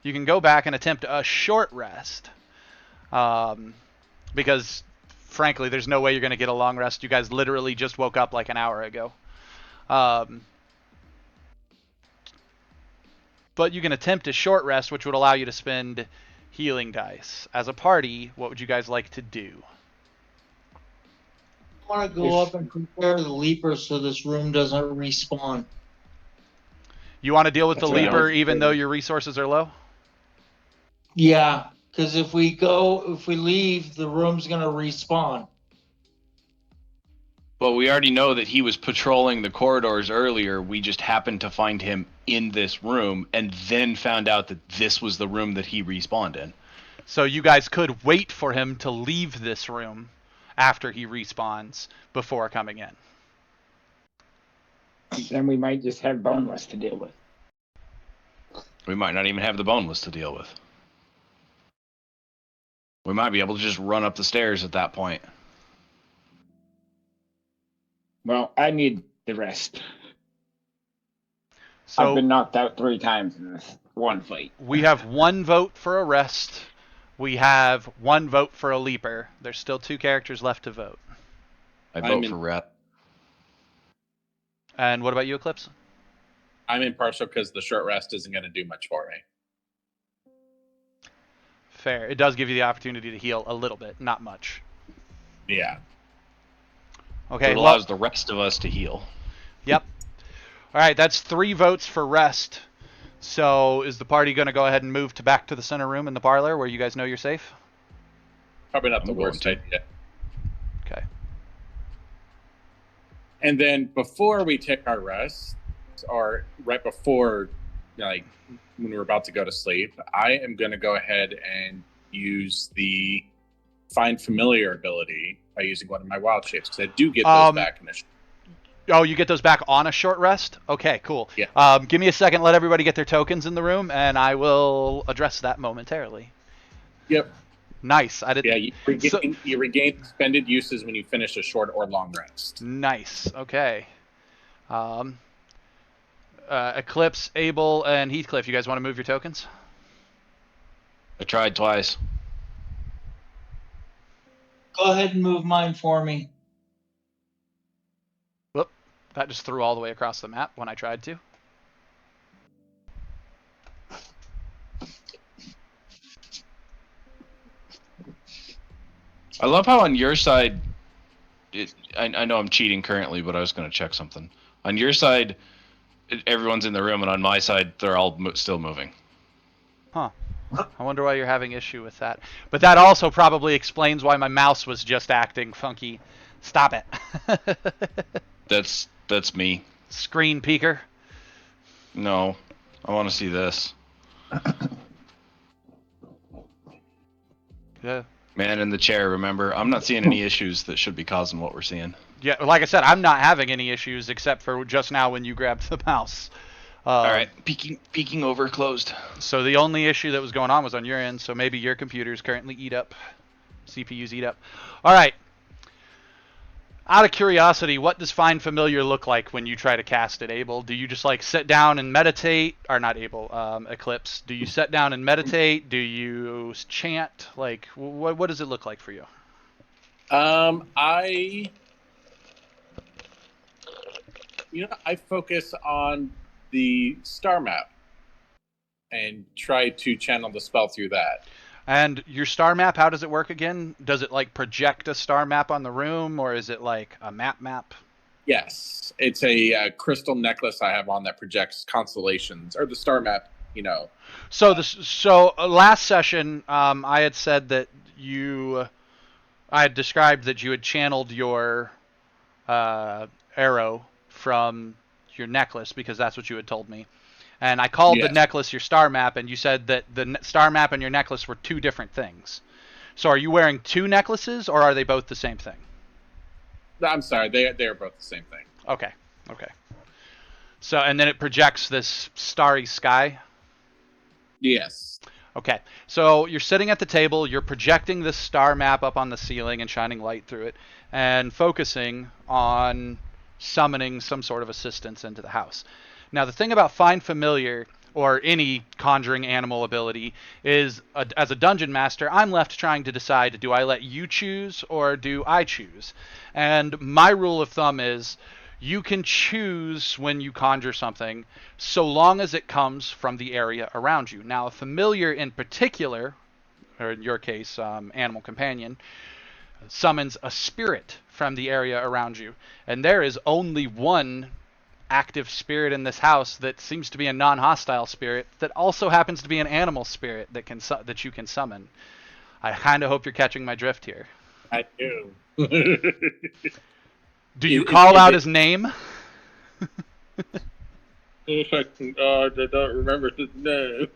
you can go back and attempt a short rest, because, frankly, there's no way you're going to get a long rest. You guys literally just woke up like an hour ago. But you can attempt a short rest, which would allow you to spend healing dice. As a party, what would you guys like to do? I want to go up and prepare the Leaper so this room doesn't respawn. You want to deal with the That's right. Leaper even though your resources are low? Yeah, because if we leave, the room's going to respawn. But we already know that he was patrolling the corridors earlier. We just happened to find him in this room and then found out that this was the room that he respawned in. So you guys could wait for him to leave this room after he respawns before coming in. Then we might just have boneless to deal with. We might not even have the boneless to deal with. We might be able to just run up the stairs at that point. Well, I need the rest. So I've been knocked out 3 times in this one fight. we have 1 vote for a rest. We have 1 vote for a Leaper. There's still 2 characters left to vote. I vote for Ret. And what about you, Eclipse? I'm impartial because the short rest isn't going to do much for me. Fair. It does give you the opportunity to heal a little bit, not much. Yeah. Okay. It allows the rest of us to heal. Yep. All right, that's 3 votes for rest. So is the party going to go ahead and move back to the center room in the parlor where you guys know you're safe? Probably not the I'm worst going idea. Okay. And then before we take our rest, or right before, like, when we're about to go to sleep, I am going to go ahead and use the Find Familiar ability by using one of my wild shapes, because I do get those back initially. Oh, you get those back on a short rest? Okay, cool. Yeah. Give me a second. Let everybody get their tokens in the room, and I will address that momentarily. Yep. Nice. I didn't. Yeah, you regain expended uses when you finish a short or long rest. Nice. Okay. Eclipse, Abel, and Heathcliff, you guys want to move your tokens? I tried twice. Go ahead and move mine for me. Whoop. That just threw all the way across the map when I tried to. I love how on your side, I know I'm cheating currently, but I was going to check something. On your side, everyone's in the room, and on my side, they're all still moving. Huh. I wonder why you're having issue with that. But that also probably explains why my mouse was just acting funky. Stop it. That's me. Screen peeker. No, I want to see this. Yeah. Man in the chair, remember? I'm not seeing any issues that should be causing what we're seeing. Yeah, like I said, I'm not having any issues except for just now when you grabbed the mouse. All right, peeking over, closed. So the only issue that was going on was on your end, so maybe your computer's currently eat up. CPU's eat up. All right. Out of curiosity, what does Find Familiar look like when you try to cast it, Abel? Do you just like sit down and meditate? Or not Abel, Eclipse. Do you sit down and meditate? Do you chant? Like, what does it look like for you? I focus on the star map and try to channel the spell through that. And your star map, how does it work again? Does it like project a star map on the room, or is it like a map? Yes, it's a crystal necklace I have on that projects constellations, or the star map, So last session, I had said that I had described that you had channeled your arrow from your necklace, because that's what you had told me. And I called the necklace your star map, and you said that the star map and your necklace were two different things. So are you wearing two necklaces, or are they both the same thing? I'm sorry, they are both the same thing. Okay. So, and then it projects this starry sky? Yes. Okay, so you're sitting at the table, you're projecting this star map up on the ceiling and shining light through it, and focusing on summoning some sort of assistance into the house. Now, the thing about Find Familiar, or any conjuring animal ability, is as a dungeon master, I'm left trying to decide, do I let you choose or do I choose? And my rule of thumb is, you can choose when you conjure something, so long as it comes from the area around you. Now, a familiar in particular, or in your case, animal companion, summons a spirit from the area around you. And there is only one active spirit in this house that seems to be a non-hostile spirit that also happens to be an animal spirit that you can summon. I kind of hope you're catching my drift here. I do. Do you call out his name? I don't remember his name.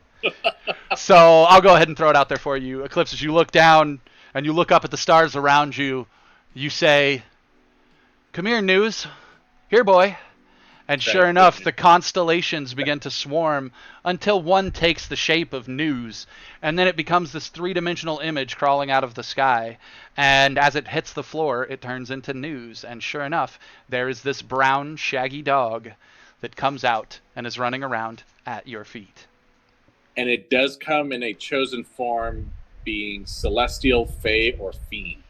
So I'll go ahead and throw it out there for you. Eclipse, as you look down and you look up at the stars around you, you say, "Come here, News. Here, boy." And sure enough, the constellations begin to swarm until one takes the shape of News. And then it becomes this three-dimensional image crawling out of the sky. And as it hits the floor, it turns into News. And sure enough, there is this brown, shaggy dog that comes out and is running around at your feet. And it does come in a chosen form, being Celestial, Fey, or Fiend.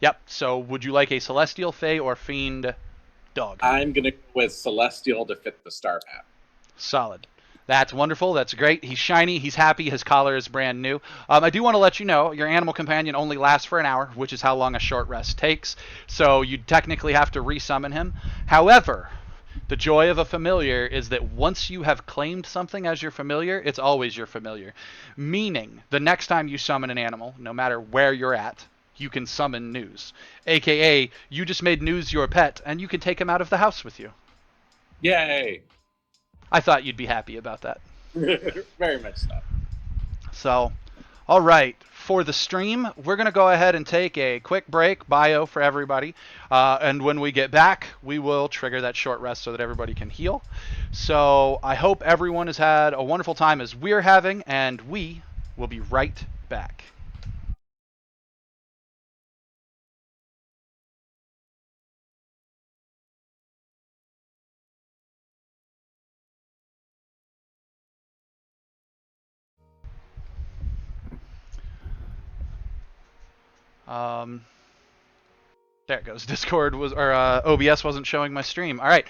Yep, so would you like a Celestial, Fey, or Fiend dog? I'm going to go with Celestial to fit the star map. Solid. That's wonderful. That's great. He's shiny. He's happy. His collar is brand new. I do want to let you know, your animal companion only lasts for an hour, which is how long a short rest takes. So you technically have to resummon him. However, the joy of a familiar is that once you have claimed something as your familiar, it's always your familiar. Meaning, the next time you summon an animal, no matter where you're at, you can summon News. AKA, you just made News your pet, and you can take him out of the house with you. Yay! I thought you'd be happy about that. Very much so. So, all right. for the stream, we're going to go ahead and take a quick break, bio for everybody. And when we get back, we will trigger that short rest so that everybody can heal. So I hope everyone has had a wonderful time as we're having, and we will be right back. There it goes. Discord was, or OBS wasn't showing my stream. All right.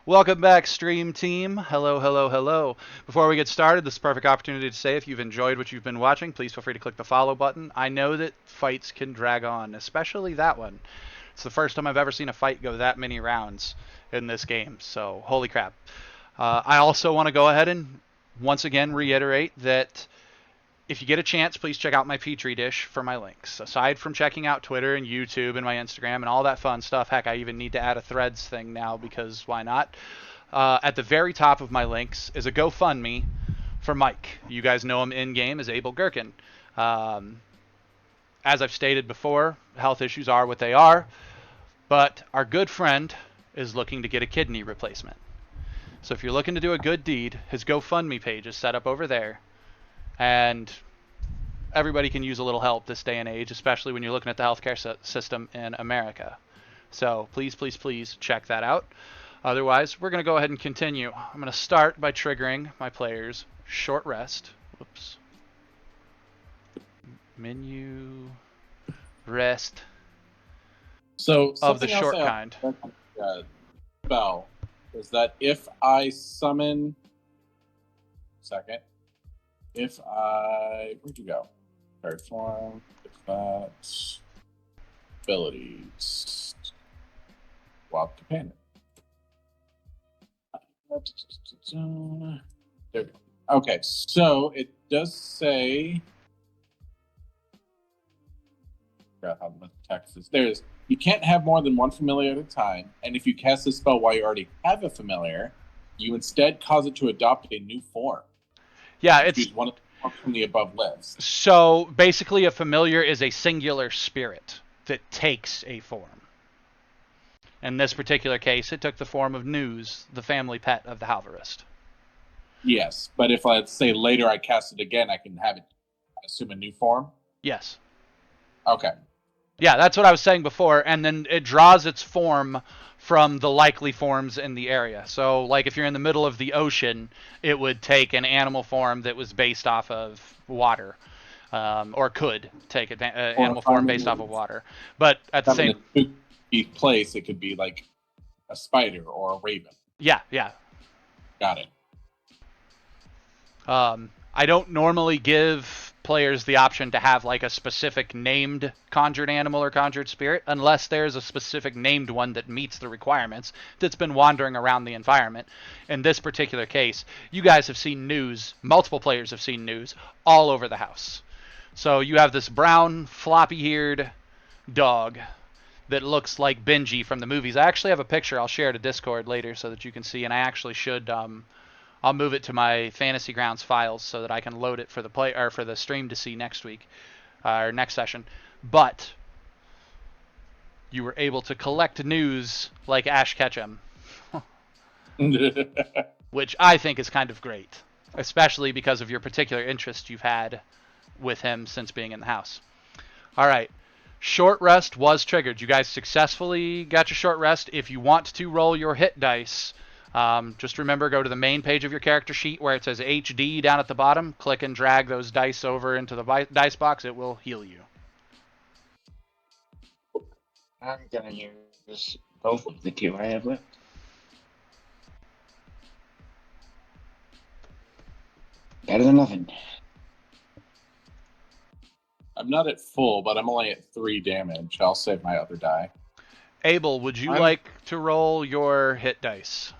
Welcome back, stream team. Hello, hello, hello. Before we get started, this is a perfect opportunity to say if you've enjoyed what you've been watching, please feel free to click the follow button. I know that fights can drag on, especially that one. It's the first time I've ever seen a fight go that many rounds in this game, so holy crap. I also want to go ahead and once again reiterate that if you get a chance, please check out my Petri dish for my links. Aside from checking out Twitter and YouTube and my Instagram and all that fun stuff, heck, I even need to add a Threads thing now because why not? At the very top of my links is a GoFundMe for Mike. You guys know him in-game as Abel Gherkin. As I've stated before, health issues are what they are, but our good friend is looking to get a kidney replacement. So if you're looking to do a good deed, his GoFundMe page is set up over there. And everybody can use a little help this day and age, especially when you're looking at the healthcare system in America. So please, please, please check that out. Otherwise, we're going to go ahead and continue. I'm going to start by triggering my player's short rest. Whoops. Menu rest So of the something else short I kind. Spell is that if I summon... Second. If I... Where'd you go? Card form. If that... Abilities. Swap companion. There we go. Okay, so it does say... I forgot how the text is. There's... You can't have more than one familiar at a time, and if you cast this spell while you already have a familiar, you instead cause it to adopt a new form. Yeah, it's... Choose one from the above list. So basically a familiar is a singular spirit that takes a form. In this particular case, it took the form of News, the family pet of the Halvarist. Yes, but if, let's say, later I cast it again, I can have it assume a new form? Yes. Okay. Yeah, that's what I was saying before, and then it draws its form from the likely forms in the area. So, like, if you're in the middle of the ocean, it would take an animal form that was based off of water, or could take an animal form based off of water. But at the same... In a spooky place, it could be, like, a spider or a raven. Yeah, yeah. Got it. I don't normally give players the option to have like a specific named conjured animal or conjured spirit unless there's a specific named one that meets the requirements that's been wandering around the environment. In this particular case, you guys have seen News, multiple players have seen News all over the house. So you have this brown floppy-eared dog that looks like Benji from the movies. I actually have a picture I'll share to Discord later so that you can see, and I actually should I'll move it to my Fantasy Grounds files so that I can load it for the play or for the stream to see next week or next session. But you were able to collect News like Ash Ketchum, which I think is kind of great, especially because of your particular interest you've had with him since being in the house. All right. Short rest was triggered. You guys successfully got your short rest. If you want to roll your hit dice, just remember, go to the main page of your character sheet where it says HD down at the bottom. Click and drag those dice over into the dice box. It will heal you. I'm gonna use both of the two I have left. Better than nothing. I'm not at full, but I'm only at 3 damage. I'll save my other die. Abel, would you like to roll your hit dice?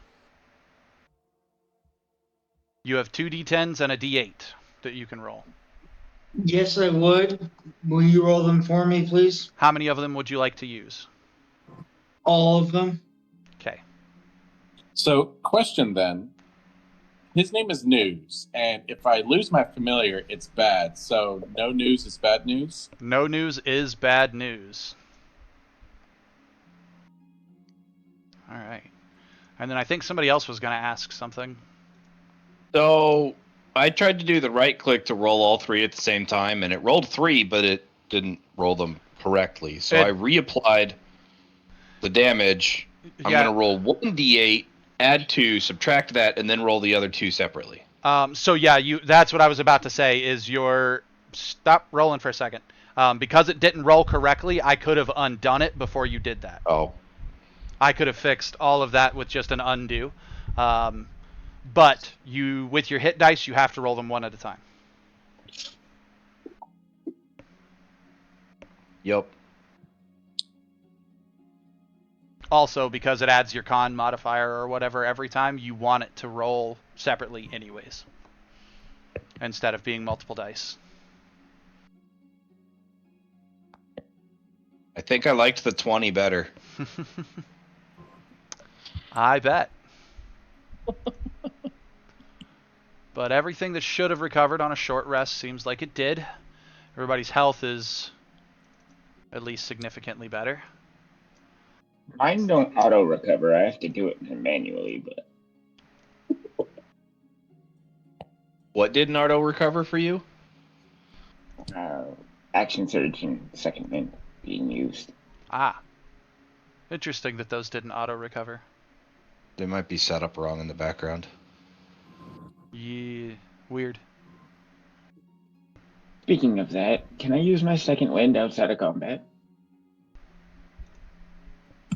You have 2 d10s and a d8 that you can roll. Yes, I would. Will you roll them for me, please? How many of them would you like to use? All of them. Okay. So, question then. His name is News, and if I lose my familiar, it's bad. So no news is bad news. No news is bad news. All right. And then I think somebody else was going to ask something. So I tried to do the right click to roll all three at the same time, and it rolled 3, but it didn't roll them correctly. So I reapplied the damage. I'm going to roll 1d8, add 2, subtract that, and then roll the other 2 separately. So yeah, that's what I was about to say is stop rolling for a second. Because it didn't roll correctly, I could have undone it before you did that. Oh. I could have fixed all of that with just an undo. But with your hit dice, you have to roll them one at a time. Yep. Also, because it adds your con modifier or whatever every time, you want it to roll separately anyways, instead of being multiple dice. I think I liked the 20 better. I bet. But everything that should have recovered on a short rest seems like it did. Everybody's health is at least significantly better. Mine don't auto recover. I have to do it manually, but What did Nardo recover for you? action surge and second wind being used. Ah. Interesting that those didn't auto recover. They might be set up wrong in the background. Yeah, weird. Speaking of that, can I use my second wind outside of combat?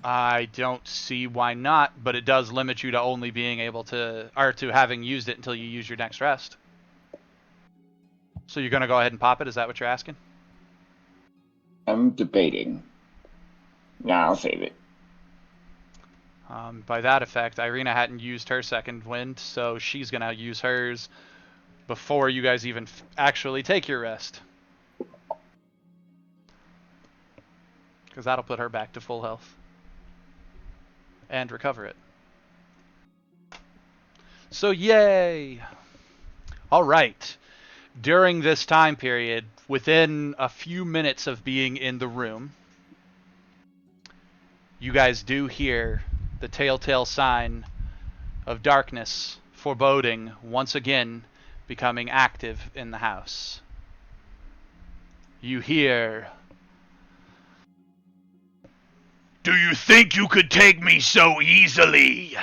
I don't see why not, but it does limit you to only being able to, or to having used it until you use your next rest. So you're going to go ahead and pop it? Is that what you're asking? I'm debating. Nah, I'll save it. By that effect, Irina hadn't used her second wind, so she's going to use hers before you guys even actually take your rest. Because that'll put her back to full health. And recover it. So yay! Alright. During this time period, within a few minutes of being in the room, you guys do hear the telltale sign of darkness, foreboding, once again becoming active in the house. You hear, "Do you think you could take me so easily?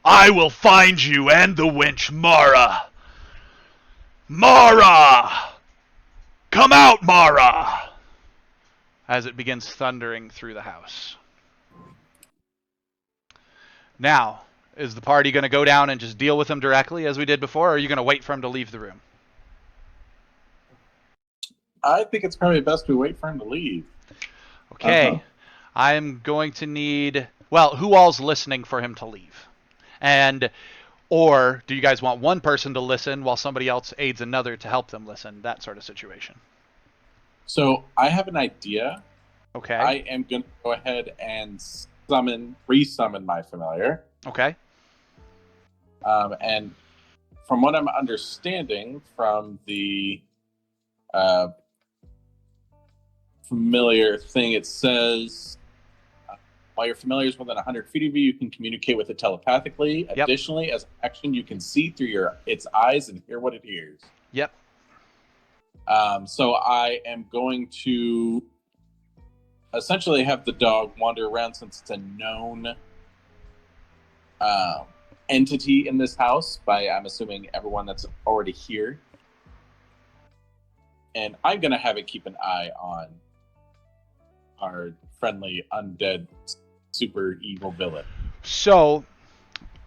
I will find you and the wench Mara. Mara! Come out, Mara!" As it begins thundering through the house. Now, is the party going to go down and just deal with him directly as we did before, or are you going to wait for him to leave the room? I think it's probably best we wait for him to leave. Okay. I'm going to need... Well, who all's listening for him to leave? Or do you guys want one person to listen while somebody else aids another to help them listen? That sort of situation. So I have an idea. Okay. I am going to go ahead and resummon my familiar. Okay. And from what I'm understanding from the familiar thing, it says while your familiar is within 100 feet of you, you can communicate with it telepathically. Yep. Additionally, as an action, you can see through its eyes and hear what it hears. Yep. So I am going to essentially have the dog wander around since it's a known entity in this house by, I'm assuming, everyone that's already here. And I'm going to have it keep an eye on our friendly, undead, super evil villain. So,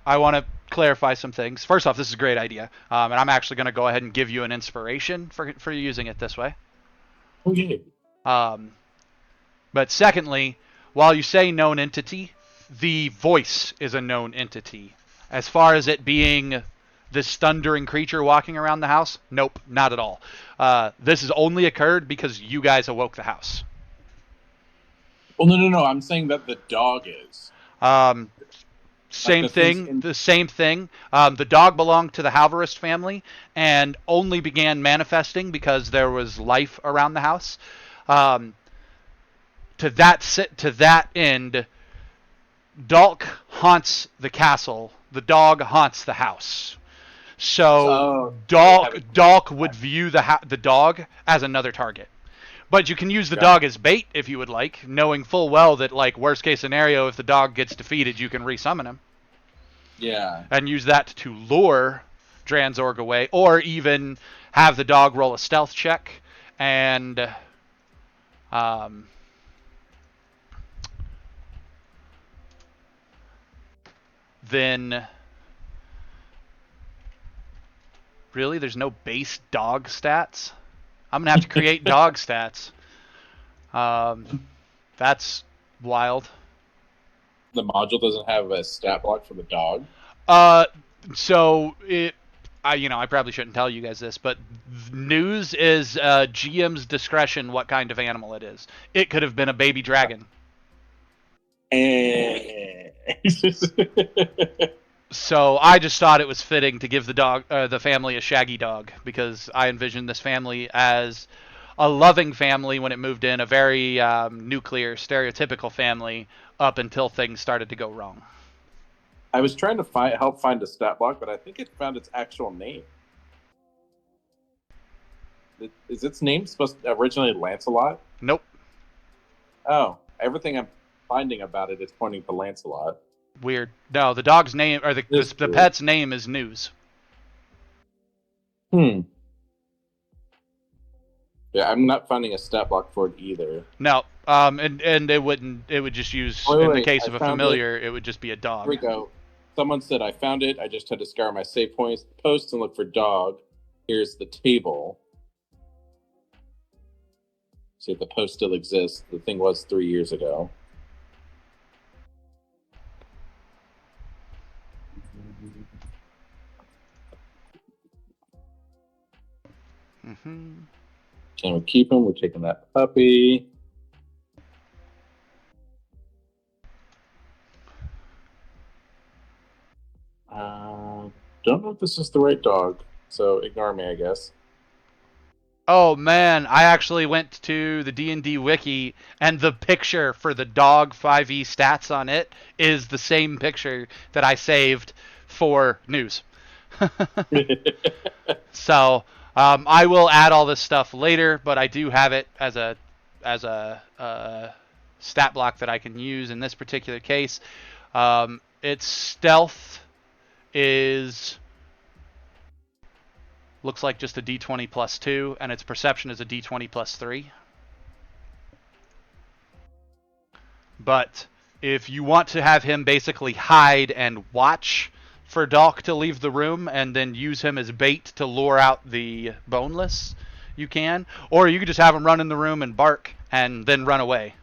I want to clarify some things. First off, this is a great idea. And I'm actually going to go ahead and give you an inspiration for using it this way. Oh, yeah. But secondly, while you say known entity, the voice is a known entity. As far as it being this thundering creature walking around the house, nope, not at all. This has only occurred because you guys awoke the house. Well, no. I'm saying that the dog is. Same the things thing. in- The same thing. The dog belonged to the Halvarist family and only began manifesting because there was life around the house. To that end, Dalk haunts the castle. The dog haunts the house. So Dalk would view the dog as another target. But you can use the dog as bait if you would like, knowing full well that, like, worst case scenario, if the dog gets defeated, you can resummon him. Yeah. And use that to lure Dranzorg away, or even have the dog roll a stealth check, and then really there's no base dog stats. I'm gonna have to create dog stats. That's wild. The module doesn't have a stat block for the dog. So I probably shouldn't tell you guys this, but news is GM's discretion what kind of animal it is. It could have been a baby dragon. So I just thought it was fitting to give the family a shaggy dog, because I envisioned this family as a loving family when it moved in, a very nuclear, stereotypical family up until things started to go wrong. I was trying to help find a stat block, but I think it found its actual name. Is its name supposed to originally Lancelot? Nope. Oh, everything I'm finding about it is pointing to Lancelot. Weird. No, the dog's name, or the pet's name is News. Yeah, I'm not finding a stat block for it either. No, and it would just use, in the case of a familiar, it would just be a dog. Here we go. Someone said, I found it. I just had to scour my save points, post, and look for dog. Here's the table. See if the post still exists. The thing was 3 years ago. And we'll keep him. We're taking that puppy. Don't know if this is the right dog, so ignore me, I guess. Oh man, I actually went to the D&D wiki, and the picture for the dog 5e stats on it is the same picture that I saved for News. So I will add all this stuff later, but I do have it as a stat block that I can use in this particular case. Its stealth looks like just a d20 plus 2, and its perception is a d20 plus 3. But if you want to have him basically hide and watch for Dalk to leave the room and then use him as bait to lure out the boneless, you can. Or you could just have him run in the room and bark and then run away.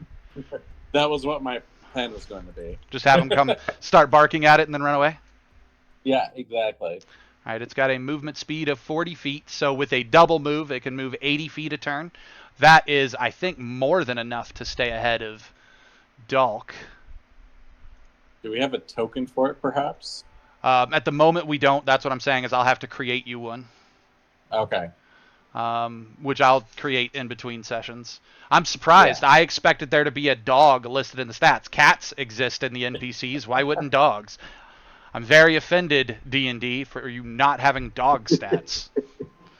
That was what my plan was going to be. Just have him come start barking at it and then run away? Yeah, exactly. All right, it's got a movement speed of 40 feet, so with a double move, it can move 80 feet a turn. That is, I think, more than enough to stay ahead of Dalk. Do we have a token for it, perhaps? At the moment, we don't. That's what I'm saying, is I'll have to create you one. Okay. Which I'll create in between sessions. I'm surprised. Yeah. I expected there to be a dog listed in the stats. Cats exist in the NPCs. Why wouldn't dogs? I'm very offended, D&D, for you not having dog stats.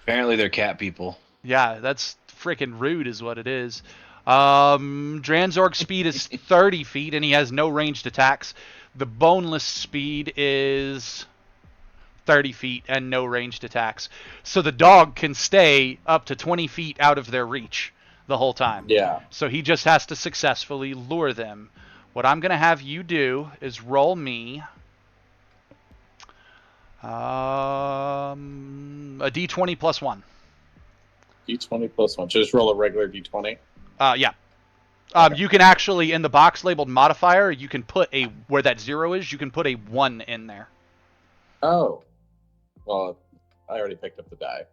Apparently they're cat people. Yeah, that's freaking rude is what it is. Dranzorg's speed is 30 feet, and he has no ranged attacks. The boneless speed is 30 feet and no ranged attacks. So the dog can stay up to 20 feet out of their reach the whole time. Yeah. So he just has to successfully lure them. What I'm going to have you do is roll me a d20 plus 1. D20 plus 1. Just roll a regular D20? Yeah. Okay. You can actually, in the box labeled modifier, you can put where that 0 is, you can put a 1 in there. Oh. Well, I already picked up the die.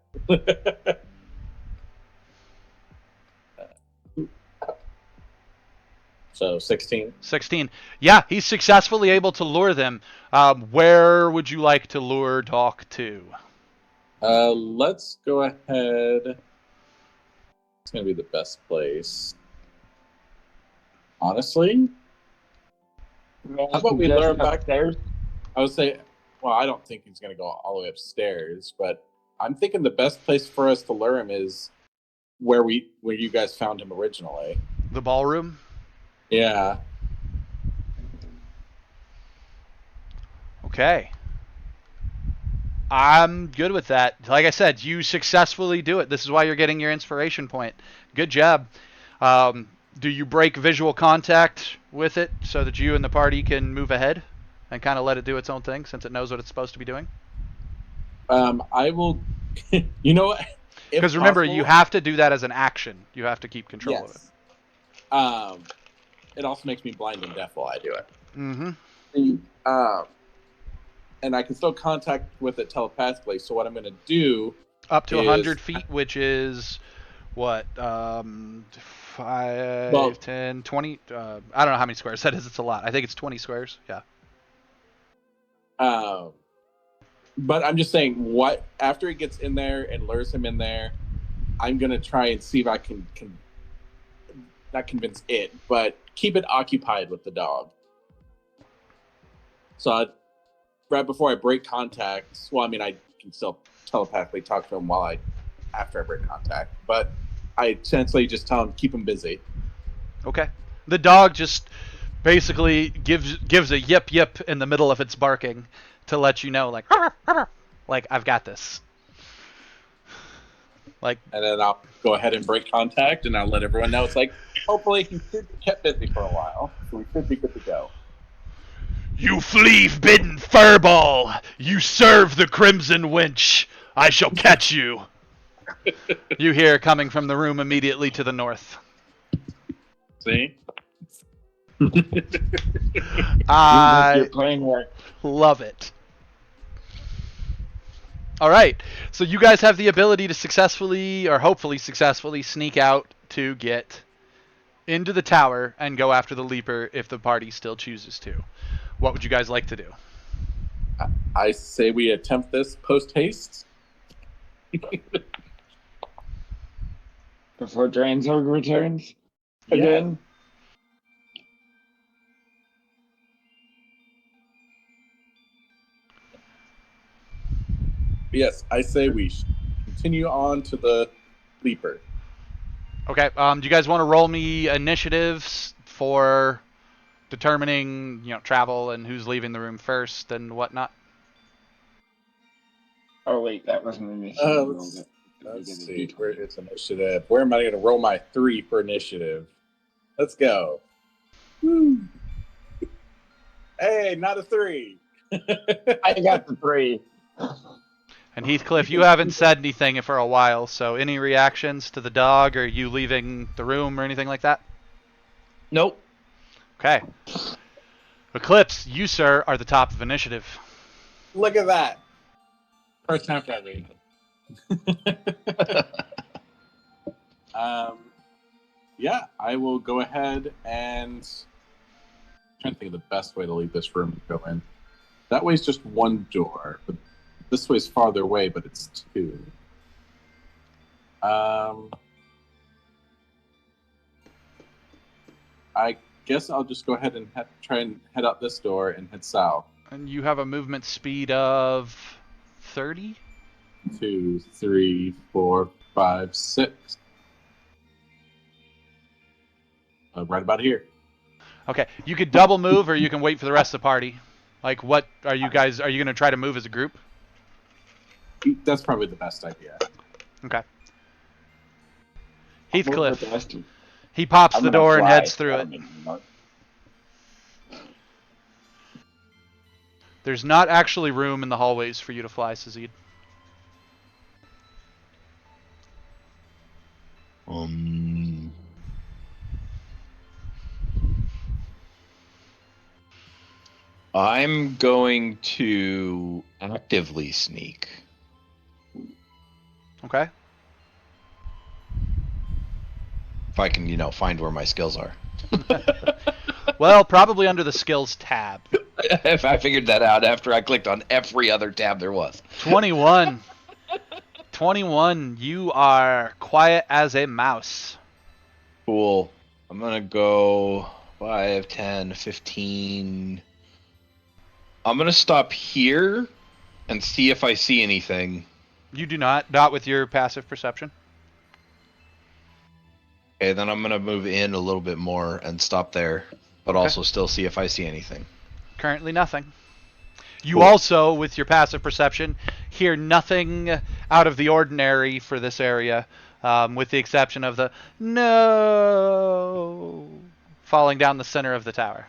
So 16. 16. Yeah, he's successfully able to lure them. Where would you like to lure Doc to? Let's go ahead. It's going to be the best place. Honestly, how about we lure him back upstairs? I would say, well, I don't think he's going to go all the way upstairs, but I'm thinking the best place for us to lure him is where you guys found him originally. The ballroom? Yeah. Okay. I'm good with that. Like I said, you successfully do it. This is why you're getting your inspiration point. Good job. Do you break visual contact with it so that you and the party can move ahead and kind of let it do its own thing since it knows what it's supposed to be doing? I will. You know what? Because remember, you have to do that as an action. You have to keep control of it. It also makes me blind and deaf while I do it. Mm-hmm. And I can still contact with it telepathically. So what I'm going to do up to 100 feet, which is what 5, 10, 20. I don't know how many squares that is. It's a lot. I think it's 20 squares. Yeah. But I'm just saying, what after it gets in there and lures him in there, I'm going to try and see if I can not convince it, but keep it occupied with the dog. So right before I break contact, well, I mean, I can still telepathically talk to him after I break contact, but I essentially just tell him, keep him busy. Okay. The dog just basically gives a yip yip in the middle of its barking to let you know, like I've got this. And then I'll go ahead and break contact, and I'll let everyone know. It's like, hopefully he should be kept busy for a while, so we should be good to go. You flea-bitten furball! You serve the Crimson Wench! I shall catch you! You hear coming from the room immediately to the north. See? I playing work. Love it. All right, so you guys have the ability to successfully, or hopefully successfully, sneak out to get into the tower and go after the Leaper if the party still chooses to. What would you guys like to do? I say we attempt this post-haste. Before Dranzorg returns again. Yes, I say we continue on to the Leaper. Okay, do you guys want to roll me initiatives for determining, travel and who's leaving the room first and whatnot? Oh wait, that wasn't an initiative. Let's see, where is initiative? Where am I going to roll my 3 for initiative? Let's go. Woo. Hey, not a 3. I got the 3. And Heathcliff, you haven't said anything for a while, so any reactions to the dog or you leaving the room or anything like that? Nope. Okay. Eclipse, you, sir, are the top of initiative. Look at that. First time for everything. Yeah, I will go ahead and I'm trying to think of the best way to leave this room to go in. That way's just one door, but this way's farther away, but it's 2. I guess I'll just go ahead and try and head out this door and head south. And you have a movement speed of 30? 2, 3, 4, 5, 6. Right about here. Okay, you could double move or you can wait for the rest of the party. Like, what are you guys, are you going to try to move as a group? That's probably the best idea. Okay. Heathcliff, he pops the door and heads through it. There's not actually room in the hallways for you to fly, Sazid. I'm going to actively sneak. Okay. If I can, find where my skills are. Well, probably under the skills tab. If I figured that out after I clicked on every other tab there was. 21. 21, you are quiet as a mouse. Cool. I'm going to go 5, 10, 15. I'm going to stop here and see if I see anything. You do not with your passive perception. Okay, then I'm going to move in a little bit more and stop there, but Okay. also still see if I see anything. Currently nothing. You Cool. also, with your passive perception, hear nothing out of the ordinary for this area, with the exception of the no falling down the center of the tower.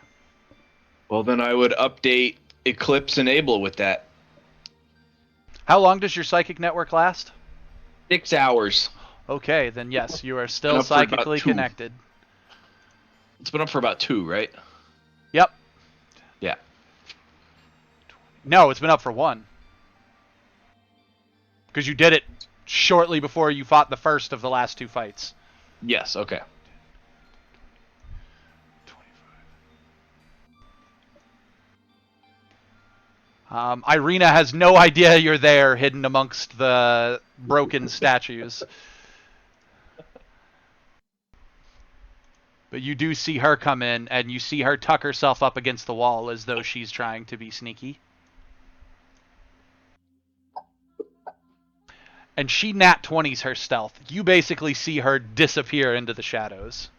Well, then I would update Eclipse Enable with that. How long does your psychic network last? 6 hours. Okay, then yes, you are Been still up for about psychically 2. connected. It's been up for about 2, right? Yep. Yeah. No, it's been up for 1. Because you did it shortly before you fought the first of the last 2 fights. Yes, okay. Irina has no idea you're there, hidden amongst the broken statues. But you do see her come in, and you see her tuck herself up against the wall as though she's trying to be sneaky. And she nat 20s her stealth. You basically see her disappear into the shadows.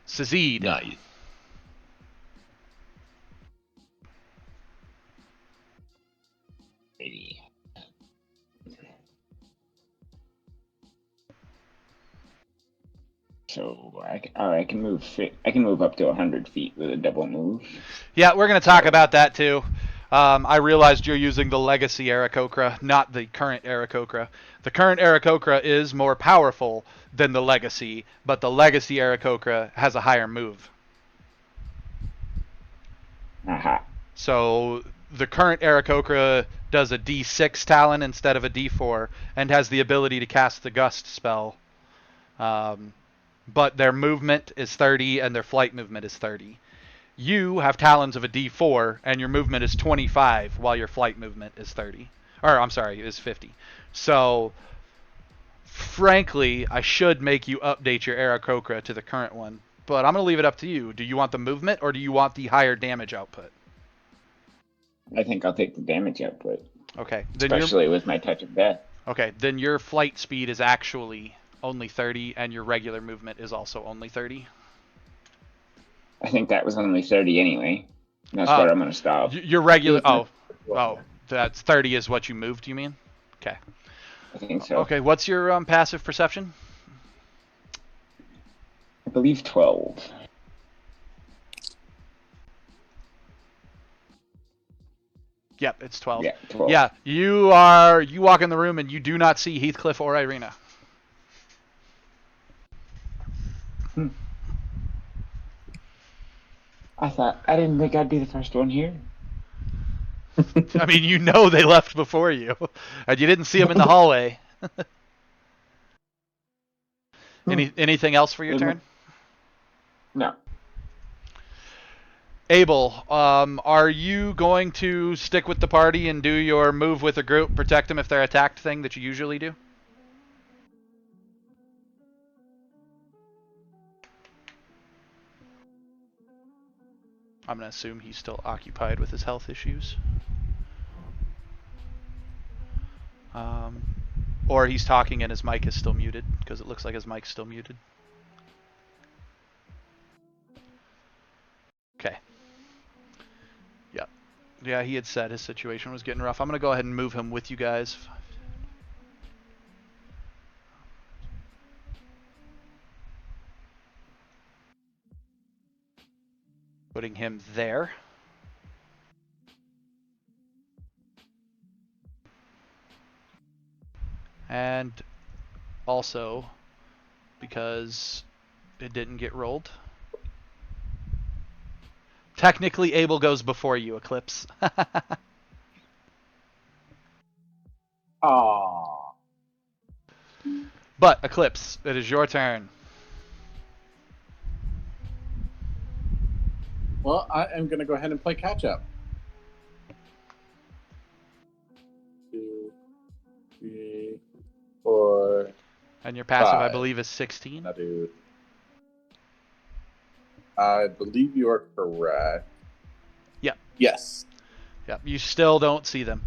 Sazid. Nice. So I can move. I can move up to 100 feet with a double move. Yeah, we're going to talk about that too. I realized you're using the Legacy Aarakocra, not the current Aarakocra. The current Aarakocra is more powerful than the Legacy, but the Legacy Aarakocra has a higher move. Aha. So the current Aarakocra does a D6 Talon instead of a D4, and has the ability to cast the Gust spell. But their movement is 30 and their flight movement is 30. You have talons of a D4 and your movement is 25 while your flight movement is 30. Or I'm sorry, is 50. So frankly, I should make you update your Aarakocra to the current one, but I'm going to leave it up to you. Do you want the movement or do you want the higher damage output? I think I'll take the damage output, Okay. Then especially with my touch of death. okay, then your flight speed is actually only 30 and your regular movement is also only 30. I think that was only 30 anyway. That's where I'm gonna stop. Your regular that's 30 is what you moved, you mean? Okay. I think so. Okay, what's your passive perception? I believe 12. Yep, it's 12. Yeah, 12. Yeah, you walk in the room and you do not see Heathcliff or Irina. I didn't think I'd be the first one here. I mean, you know they left before you, and you didn't see them in the hallway. Anything else for your turn? No. Abel, are you going to stick with the party and do your move with a group, protect them if they're attacked thing that you usually do? I'm going to assume he's still occupied with his health issues. Or he's talking and his mic is still muted, because it looks like his mic's still muted. Okay. Yep. Yeah, he had said his situation was getting rough. I'm going to go ahead and move him with you guys. Putting him there. And also, because it didn't get rolled, technically Abel goes before you, Eclipse. Aww. But, Eclipse, it is your turn. Well, I am going to go ahead and play catch up. 2, 3, 4. And your passive, I 5. believe, is 16. I believe you are correct. Yep. Yes. Yep. You still don't see them.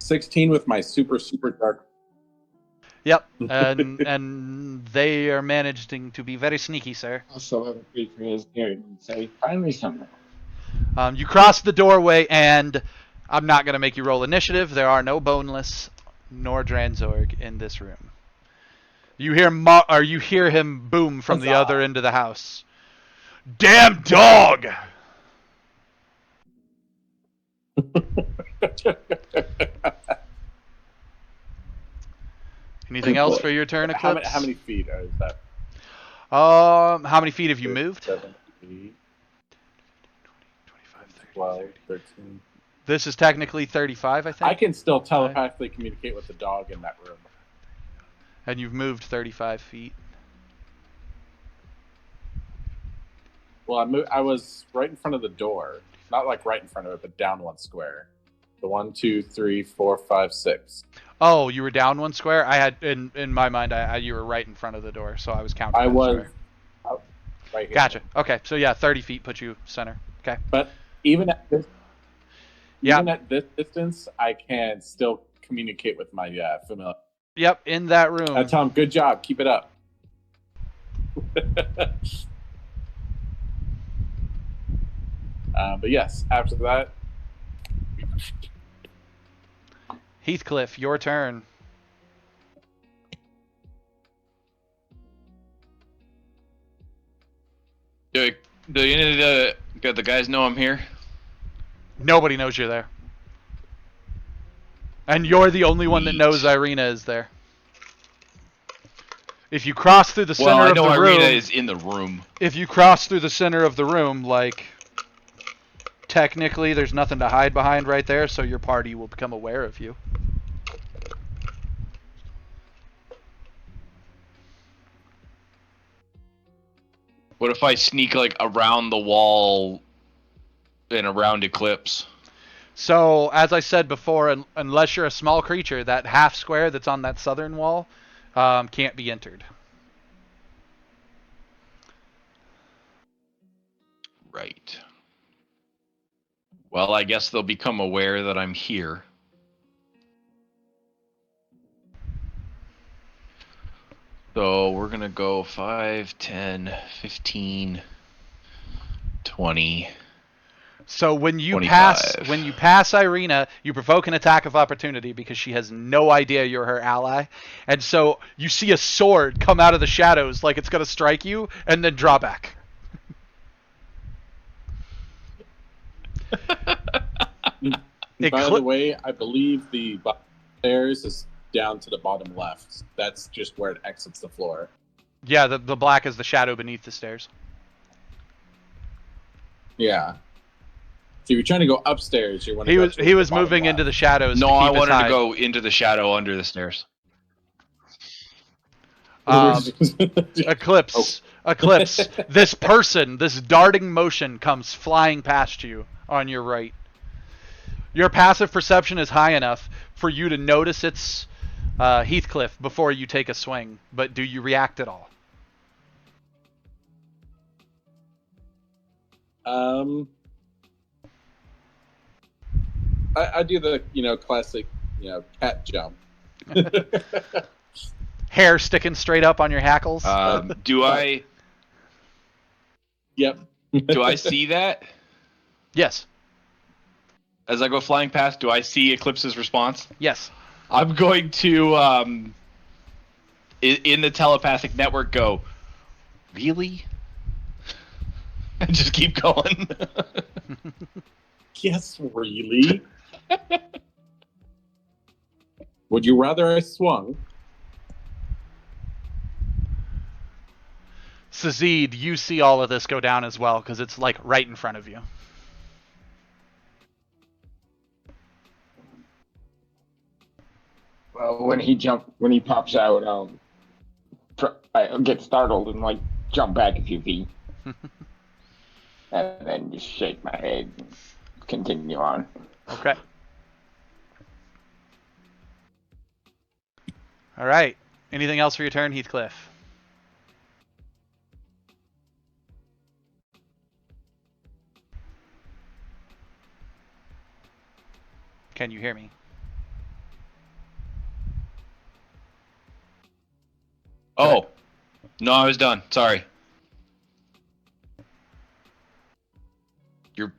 16 with my super dark. Yep. And they are managing to be very sneaky, sir. Also have a creature is here and say, finally someone. You cross the doorway, and I'm not going to make you roll initiative. There are no boneless nor Dranzorg in this room. You hear him boom from the other end of the house. Damn dog! Anything else for your turn, Eclipse? How many feet is that? How many feet have you moved? 7 feet. 25, 30, 12, 30. 13. This is technically 35, I think. I can still telepathically communicate with the dog in that room. And you've moved 35 feet. Well, I was right in front of the door. Not like right in front of it, but down one square. The 1, 2, 3, 4, 5, 6. Oh, you were down one square? I had in my mind, you were right in front of the door, so I was counting. I that was square. right here. Gotcha. Okay, so yeah, 30 feet puts you center. Okay. But even at this distance, I can still communicate with my familiar. Yep, in that room. Tom, good job. Keep it up. But yes, after that, Heathcliff, your turn. Do any of the guys know I'm here? Nobody knows you're there. And you're the only one that knows Irina is there. If you cross through the center of the room... Well, I know Irina is in the room. If you cross through the center of the room, like... Technically, there's nothing to hide behind right there, so your party will become aware of you. What if I sneak, like, around the wall and around Eclipse? So, as I said before, unless you're a small creature, that half square that's on that southern wall can't be entered. Right. Well, I guess they'll become aware that I'm here. So we're going to go 5, 10, 15, 20... So when you 25. pass Irina, you provoke an attack of opportunity because she has no idea you're her ally. And so you see a sword come out of the shadows like it's going to strike you and then draw back. by the way, I believe the stairs is down to the bottom left. That's just where it exits the floor. Yeah, the black is the shadow beneath the stairs. Yeah. So you're trying to go upstairs. You want to he was moving into the shadows. No, I wanted to go into the shadow under the stairs. Eclipse. This person, this darting motion comes flying past you on your right. Your passive perception is high enough for you to notice it's Heathcliff before you take a swing. But do you react at all? I do the classic cat jump. Hair sticking straight up on your hackles. Do I? Yep. Do I see that? Yes. As I go flying past, do I see Eclipse's response? Yes. I'm going to, in the telepathic network, go, really? And just keep going. Yes, really? Would you rather I swung? Sazid, you see all of this go down as well because it's like right in front of you. Well, when he pops out, I get startled and like jump back a few feet. and then just shake my head and continue on. Okay. All right. Anything else for your turn, Heathcliff? Can you hear me? Oh, no, I was done. Sorry.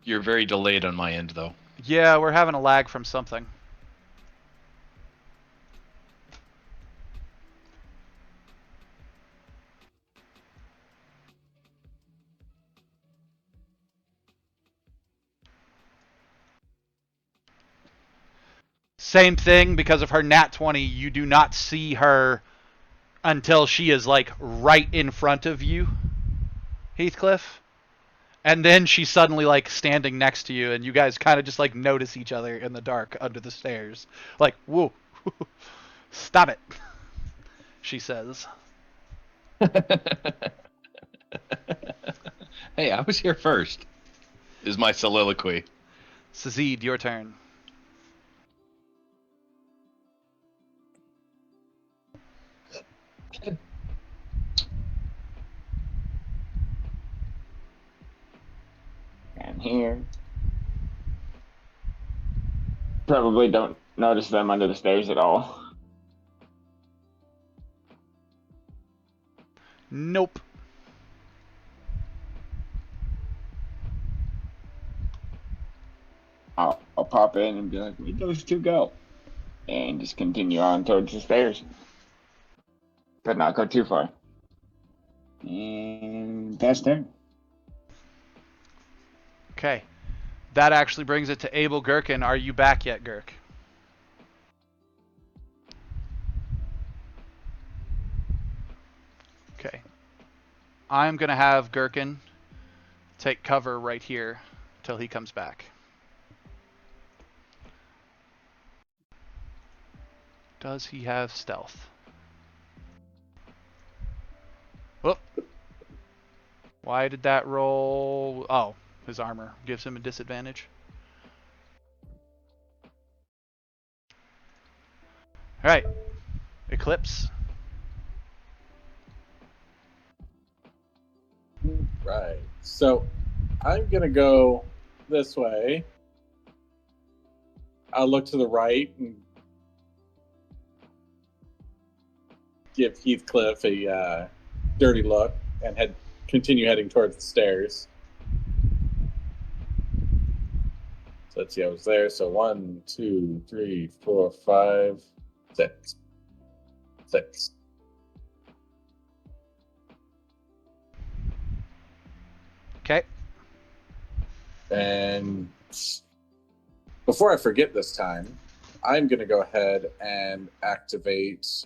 You're very delayed on my end, though. Yeah, we're having a lag from something. Same thing, because of her nat 20, you do not see her until she is like right in front of you, Heathcliff. And then she's suddenly like standing next to you, and you guys kind of just like notice each other in the dark under the stairs. Like, whoa, stop it, she says. Hey, I was here first, is my soliloquy. Sazid, your turn. And here. Probably don't notice them under the stairs at all. Nope. I'll pop in and be like, where'd those two go? And just continue on towards the stairs. But not go too far. And that's turn. Okay. That actually brings it to Abel Gherkin. Are you back yet, Gherk? Okay. I'm going to have Gherkin take cover right here till he comes back. Does he have stealth? Oh. Why did that roll? Oh, his armor gives him a disadvantage. All right. Eclipse. Right. So I'm going to go this way. I'll look to the right and give Heathcliff a dirty look and continue heading towards the stairs. So let's see, I was there. So 1, 2, 3, 4, 5, 6. 6. Okay. And before I forget this time, I'm going to go ahead and activate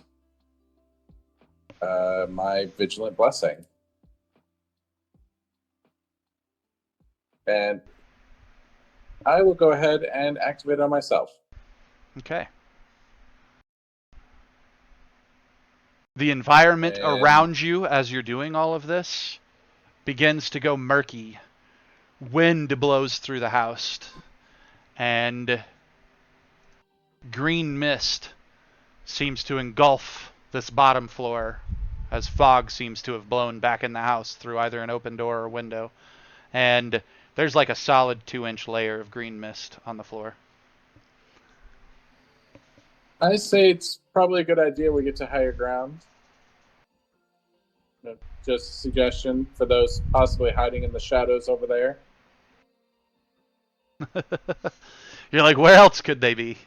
my Vigilant Blessing. And I will go ahead and activate it on myself. Okay. The environment around you as you're doing all of this begins to go murky. Wind blows through the house, and green mist seems to engulf this bottom floor as fog seems to have blown back in the house through either an open door or window. And there's like a solid 2-inch layer of green mist on the floor. I say it's probably a good idea we get to higher ground. Just a suggestion for those possibly hiding in the shadows over there. You're like, where else could they be?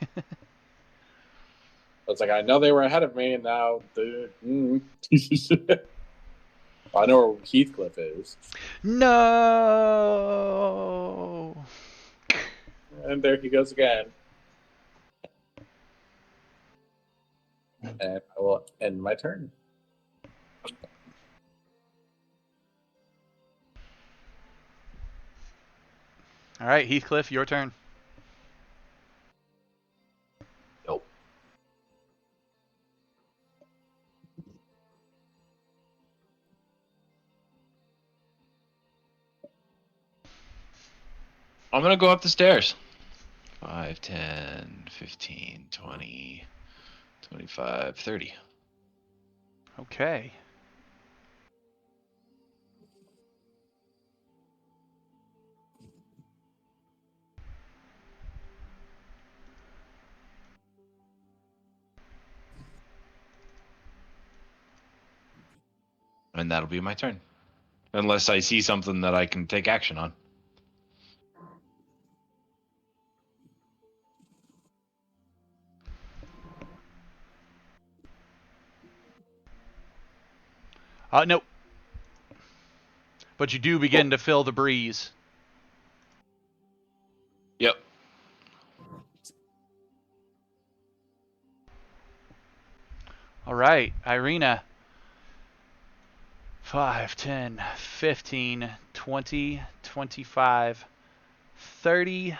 It's like, I know they were ahead of me, and now I know where Heathcliff is. No. And there he goes again. And I will end my turn. All right, Heathcliff, your turn. Nope. I'm going to go up the stairs. 5, 10, 15, 20, 25, 30. Okay. And that'll be my turn. Unless I see something that I can take action on. Nope. But you do begin to feel the breeze. Yep. All right, Irina. 5, 10, 15, 20, 25, 30.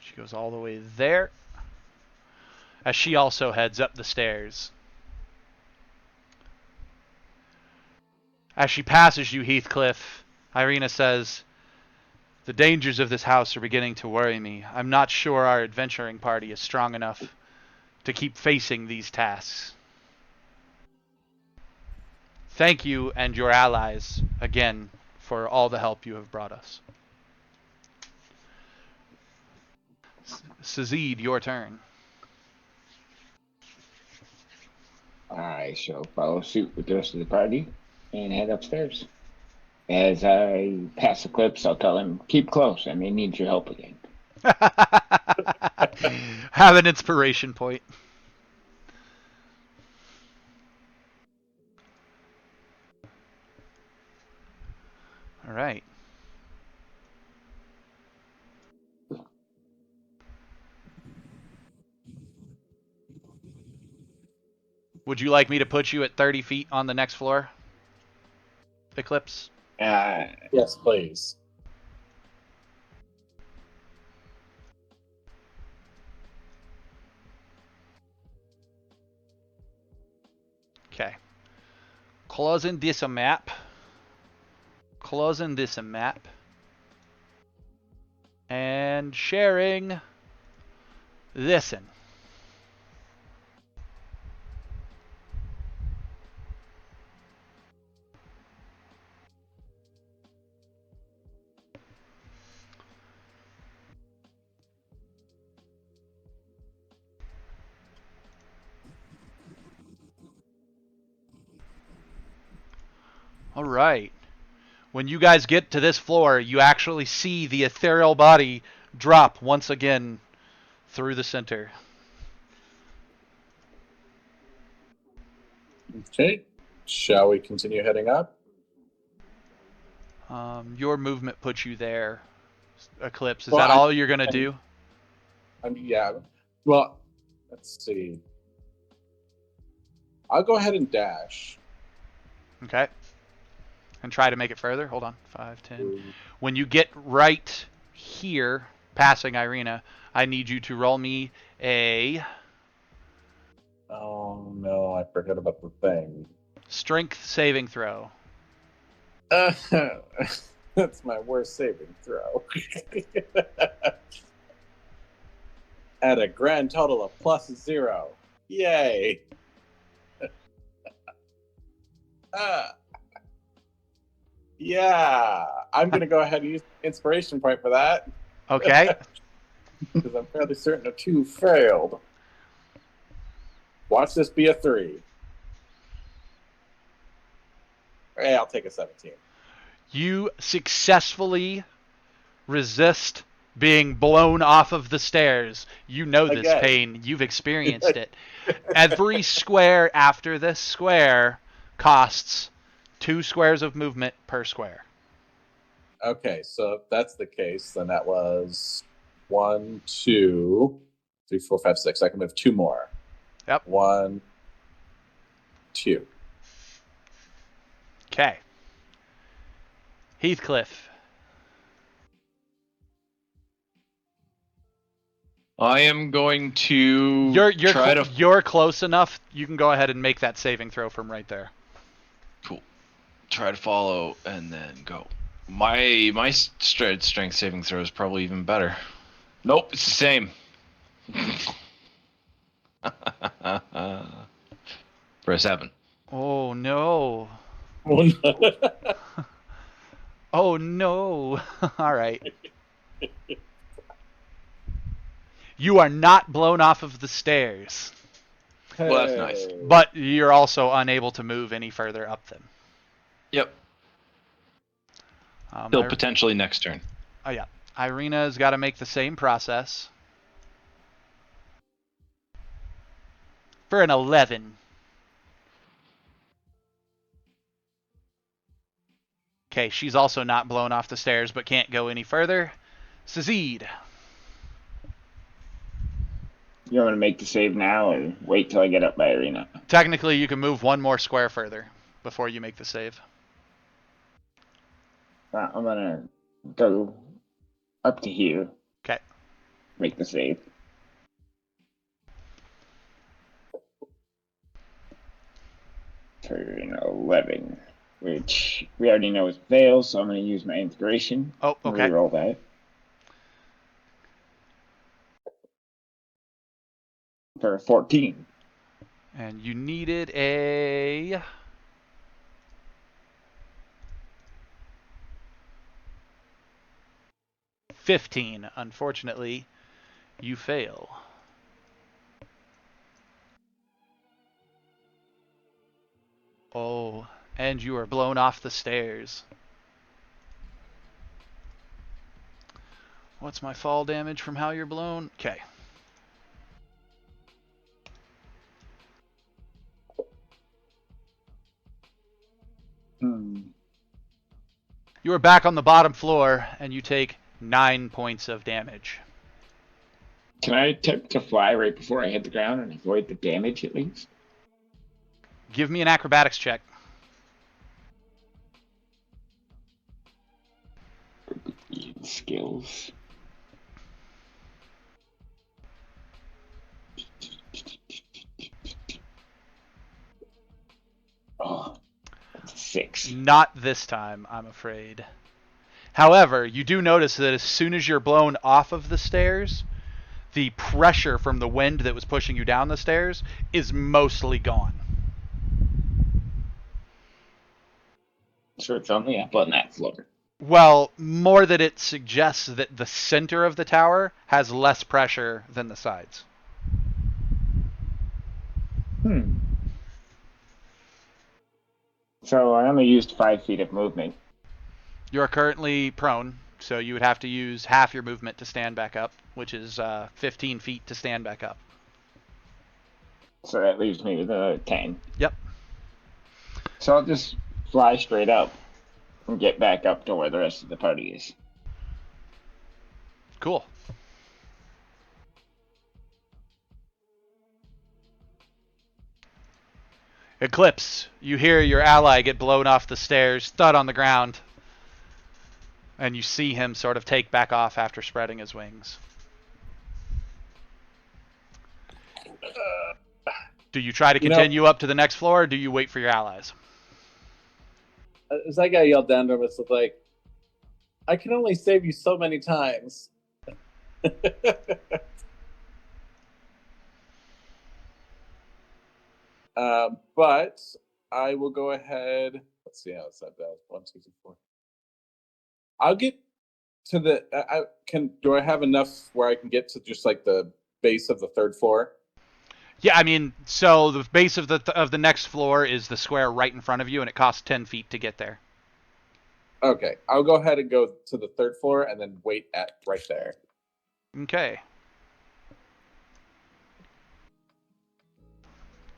She goes all the way there. As she also heads up the stairs. As she passes you, Heathcliff, Irina says, "The dangers of this house are beginning to worry me. I'm not sure our adventuring party is strong enough to keep facing these tasks. Thank you and your allies again for all the help you have brought us." Sazid, your turn. I shall follow suit with the rest of the party and head upstairs. As I pass Eclipse, I'll tell him, keep close. I may need your help again. Have an inspiration point. All right. Would you like me to put you at 30 feet on the next floor, Eclipse? Yes, please. Okay. Closing this map. Closing this map. And sharing this in. All right. When you guys get to this floor, you actually see the ethereal body drop once again through the center. Okay. Shall we continue heading up? Your movement puts you there, Eclipse. Is Well, that all you're going to do? Yeah. Well, let's see. I'll go ahead and dash. Okay. And try to make it further. Hold on. 5, 10. When you get right here, passing Irina, I need you to roll me a Oh no, I forgot about the thing. strength saving throw. That's my worst saving throw. At a grand total of +0. Yay! Yeah, I'm gonna go ahead and use inspiration point for that Okay. because I'm fairly certain a 2 failed. Watch this be a 3. Hey, I'll take a 17. You successfully resist being blown off of the stairs. You know this Again. pain. You've experienced it. Every square after this square costs 2 squares of movement per square. Okay, so if that's the case, then that was 1, 2, 3, 4, 5, 6. I can move 2 more. Yep. 1, 2. Okay. Heathcliff. I am going to You're you're close enough. You can go ahead and make that saving throw from right there. Cool. Try to follow and then go. My strength saving throw is probably even better. Nope, it's the same. For a 7. Oh no. Oh, no. Oh no. All right. You are not blown off of the stairs, Well, that's nice. but you're also unable to move any further up them. Yep. Um, Still potentially next turn. Oh yeah. Irina's got to make the same process. For an 11. Okay, she's also not blown off the stairs, but can't go any further. Sazid. You want me to make the save now or wait till I get up by Irina? Technically, you can move one more square further before you make the save. I'm gonna go up to here. Okay. Make the save. For an 11, which we already know is fail, so I'm gonna use my inspiration. Oh, okay. Reroll that. For 14. And you needed a... $15. Unfortunately, you fail. Oh, and you are blown off the stairs. What's my fall damage from how you're blown? Okay. You are back on the bottom floor, and you take 9 points of damage. Can I attempt to fly right before I hit the ground and avoid the damage at least? Give me an acrobatics check. Skills. Oh, that's a 6. Not this time, I'm afraid. However, you do notice that as soon as you're blown off of the stairs, the pressure from the wind that was pushing you down the stairs is mostly gone. So it's only up on that floor. Well, more that it suggests that the center of the tower has less pressure than the sides. So I only used 5 feet of movement. You're currently prone, so you would have to use half your movement to stand back up, which is 15 feet to stand back up. So that leaves me with 10. Yep. So I'll just fly straight up and get back up to where the rest of the party is. Cool. Eclipse, you hear your ally get blown off the stairs, thud on the ground, and you see him sort of take back off after spreading his wings. Do you try to continue up to the next floor, or do you wait for your allies? As that guy yelled down to him, it's like, I can only save you so many times. But I will go ahead. Let's see how it's set down. 1, 2, 3, 4. I'll get to the. Do I have enough where I can get to just like the base of the 3rd floor? Yeah, I mean, so the base of the next floor is the square right in front of you, and it costs 10 feet to get there. Okay, I'll go ahead and go to the 3rd floor and then wait at right there. Okay.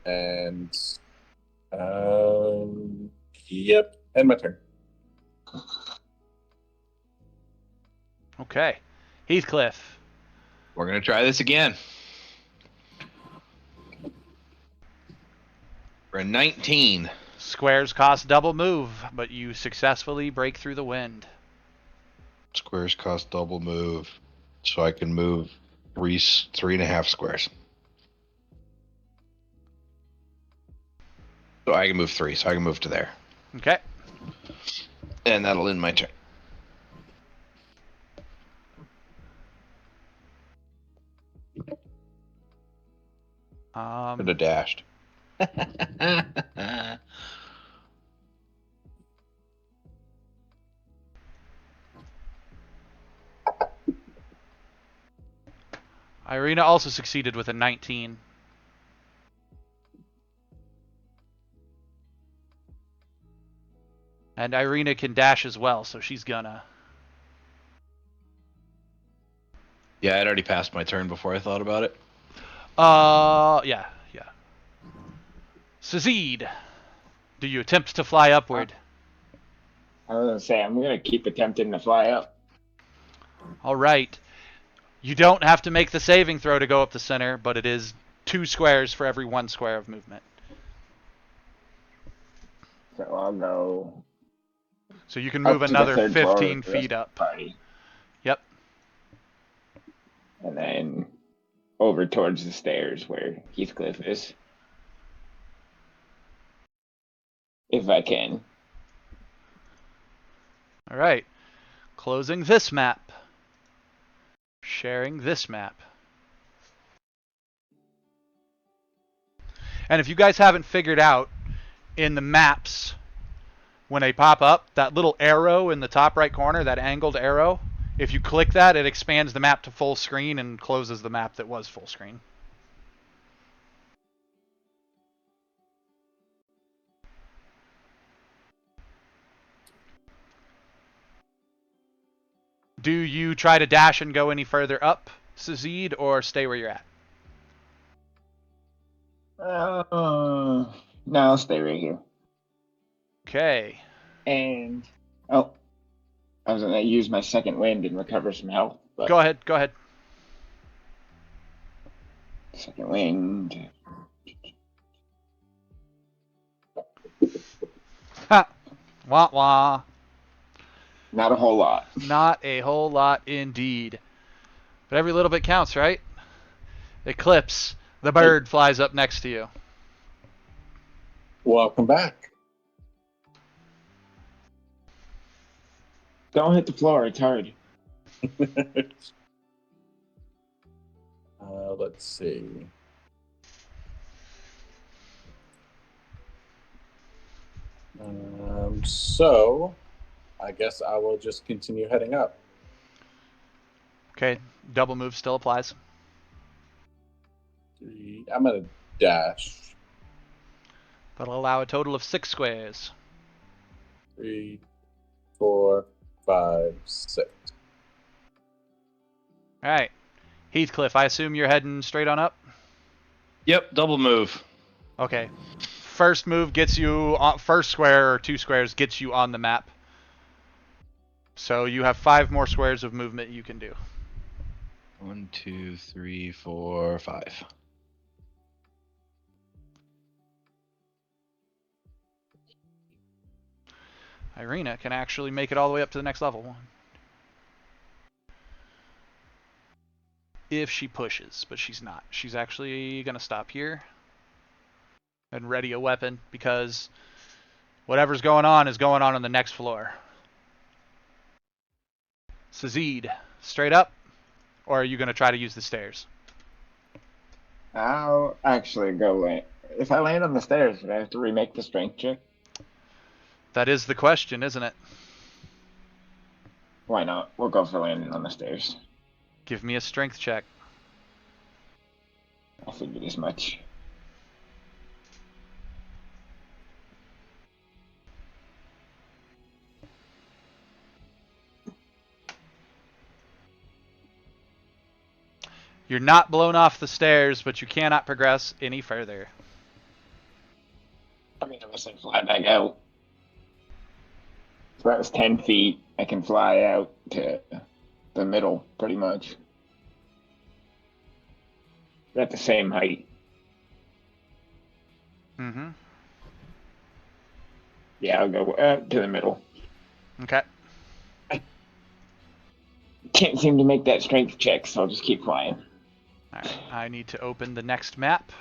And yep, and my turn. Okay. Heathcliff. We're going to try this again. For a 19. Squares cost double move, but you successfully break through the wind. Squares cost double move, so I can move three and a half squares. So I can move 3, so I can move to there. Okay. And that'll end my turn. Could have dashed. Irina also succeeded with a 19. And Irina can dash as well, so she's gonna. Yeah, I'd already passed my turn before I thought about it. Yeah. Succeed. Do you attempt to fly upward? I was gonna say I'm gonna keep attempting to fly up. All right. You don't have to make the saving throw to go up the center, but it is 2 squares for every 1 square of movement. So I'll go. So you can move up to the another third floor 15 with the rest feet of up. the party. Yep. And then over towards the stairs where Heathcliff is. If I can. All right. Closing this map. Sharing this map. And if you guys haven't figured out, in the maps, when they pop up, that little arrow in the top right corner, that angled arrow, if you click that, it expands the map to full screen and closes the map that was full screen. Do you try to dash and go any further up, Succeed, or stay where you're at? No, I'll stay right here. Okay. And I was gonna use my second wind and recover some health. But Go ahead. second wind. Ha! Wah wah. Not a whole lot. Not a whole lot indeed. But every little bit counts, right? Eclipse, the bird, flies up next to you. Welcome back. Don't hit the floor. It's hard. Let's see. So, I guess I will just continue heading up. Okay, double move still applies. I'm going to dash. That'll allow a total of 6 squares. 3, 4, 5, 6. Alright. Heathcliff, I assume you're heading straight on up? Yep, double move. Okay. First move gets you on, first square or 2 squares gets you on the map. So you have 5 more squares of movement you can do. 1, 2, 3, 4, 5. Irina can actually make it all the way up to the next level. If she pushes, but she's not. She's actually going to stop here and ready a weapon because whatever's going on is going on the next floor. Sazid, straight up, or are you going to try to use the stairs? I'll actually go land. If I land on the stairs, do I have to remake the strength check? That is the question, isn't it? Why not? We'll go for landing on the stairs. Give me a strength check. I figured as much. You're not blown off the stairs, but you cannot progress any further. I mean, unless I fly back out. So that was 10 feet. I can fly out to the middle, pretty much. We're at the same height. Mm-hmm. Yeah, I'll go to the middle. Okay. Can't seem to make that strength check, so I'll just keep flying. Alright, I need to open the next map.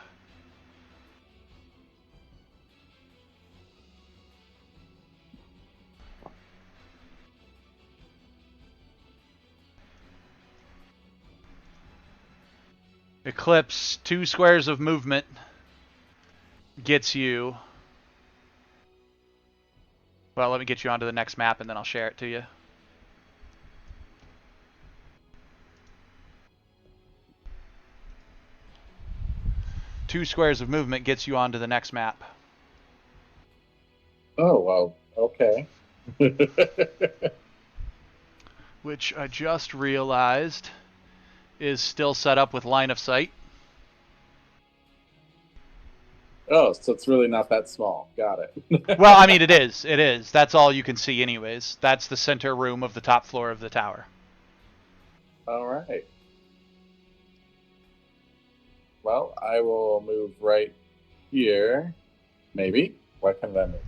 Eclipse, 2 squares of movement gets you... Well, let me get you onto the next map and then I'll share it to you. Two squares of movement gets you onto the next map. Oh, well, okay. Which I just realized is still set up with line of sight. Oh, so it's really not that small. Got it. Well, I mean, it is. It is. That's all you can see anyways. That's the center room of the top floor of the tower. All right. Well, I will move right here. Maybe. What can I move?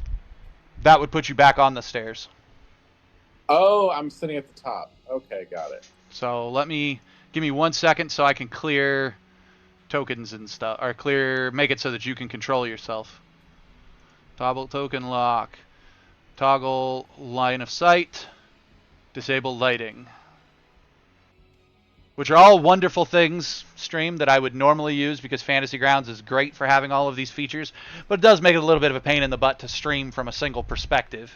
That would put you back on the stairs. Oh, I'm sitting at the top. Okay, got it. So give me 1 second so I can clear tokens and stuff, or make it so that you can control yourself. Toggle token lock, toggle line of sight, disable lighting. Which are all wonderful things, stream, that I would normally use because Fantasy Grounds is great for having all of these features, but it does make it a little bit of a pain in the butt to stream from a single perspective.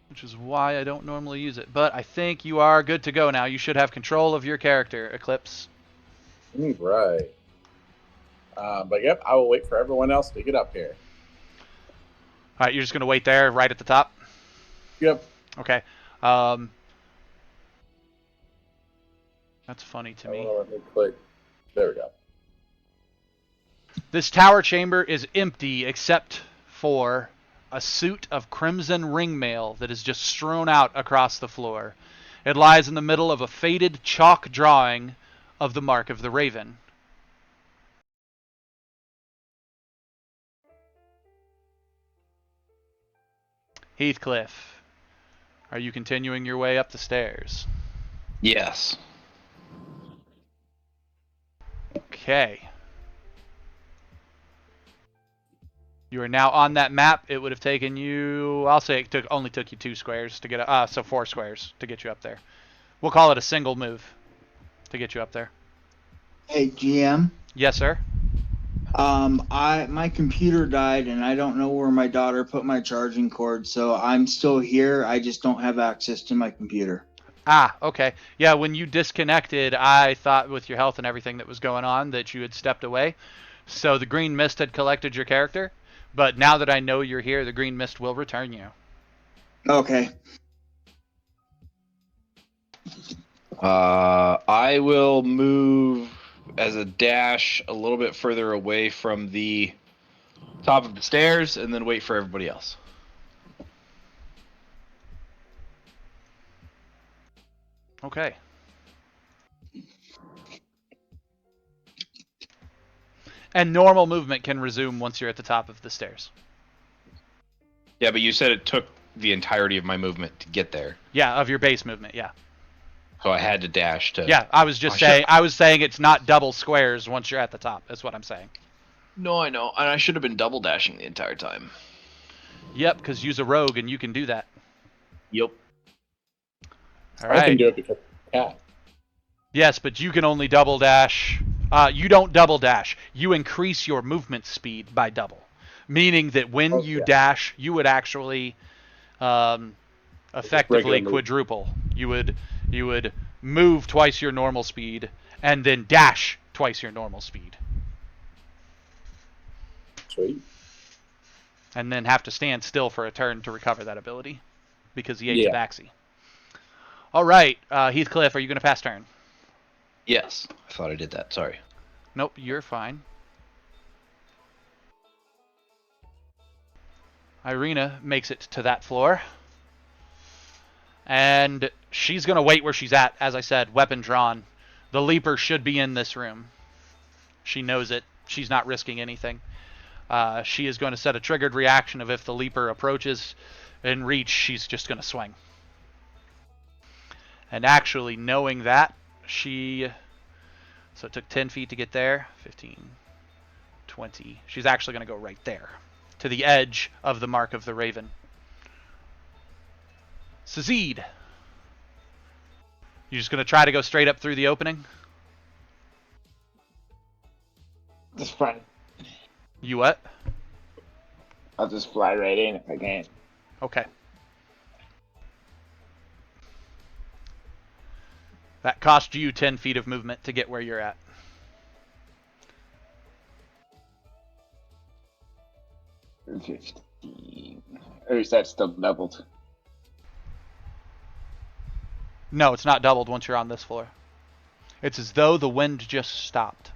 Which is why I don't normally use it. But I think you are good to go now. You should have control of your character, Eclipse. Right. But yep, I will wait for everyone else to get up here. Alright, you're just going to wait there, right at the top? Yep. Okay. That's funny to me. Let me click. There we go. This tower chamber is empty except for a suit of crimson ringmail that is just strewn out across the floor. It lies in the middle of a faded chalk drawing of the mark of the raven. Heathcliff, are you continuing your way up the stairs? Yes. Okay. You are now on that map. It would have taken you, I'll say it only took you 2 squares to get, so 4 squares to get you up there. We'll call it a single move to get you up there. Hey, GM. Yes, sir. My computer died and I don't know where my daughter put my charging cord, so I'm still here. I just don't have access to my computer. Ah, okay. Yeah, when you disconnected, I thought with your health and everything that was going on that you had stepped away. So the green mist had collected your character, but now that I know you're here, the green mist will return you. Okay. I will move as a dash a little bit further away from the top of the stairs and then wait for everybody else. Okay. And normal movement can resume once you're at the top of the stairs. Yeah, but you said it took the entirety of my movement to get there. Yeah, of your base movement, yeah. So I had to dash to... Yeah, I was just saying, I was saying it's not double squares once you're at the top. That's what I'm saying. No, I know. And I should have been double dashing the entire time. Yep, because use a rogue and you can do that. Yep. All I can right. do it because cat. Yes, but you can only double dash. You don't double dash. You increase your movement speed by double. Meaning that when you dash, you would actually effectively quadruple. You would move twice your normal speed and then dash twice your normal speed. Sweet. And then have to stand still for a turn to recover that ability because he ate Tabaxi. All right, Heathcliff, are you going to pass turn? Yes. I thought I did that. Sorry. Nope, you're fine. Irina makes it to that floor. And she's going to wait where she's at. As I said, weapon drawn. The Leaper should be in this room. She knows it. She's not risking anything. She is going to set a triggered reaction of if the Leaper approaches in reach, she's just going to swing. And actually, knowing that, she... So it took 10 feet to get there. 15, 20. She's actually going to go right there, to the edge of the mark of the raven. Succeed. You just going to try to go straight up through the opening? Just fine. You what? I'll just fly right in if I can. Okay. That cost you 10 feet of movement to get where you're at. $15. Or is that still doubled? No, it's not doubled once you're on this floor. It's as though the wind just stopped.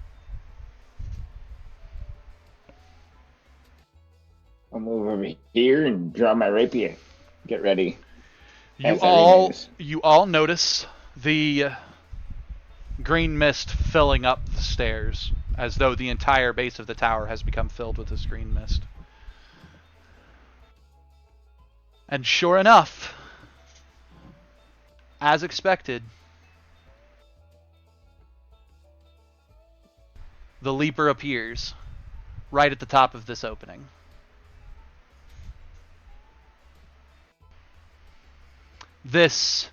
I'll move over here and draw my rapier. Get ready. You As Irina is. all notice the green mist filling up the stairs, as though the entire base of the tower has become filled with this green mist. And sure enough, as expected, the leaper appears right at the top of this opening. This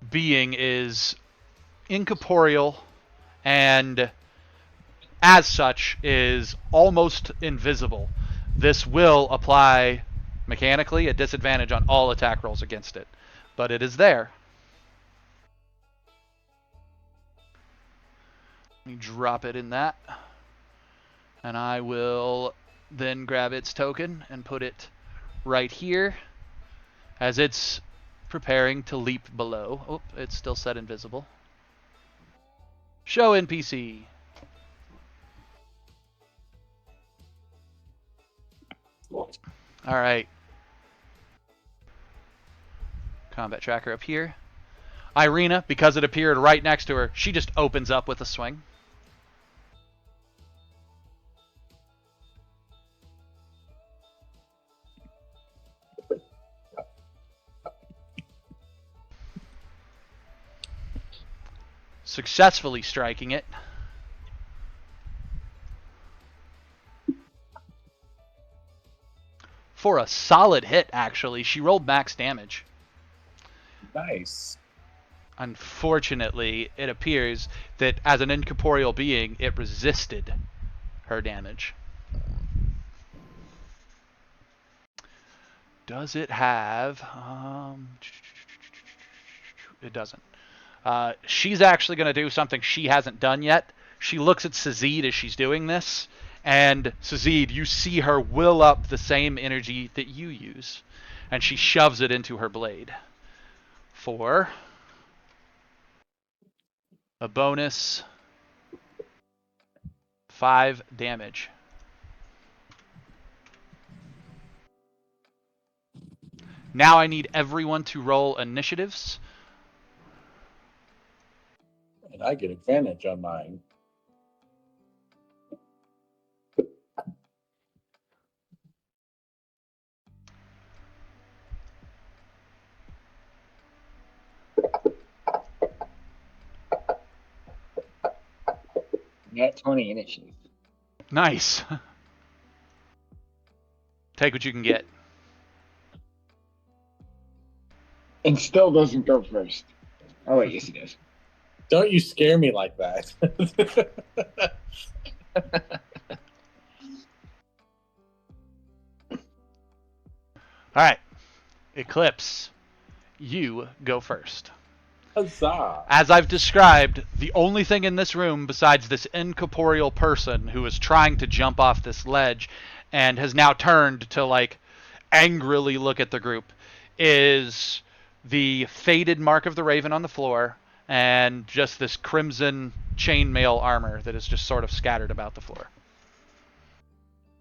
being is incorporeal and as such is almost invisible. This will apply mechanically a disadvantage on all attack rolls against it, but it is there. Let me drop it in that, and I will then grab its token and put it right here as it's preparing to leap below. Oh, it's still set invisible. Show NPC. Alright. Combat tracker up here. Irina, because it appeared right next to her, she just opens up with a swing. Successfully striking it. For a solid hit, actually. She rolled max damage. Nice. Unfortunately, it appears that as an incorporeal being, it resisted her damage. Does it have... It doesn't. She's actually going to do something she hasn't done yet. She looks at Sazid as she's doing this, and Sazid, you see her will up the same energy that you use, and she shoves it into her blade for a bonus 5 damage. Now I need everyone to roll initiatives. And I get advantage on mine. Net 20 initiative. Nice. Take what you can get. And still doesn't go first. Oh wait, yes he does. Don't you scare me like that. All right. Eclipse, you go first. Huzzah. As I've described, the only thing in this room besides this incorporeal person who is trying to jump off this ledge and has now turned to, like, angrily look at the group is the faded mark of the raven on the floor and just this crimson chainmail armor that is just sort of scattered about the floor.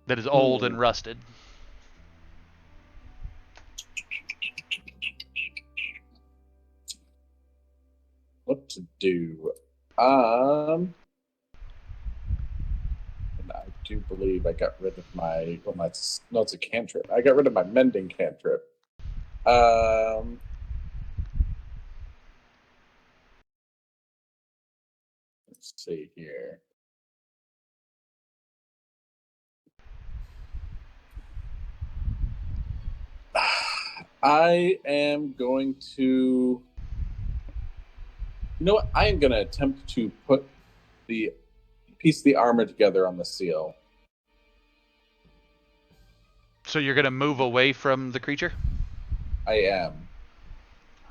That is old and rusted. What to do? And I do believe I got rid of my, well, no, it's a cantrip. I got rid of my mending cantrip. Let's see here. I am going to. You know what? I am going to attempt to put the piece of the armor together on the seal. So you're going to move away from the creature? I am.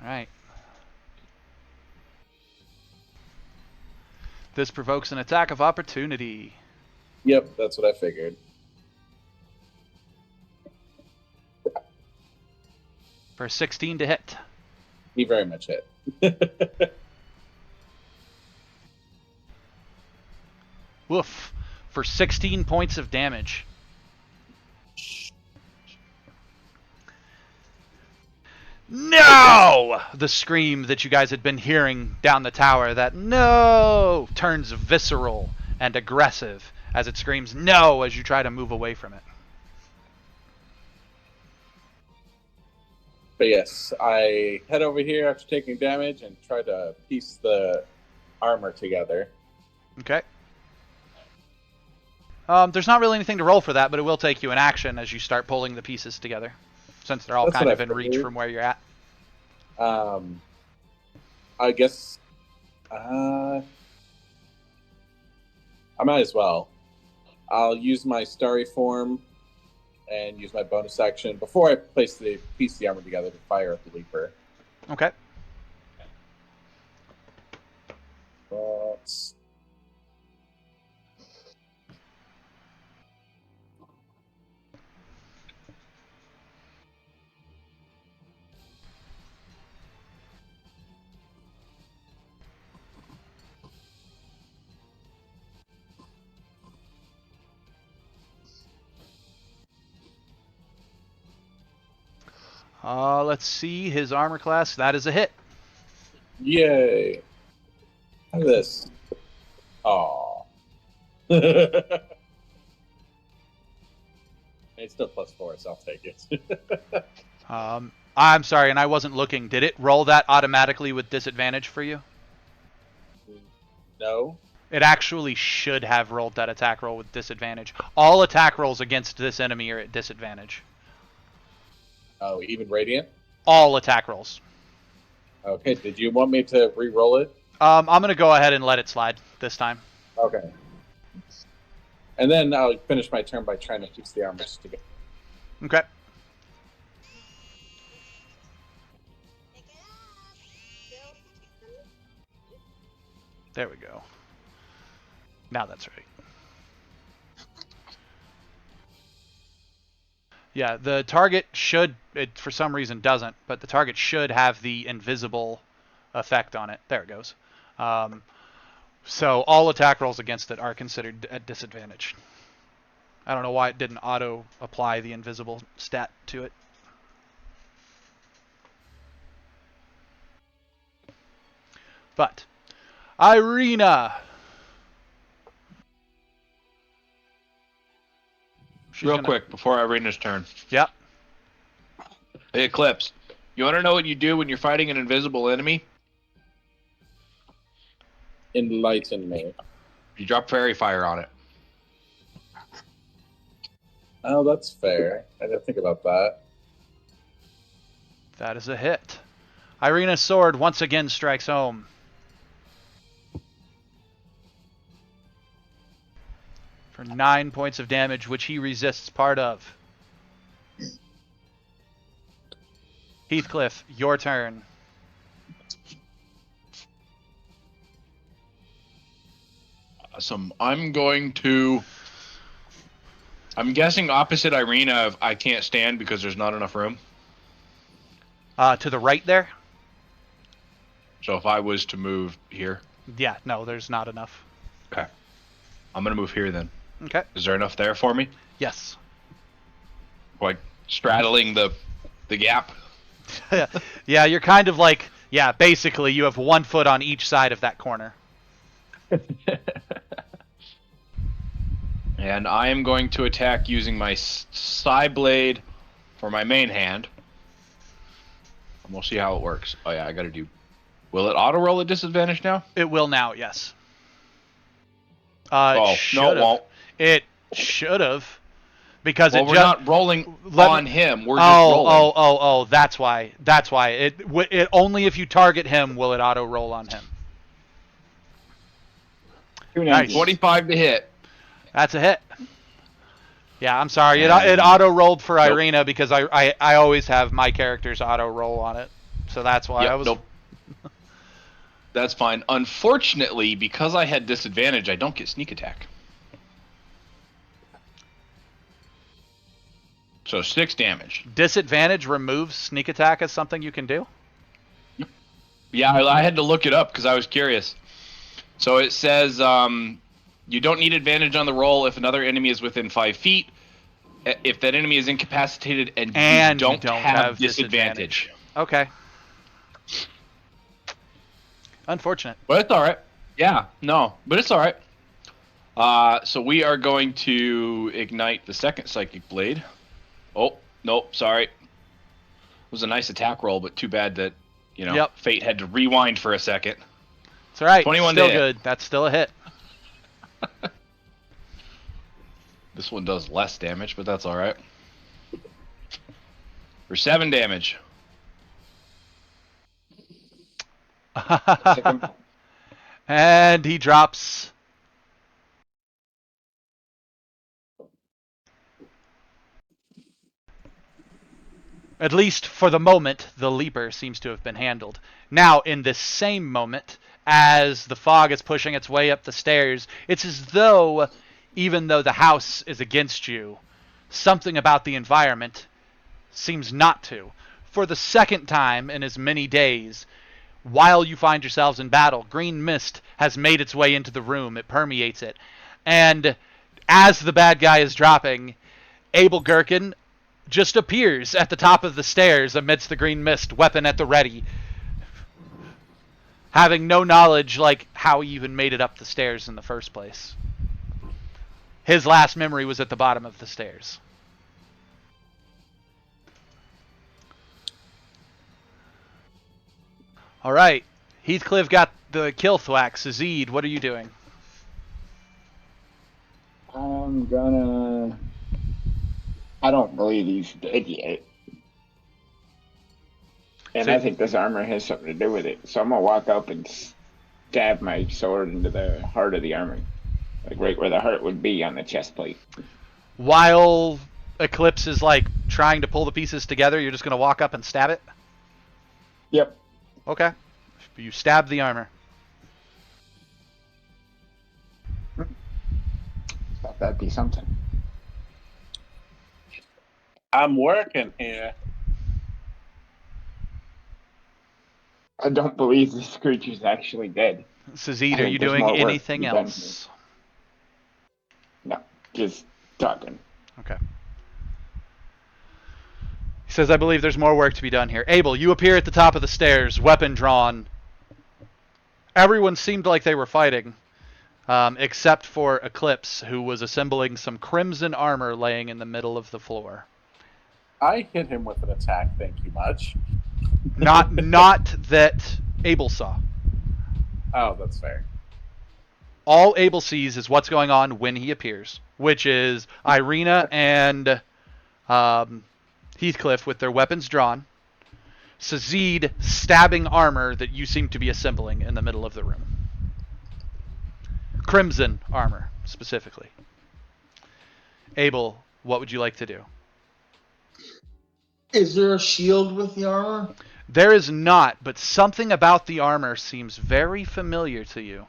All right. This provokes an attack of opportunity. Yep, that's what I figured. For 16 to hit. He very much hit. Woof. For 16 points of damage. No! The scream that you guys had been hearing down the tower, that no turns visceral and aggressive as it screams no as you try to move away from it. But yes, I head over here after taking damage and try to piece the armor together. Okay. There's not really anything to roll for that, but it will take you an action as you start pulling the pieces together, since they're all That's kind what of I in reach figured. from where you're at. I guess I might as well. I'll use my starry form and use my bonus action before I place the piece of the armor together to fire at the Leaper. Okay. Let's... Let's see his armor class. That is a hit. Yay! Look at this. Aww. It's still +4, so I'll take it. I'm sorry, and I wasn't looking. Did it roll that automatically with disadvantage for you? No. It actually should have rolled that attack roll with disadvantage. All attack rolls against this enemy are at disadvantage. Oh, even Radiant? All attack rolls. Okay, did you want me to re-roll it? I'm going to go ahead and let it slide this time. Okay. And then I'll finish my turn by trying to piece the armor together. Okay. There we go. Now that's right. Yeah, the target should, it for some reason doesn't, but the target should have the invisible effect on it. There it goes. So all attack rolls against it are considered at disadvantage. I don't know why it didn't auto-apply the invisible stat to it. But, Irina! Real quick, before Irina's turn. Yep. Hey, Eclipse, you want to know what you do when you're fighting an invisible enemy? Enlighten me. You drop fairy fire on it. Oh, that's fair. I didn't think about that. That is a hit. Irina's sword once again strikes home. For 9 points of damage, which he resists part of. Heathcliff, your turn. Awesome. I'm guessing opposite Irina, I can't stand because there's not enough room. To the right there? So if I was to move here. Yeah, no, there's not enough. Okay. I'm going to move here then. Okay. Is there enough there for me? Yes. Like straddling the gap? Yeah, you're kind of like, yeah, basically you have 1 foot on each side of that corner. And I am going to attack using my side blade for my main hand. And we'll see how it works. Oh yeah, I gotta do... Will it auto-roll at disadvantage now? It will now, yes. Oh, no, it Should've. won't. It should have. Because Well, it we're just not rolling let on me- him. We're just rolling. Oh. That's why. That's why. It only if you target him will it auto roll on him. 290. 25 to hit. That's a hit. Yeah, I'm sorry. It And- auto rolled for Nope. Irina because I always have my characters auto roll on it, so that's why Yep, I was. nope. That's fine. Unfortunately, because I had disadvantage, I don't get sneak attack. So 6 damage. Disadvantage removes sneak attack as something you can do. Yeah, I had to look it up because I was curious. So it says you don't need advantage on the roll if another enemy is within 5 feet. If that enemy is incapacitated and you don't have disadvantage. Okay. Unfortunate. But it's all right. Yeah, no, but it's all right. So we are going to ignite the second psychic blade. Oh, nope, sorry. It was a nice attack roll, but too bad that, Yep. fate had to rewind for a second. It's all right. 21 Still to hit. good. That's still a hit. This one does less damage, but that's all right. For 7 damage. And he drops. At least for the moment, the leaper seems to have been handled. Now, in this same moment, as the fog is pushing its way up the stairs, it's as though, even though the house is against you, something about the environment seems not to. For the second time in as many days, while you find yourselves in battle, green mist has made its way into the room. It permeates it. And as the bad guy is dropping, Abel Gherkin just appears at the top of the stairs amidst the green mist, weapon at the ready. Having no knowledge, like, how he even made it up the stairs in the first place. His last memory was at the bottom of the stairs. All right. Heathcliff got the kill thwack. Azid, what are you doing? I'm gonna. I don't believe he's dead yet. And So- I think this armor has something to do with it. So I'm gonna walk up and stab my sword into the heart of the armor. Like right where the heart would be on the chest plate. While Eclipse is, like, trying to pull the pieces together, you're just going to walk up and stab it? Yep. Okay. You stab the armor. Thought that'd be something. I'm working here. I don't believe this creature's actually dead. Azid, I are think you there's doing more work to anything be done else? No, just talking. Okay. He says, I believe there's more work to be done here. Abel, you appear at the top of the stairs, weapon drawn. Everyone seemed like they were fighting, except for Eclipse, who was assembling some crimson armor laying in the middle of the floor. I hit him with an attack, thank you much. Not that Abel saw. Oh, that's fair. All Abel sees is what's going on when he appears, which is Irina and Heathcliff with their weapons drawn, Azid stabbing armor that you seem to be assembling in the middle of the room. Crimson armor, specifically. Abel, what would you like to do? Is there a shield with the armor? There is not, but something about the armor seems very familiar to you.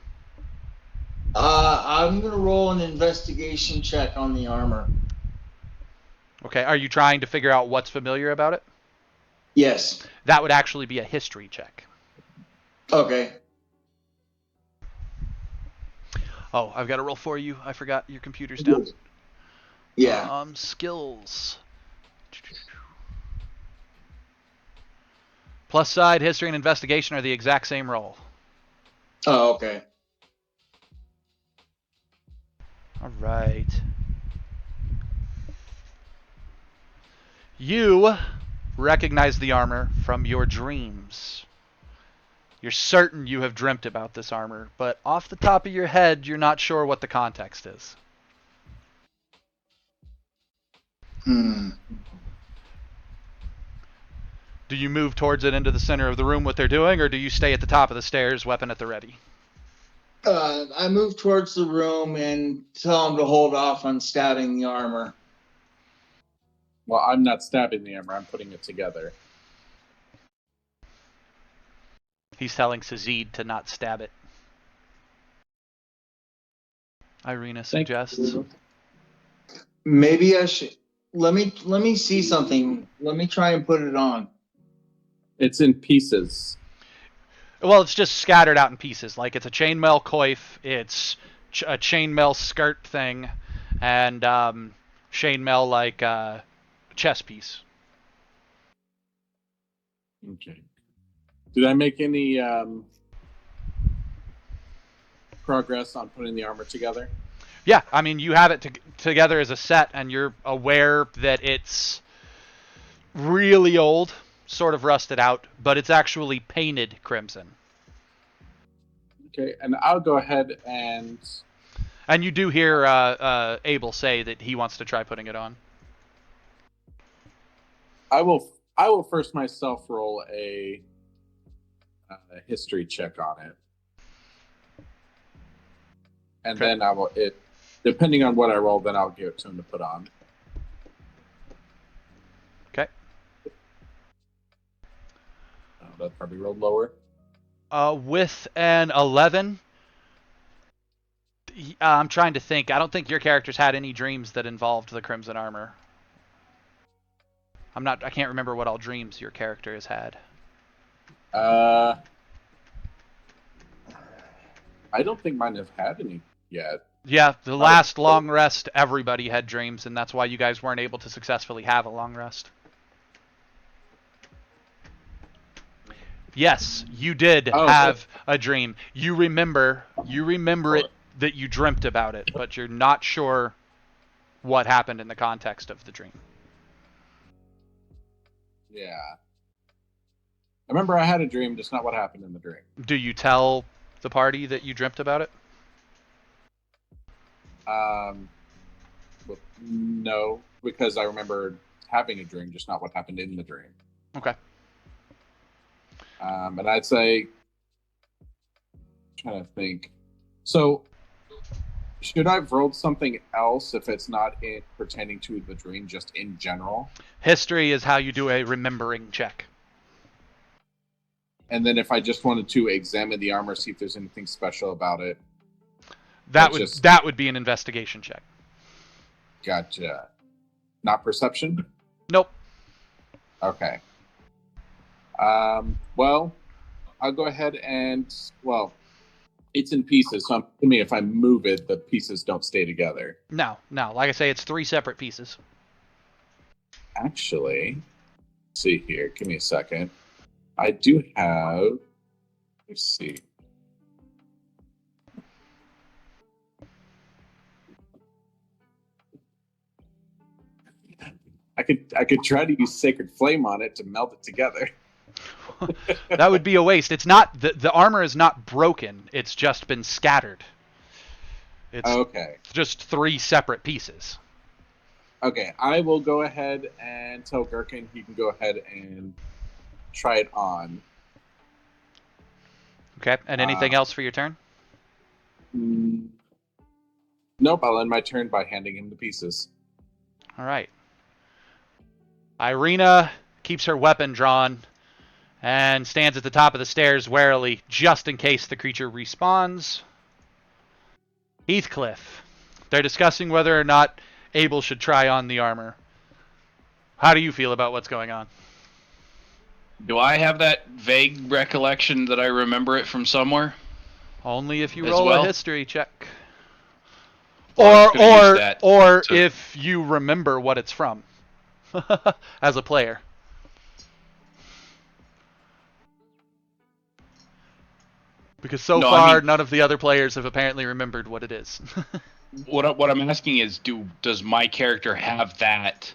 I'm gonna roll an investigation check on the armor. Okay, are you trying to figure out what's familiar about it? Yes. That would actually be a history check. Okay. Oh, I've got to roll for you. I forgot your computer's down. Yeah. Skills. Plus side, history, and investigation are the exact same roll. Oh, okay. All right. You recognize the armor from your dreams. You're certain you have dreamt about this armor, but off the top of your head, you're not sure what the context is. Hmm. Do you move towards it into the center of the room, what they're doing, or do you stay at the top of the stairs, weapon at the ready? I move towards the room and tell him to hold off on stabbing the armor. Well, I'm not stabbing the armor. I'm putting it together. He's telling Sazid to not stab it. Irina suggests. Maybe I should. Let me see something. Let me try and put it on. It's in pieces. Well, it's just scattered out in pieces. Like, it's a chainmail coif, it's a chainmail skirt thing, and chainmail, like, chest piece. Okay. Did I make any progress on putting the armor together? Yeah, I mean, you have it together as a set, and you're aware that it's really old, sort of rusted out, but it's actually painted crimson. Okay, and I'll go ahead and... And you do hear Abel say that he wants to try putting it on. I will first myself roll a history check on it. And Okay. then I will... Depending on what I roll, then I'll give it to him to put on. Okay. Oh, that probably rolled lower. With an 11, I'm trying to think. I don't think your character's had any dreams that involved the crimson armor. I can't remember what all dreams your character has had. I don't think mine have had any yet. Yeah, the last long rest, everybody had dreams, and that's why you guys weren't able to successfully have a long rest. Yes, you did have a dream. You remember it, that you dreamt about it, but you're not sure what happened in the context of the dream. Yeah. I remember I had a dream, just not what happened in the dream. Do you tell the party that you dreamt about it? Well, no, because I remember having a dream, just not what happened in the dream. Okay. And I'd say, trying to think. So, should I have rolled something else if it's not pertaining to the dream, just in general? History is how you do a remembering check. And then if I just wanted to examine the armor, see if there's anything special about it. That would be an investigation check. Gotcha. Not perception? Nope. Okay. Well, I'll go ahead and, well, it's in pieces, so to me, if I move it, the pieces don't stay together. No. Like I say, it's 3 separate pieces. Actually, let's see here. Give me a second. I do have, let's see. I could try to use Sacred Flame on it to melt it together. That would be a waste. It's not the armor is not broken. It's just been scattered. It's okay. Just 3 separate pieces. Okay, I will go ahead and tell Gherkin he can go ahead and try it on. Okay, and anything else for your turn? Nope, I'll end my turn by handing him the pieces. All right. Irina keeps her weapon drawn and stands at the top of the stairs warily, just in case the creature respawns. Heathcliff. They're discussing whether or not Abel should try on the armor. How do you feel about what's going on? Do I have that vague recollection that I remember it from somewhere? Only if you As roll well? a history check. I was gonna use that Or to- if you remember what it's from as a player. Because so far, none of the other players have apparently remembered what it is. What I'm asking is, does my character have that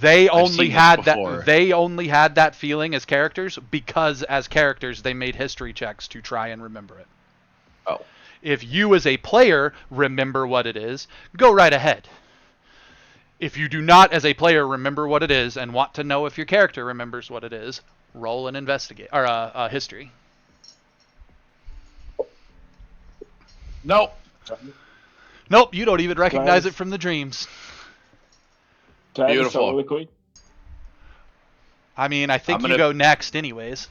They I've only seen this had before. that. They only had that feeling as characters because, as characters, they made history checks to try and remember it. Oh. If you, as a player, remember what it is, go right ahead. If you do not, as a player, remember what it is and want to know if your character remembers what it is, roll an investigate or a history. Nope. Nope, you don't even recognize Guys. it from the dreams. Can I have a Beautiful. soliloquy? I mean, I think I'm you gonna- go next, anyways.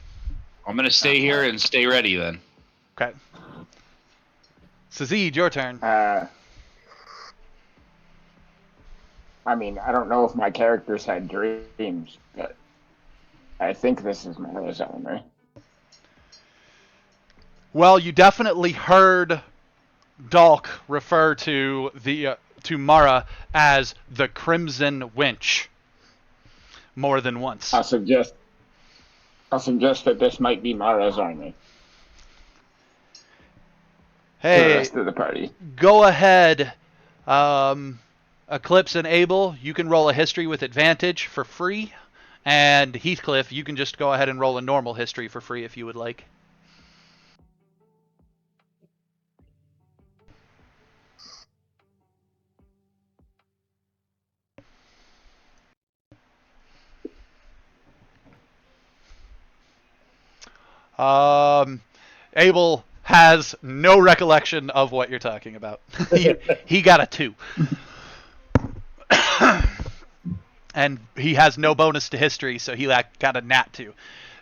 I'm gonna stay here and stay ready then. Okay. Sazid, your turn. I mean, I don't know if my characters had dreams, but I think this is Mara's armor. Well, you definitely heard Dalk refer to to Mara as the Crimson Winch more than once. I'll suggest that this might be Mara's armor. To the Hey, rest of the party. go ahead, Eclipse and Abel. You can roll a history with advantage for free, and Heathcliff, you can just go ahead and roll a normal history for free if you would like. Abel has no recollection of what you're talking about. he got a 2. And he has no bonus to history, so he got a nat 2.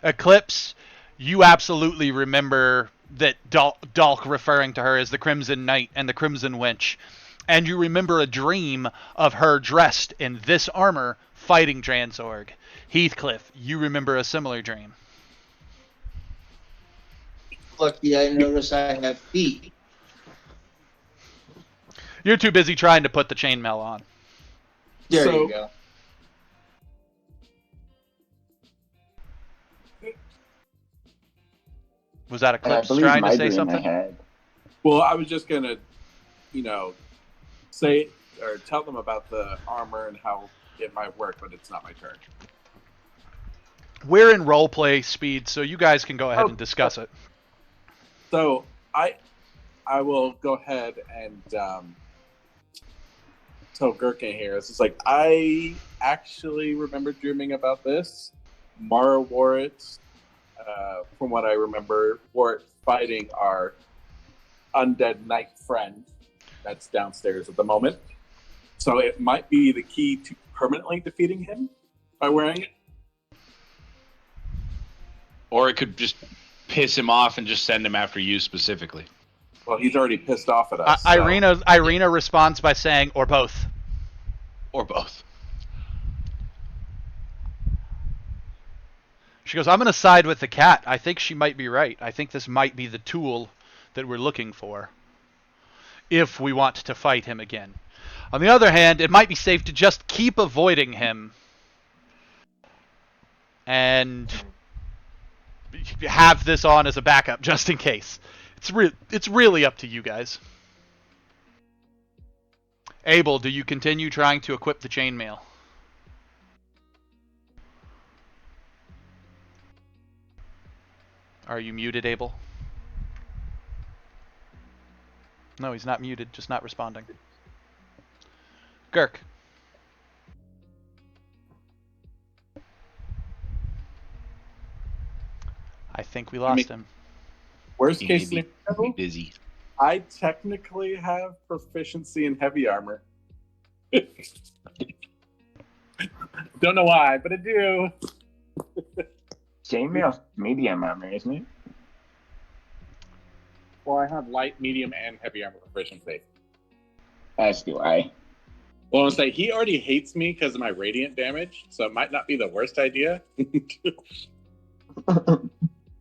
Eclipse, you absolutely remember that Dalk referring to her as the Crimson Knight and the Crimson Wench. And you remember a dream of her dressed in this armor fighting Dransorg. Heathcliff, you remember a similar dream. Lucky I notice I have feet. You're too busy trying to put the chainmail on. There So- you go. Was that I Eclipse believe trying my to say dream I something? had. Well, I was just gonna, say or tell them about the armor and how it might work, but it's not my turn. We're in roleplay speed, so you guys can go ahead and discuss it. So I will go ahead and tell Gherkin here. It's just like I actually remember dreaming about this. Mara wore it. From what I remember, wore it fighting our undead knight friend that's downstairs at the moment. So it might be the key to permanently defeating him by wearing it. Or it could just piss him off and just send him after you specifically. Well, he's already pissed off at us. so- Irina responds by saying, or both. Or both. She goes, I'm going to side with the cat. I think she might be right. I think this might be the tool that we're looking for if we want to fight him again. On the other hand, it might be safe to just keep avoiding him and have this on as a backup just in case. It's really up to you guys. Abel, do you continue trying to equip the chainmail? Are you muted, Abel? No, he's not muted, just not responding. Girk. I think we lost him. Worst He case may be scenario, busy. I technically have proficiency in heavy armor. Don't know why, but I do. Chainmail's medium armor, isn't it? Well, I have light, medium, and heavy armor proficiency. As do I. Well, I'll say he already hates me because of my radiant damage, so it might not be the worst idea.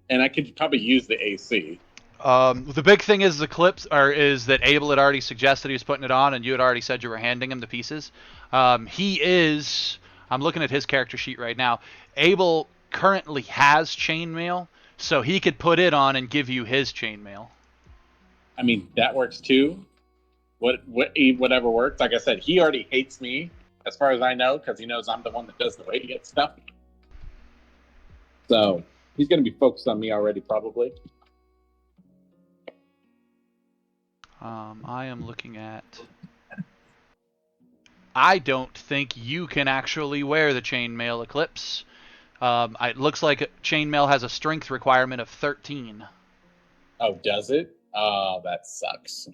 And I could probably use the AC. The big thing is is that Abel had already suggested he was putting it on, and you had already said you were handing him the pieces. He is. I'm looking at his character sheet right now. Abel currently has chainmail, so he could put it on and give you his chainmail. I mean, that works too. Whatever works. Like I said, he already hates me as far as I know, because he knows I'm the one that does the radiant stuff. So he's going to be focused on me already, probably. I am looking at... I don't think you can actually wear the chainmail Eclipse. It looks like chainmail has a strength requirement of 13. Oh, does it? Oh, that sucks.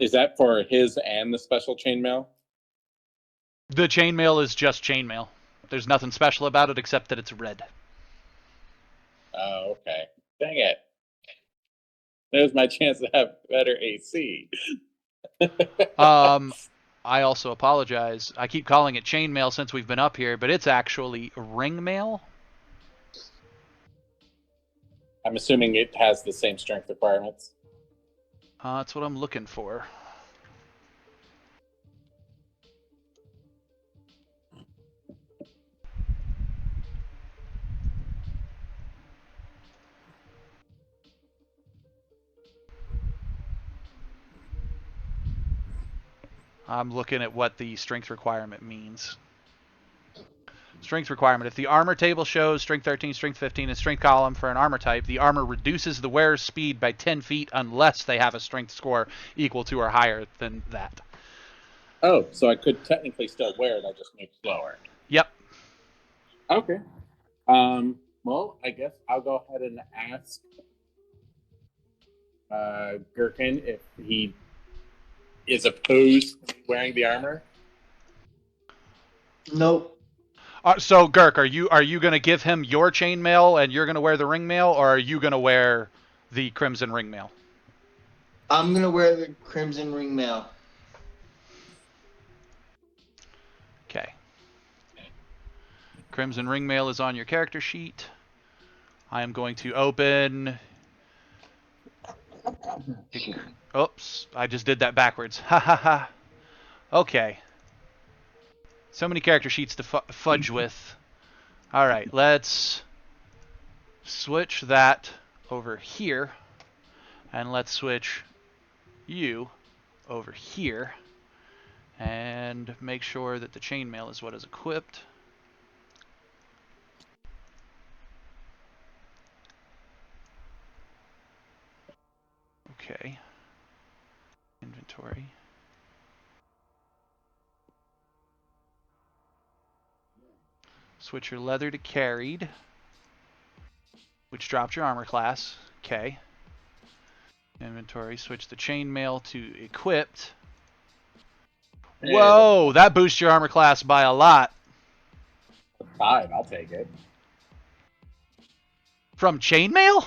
Is that for his and the special chainmail? The chainmail is just chainmail. There's nothing special about it except that it's red. Oh, okay. Dang it. There's my chance to have better AC. I also apologize. I keep calling it chainmail since we've been up here, but it's actually ringmail. I'm assuming it has the same strength requirements. That's what I'm looking for. I'm looking at what the strength requirement means. Strength requirement. If the armor table shows strength 13, strength 15, and strength column for an armor type, the armor reduces the wearer's speed by 10 feet unless they have a strength score equal to or higher than that. Oh, so I could technically still wear it, I just make it slower. Yep. Okay. Well, I guess I'll go ahead and ask Gherkin if he is opposed to wearing the armor. Nope. So Girk, are you going to give him your chainmail and you're going to wear the ringmail, or are you going to wear the crimson ringmail? I'm gonna wear the crimson ringmail. Okay. Crimson ringmail is on your character sheet. I am going to open... Oops, I just did that backwards. Ha ha ha. Okay. So many character sheets to fudge with. Alright, let's switch that over here. And let's switch you over here. And make sure that the chainmail is what is equipped. Okay. Inventory. Switch your leather to carried, which drops your armor class. Okay. Inventory. Switch the chainmail to equipped. Whoa, that boosts your armor class by a lot. 5, I'll take it. From chainmail?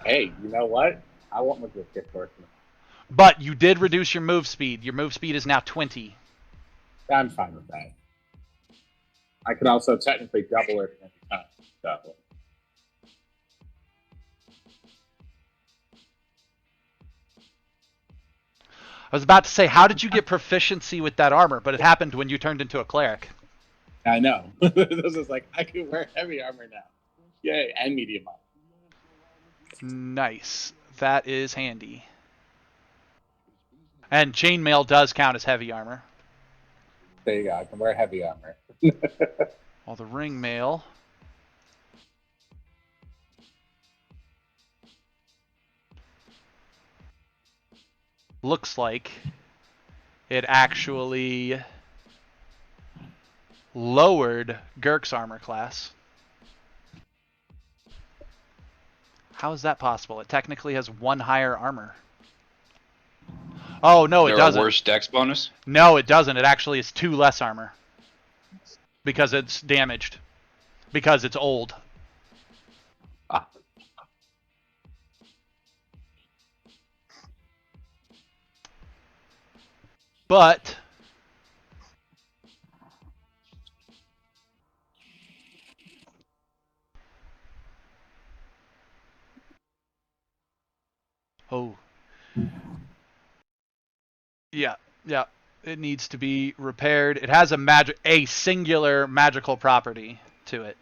Hey, you know what? I want with this gift horse. But you did reduce your move speed. Your move speed is now 20. I'm fine with that. I could also technically double it every time. So. I was about to say, how did you get proficiency with that armor? But it happened when you turned into a cleric. I know. This is like, I can wear heavy armor now. Yay, and medium armor. Nice. That is handy. And chainmail does count as heavy armor. There you go. I can wear heavy armor. While the ringmail... looks like it actually lowered Girk's armor class. How is that possible? It technically has 1 higher armor. Oh, no, it doesn't. There a worse dex bonus? No, it doesn't. It actually is 2 less armor. Because it's damaged. Because it's old. Ah. But... oh. Yeah, yeah. It needs to be repaired. It has a singular magical property to it.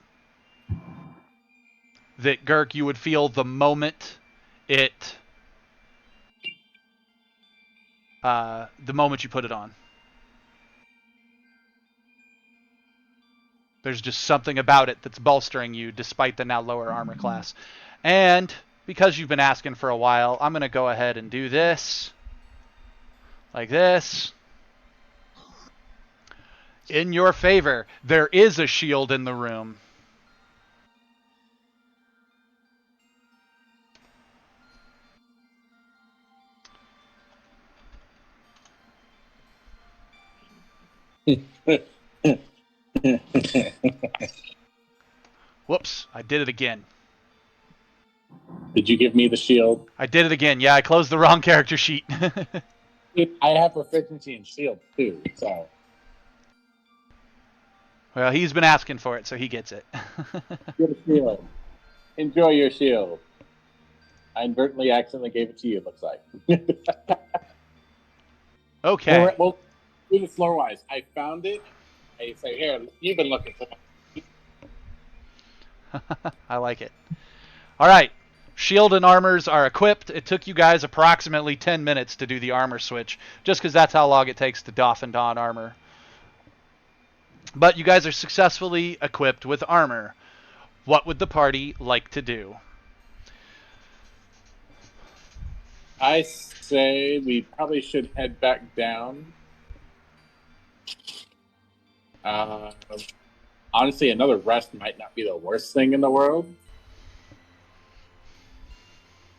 That, Girk, you would feel the moment it the moment you put it on. There's just something about it that's bolstering you despite the now lower armor class. And because you've been asking for a while, I'm going to go ahead and do this. Like this. In your favor, there is a shield in the room. Whoops, I did it again. Did you give me the shield? I did it again. Yeah, I closed the wrong character sheet. I have proficiency in shield too, so. Well, he's been asking for it, so he gets it. Get a shield. Enjoy your shield. I inadvertently accidentally gave it to you, it looks like. Okay. Well, do this lore-wise. I found it. I say, here, you've been looking for that. I like it. All right. Shield and armors are equipped. It took you guys approximately 10 minutes to do the armor switch, just because that's how long it takes to doff and don armor. But you guys are successfully equipped with armor. What would the party like to do? I say we probably should head back down. Honestly, another rest might not be the worst thing in the world.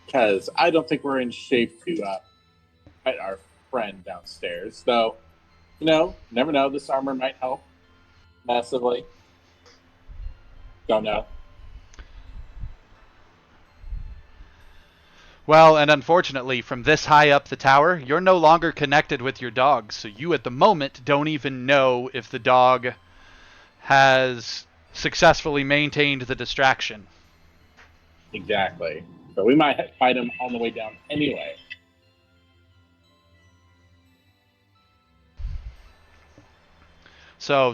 Because I don't think we're in shape to fight our friend downstairs. Though, never know. This armor might help massively. Don't know. Well, and unfortunately, from this high up the tower, you're no longer connected with your dog, so you at the moment don't even know if the dog has successfully maintained the distraction. Exactly. So we might fight him on the way down anyway. So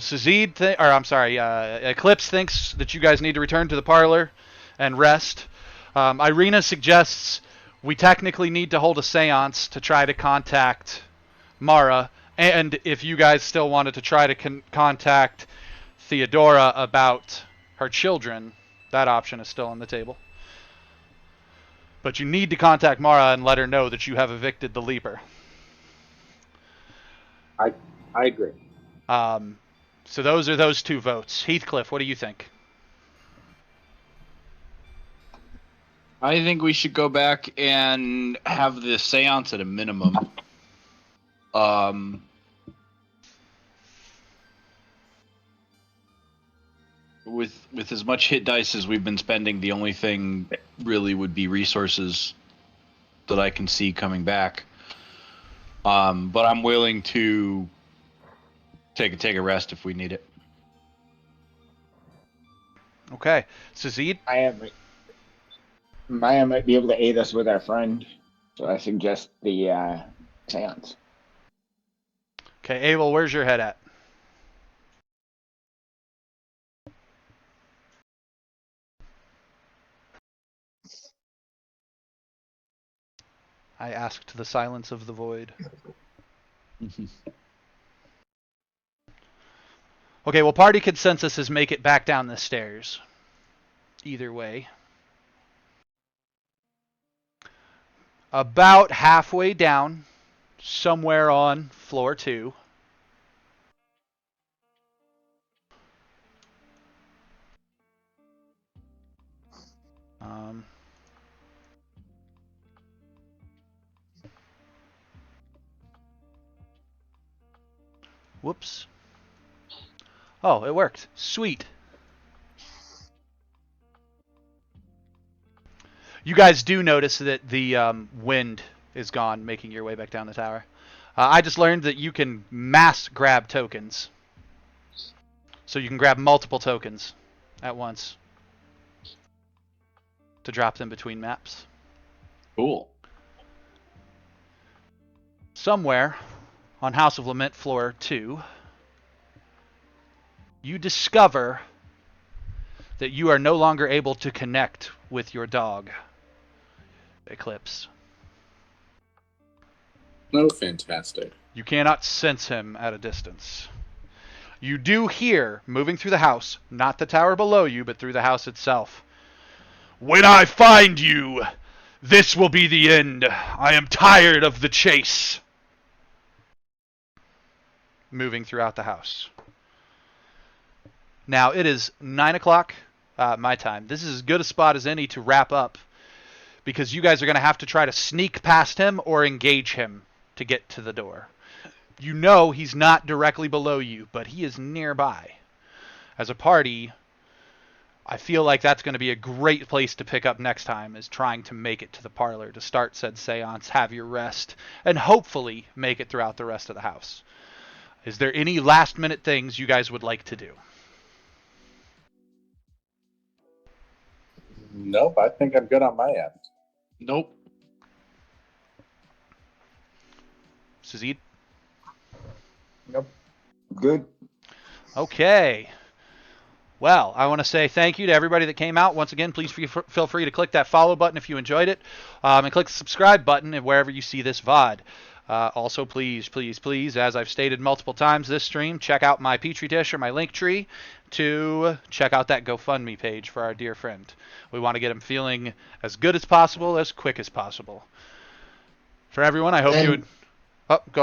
Eclipse thinks that you guys need to return to the parlor and rest. Irina suggests we technically need to hold a seance to try to contact Mara, and if you guys still wanted to try to contact Theodora about her children, that option is still on the table. But you need to contact Mara and let her know that you have evicted the Leaper. I agree. So those are those two votes. Heathcliff, what do you think? I think we should go back and have the seance at a minimum. With as much hit dice as we've been spending, the only thing really would be resources that I can see coming back. But I'm willing to take a rest if we need it. Okay. Sazid? Maya might be able to aid us with our friend, so I suggest the seance. Okay, Abel, where's your head at? I asked the silence of the void. Okay, well, party consensus is make it back down the stairs. Either way. About halfway down, somewhere on floor 2. Whoops. Oh, it worked. Sweet. You guys do notice that the wind is gone, making your way back down the tower. I just learned that you can mass grab tokens. So you can grab multiple tokens at once to drop them between maps. Cool. Somewhere on House of Lament floor 2, you discover that you are no longer able to connect with your dog, Eclipse. Oh, fantastic. You cannot sense him at a distance. You do hear, moving through the house, not the tower below you, but through the house itself. When I find you, this will be the end. I am tired of the chase. Moving throughout the house. Now, it is 9 o'clock my time. This is as good a spot as any to wrap up, because you guys are going to have to try to sneak past him or engage him to get to the door. You know he's not directly below you, but he is nearby. As a party, I feel like that's going to be a great place to pick up next time, is trying to make it to the parlor to start said seance, have your rest, and hopefully make it throughout the rest of the house. Is there any last-minute things you guys would like to do? Nope, I think I'm good on my end. Nope. Sazid? Nope. Good. Okay. Well, I want to say thank you to everybody that came out. Once again, please feel free to click that follow button if you enjoyed it, and click the subscribe button wherever you see this VOD. Also, please, as I've stated multiple times this stream, check out my Petri dish or my link tree to check out that GoFundMe page for our dear friend. We want to get him feeling as good as possible, as quick as possible. For everyone, I hope you would... Oh, go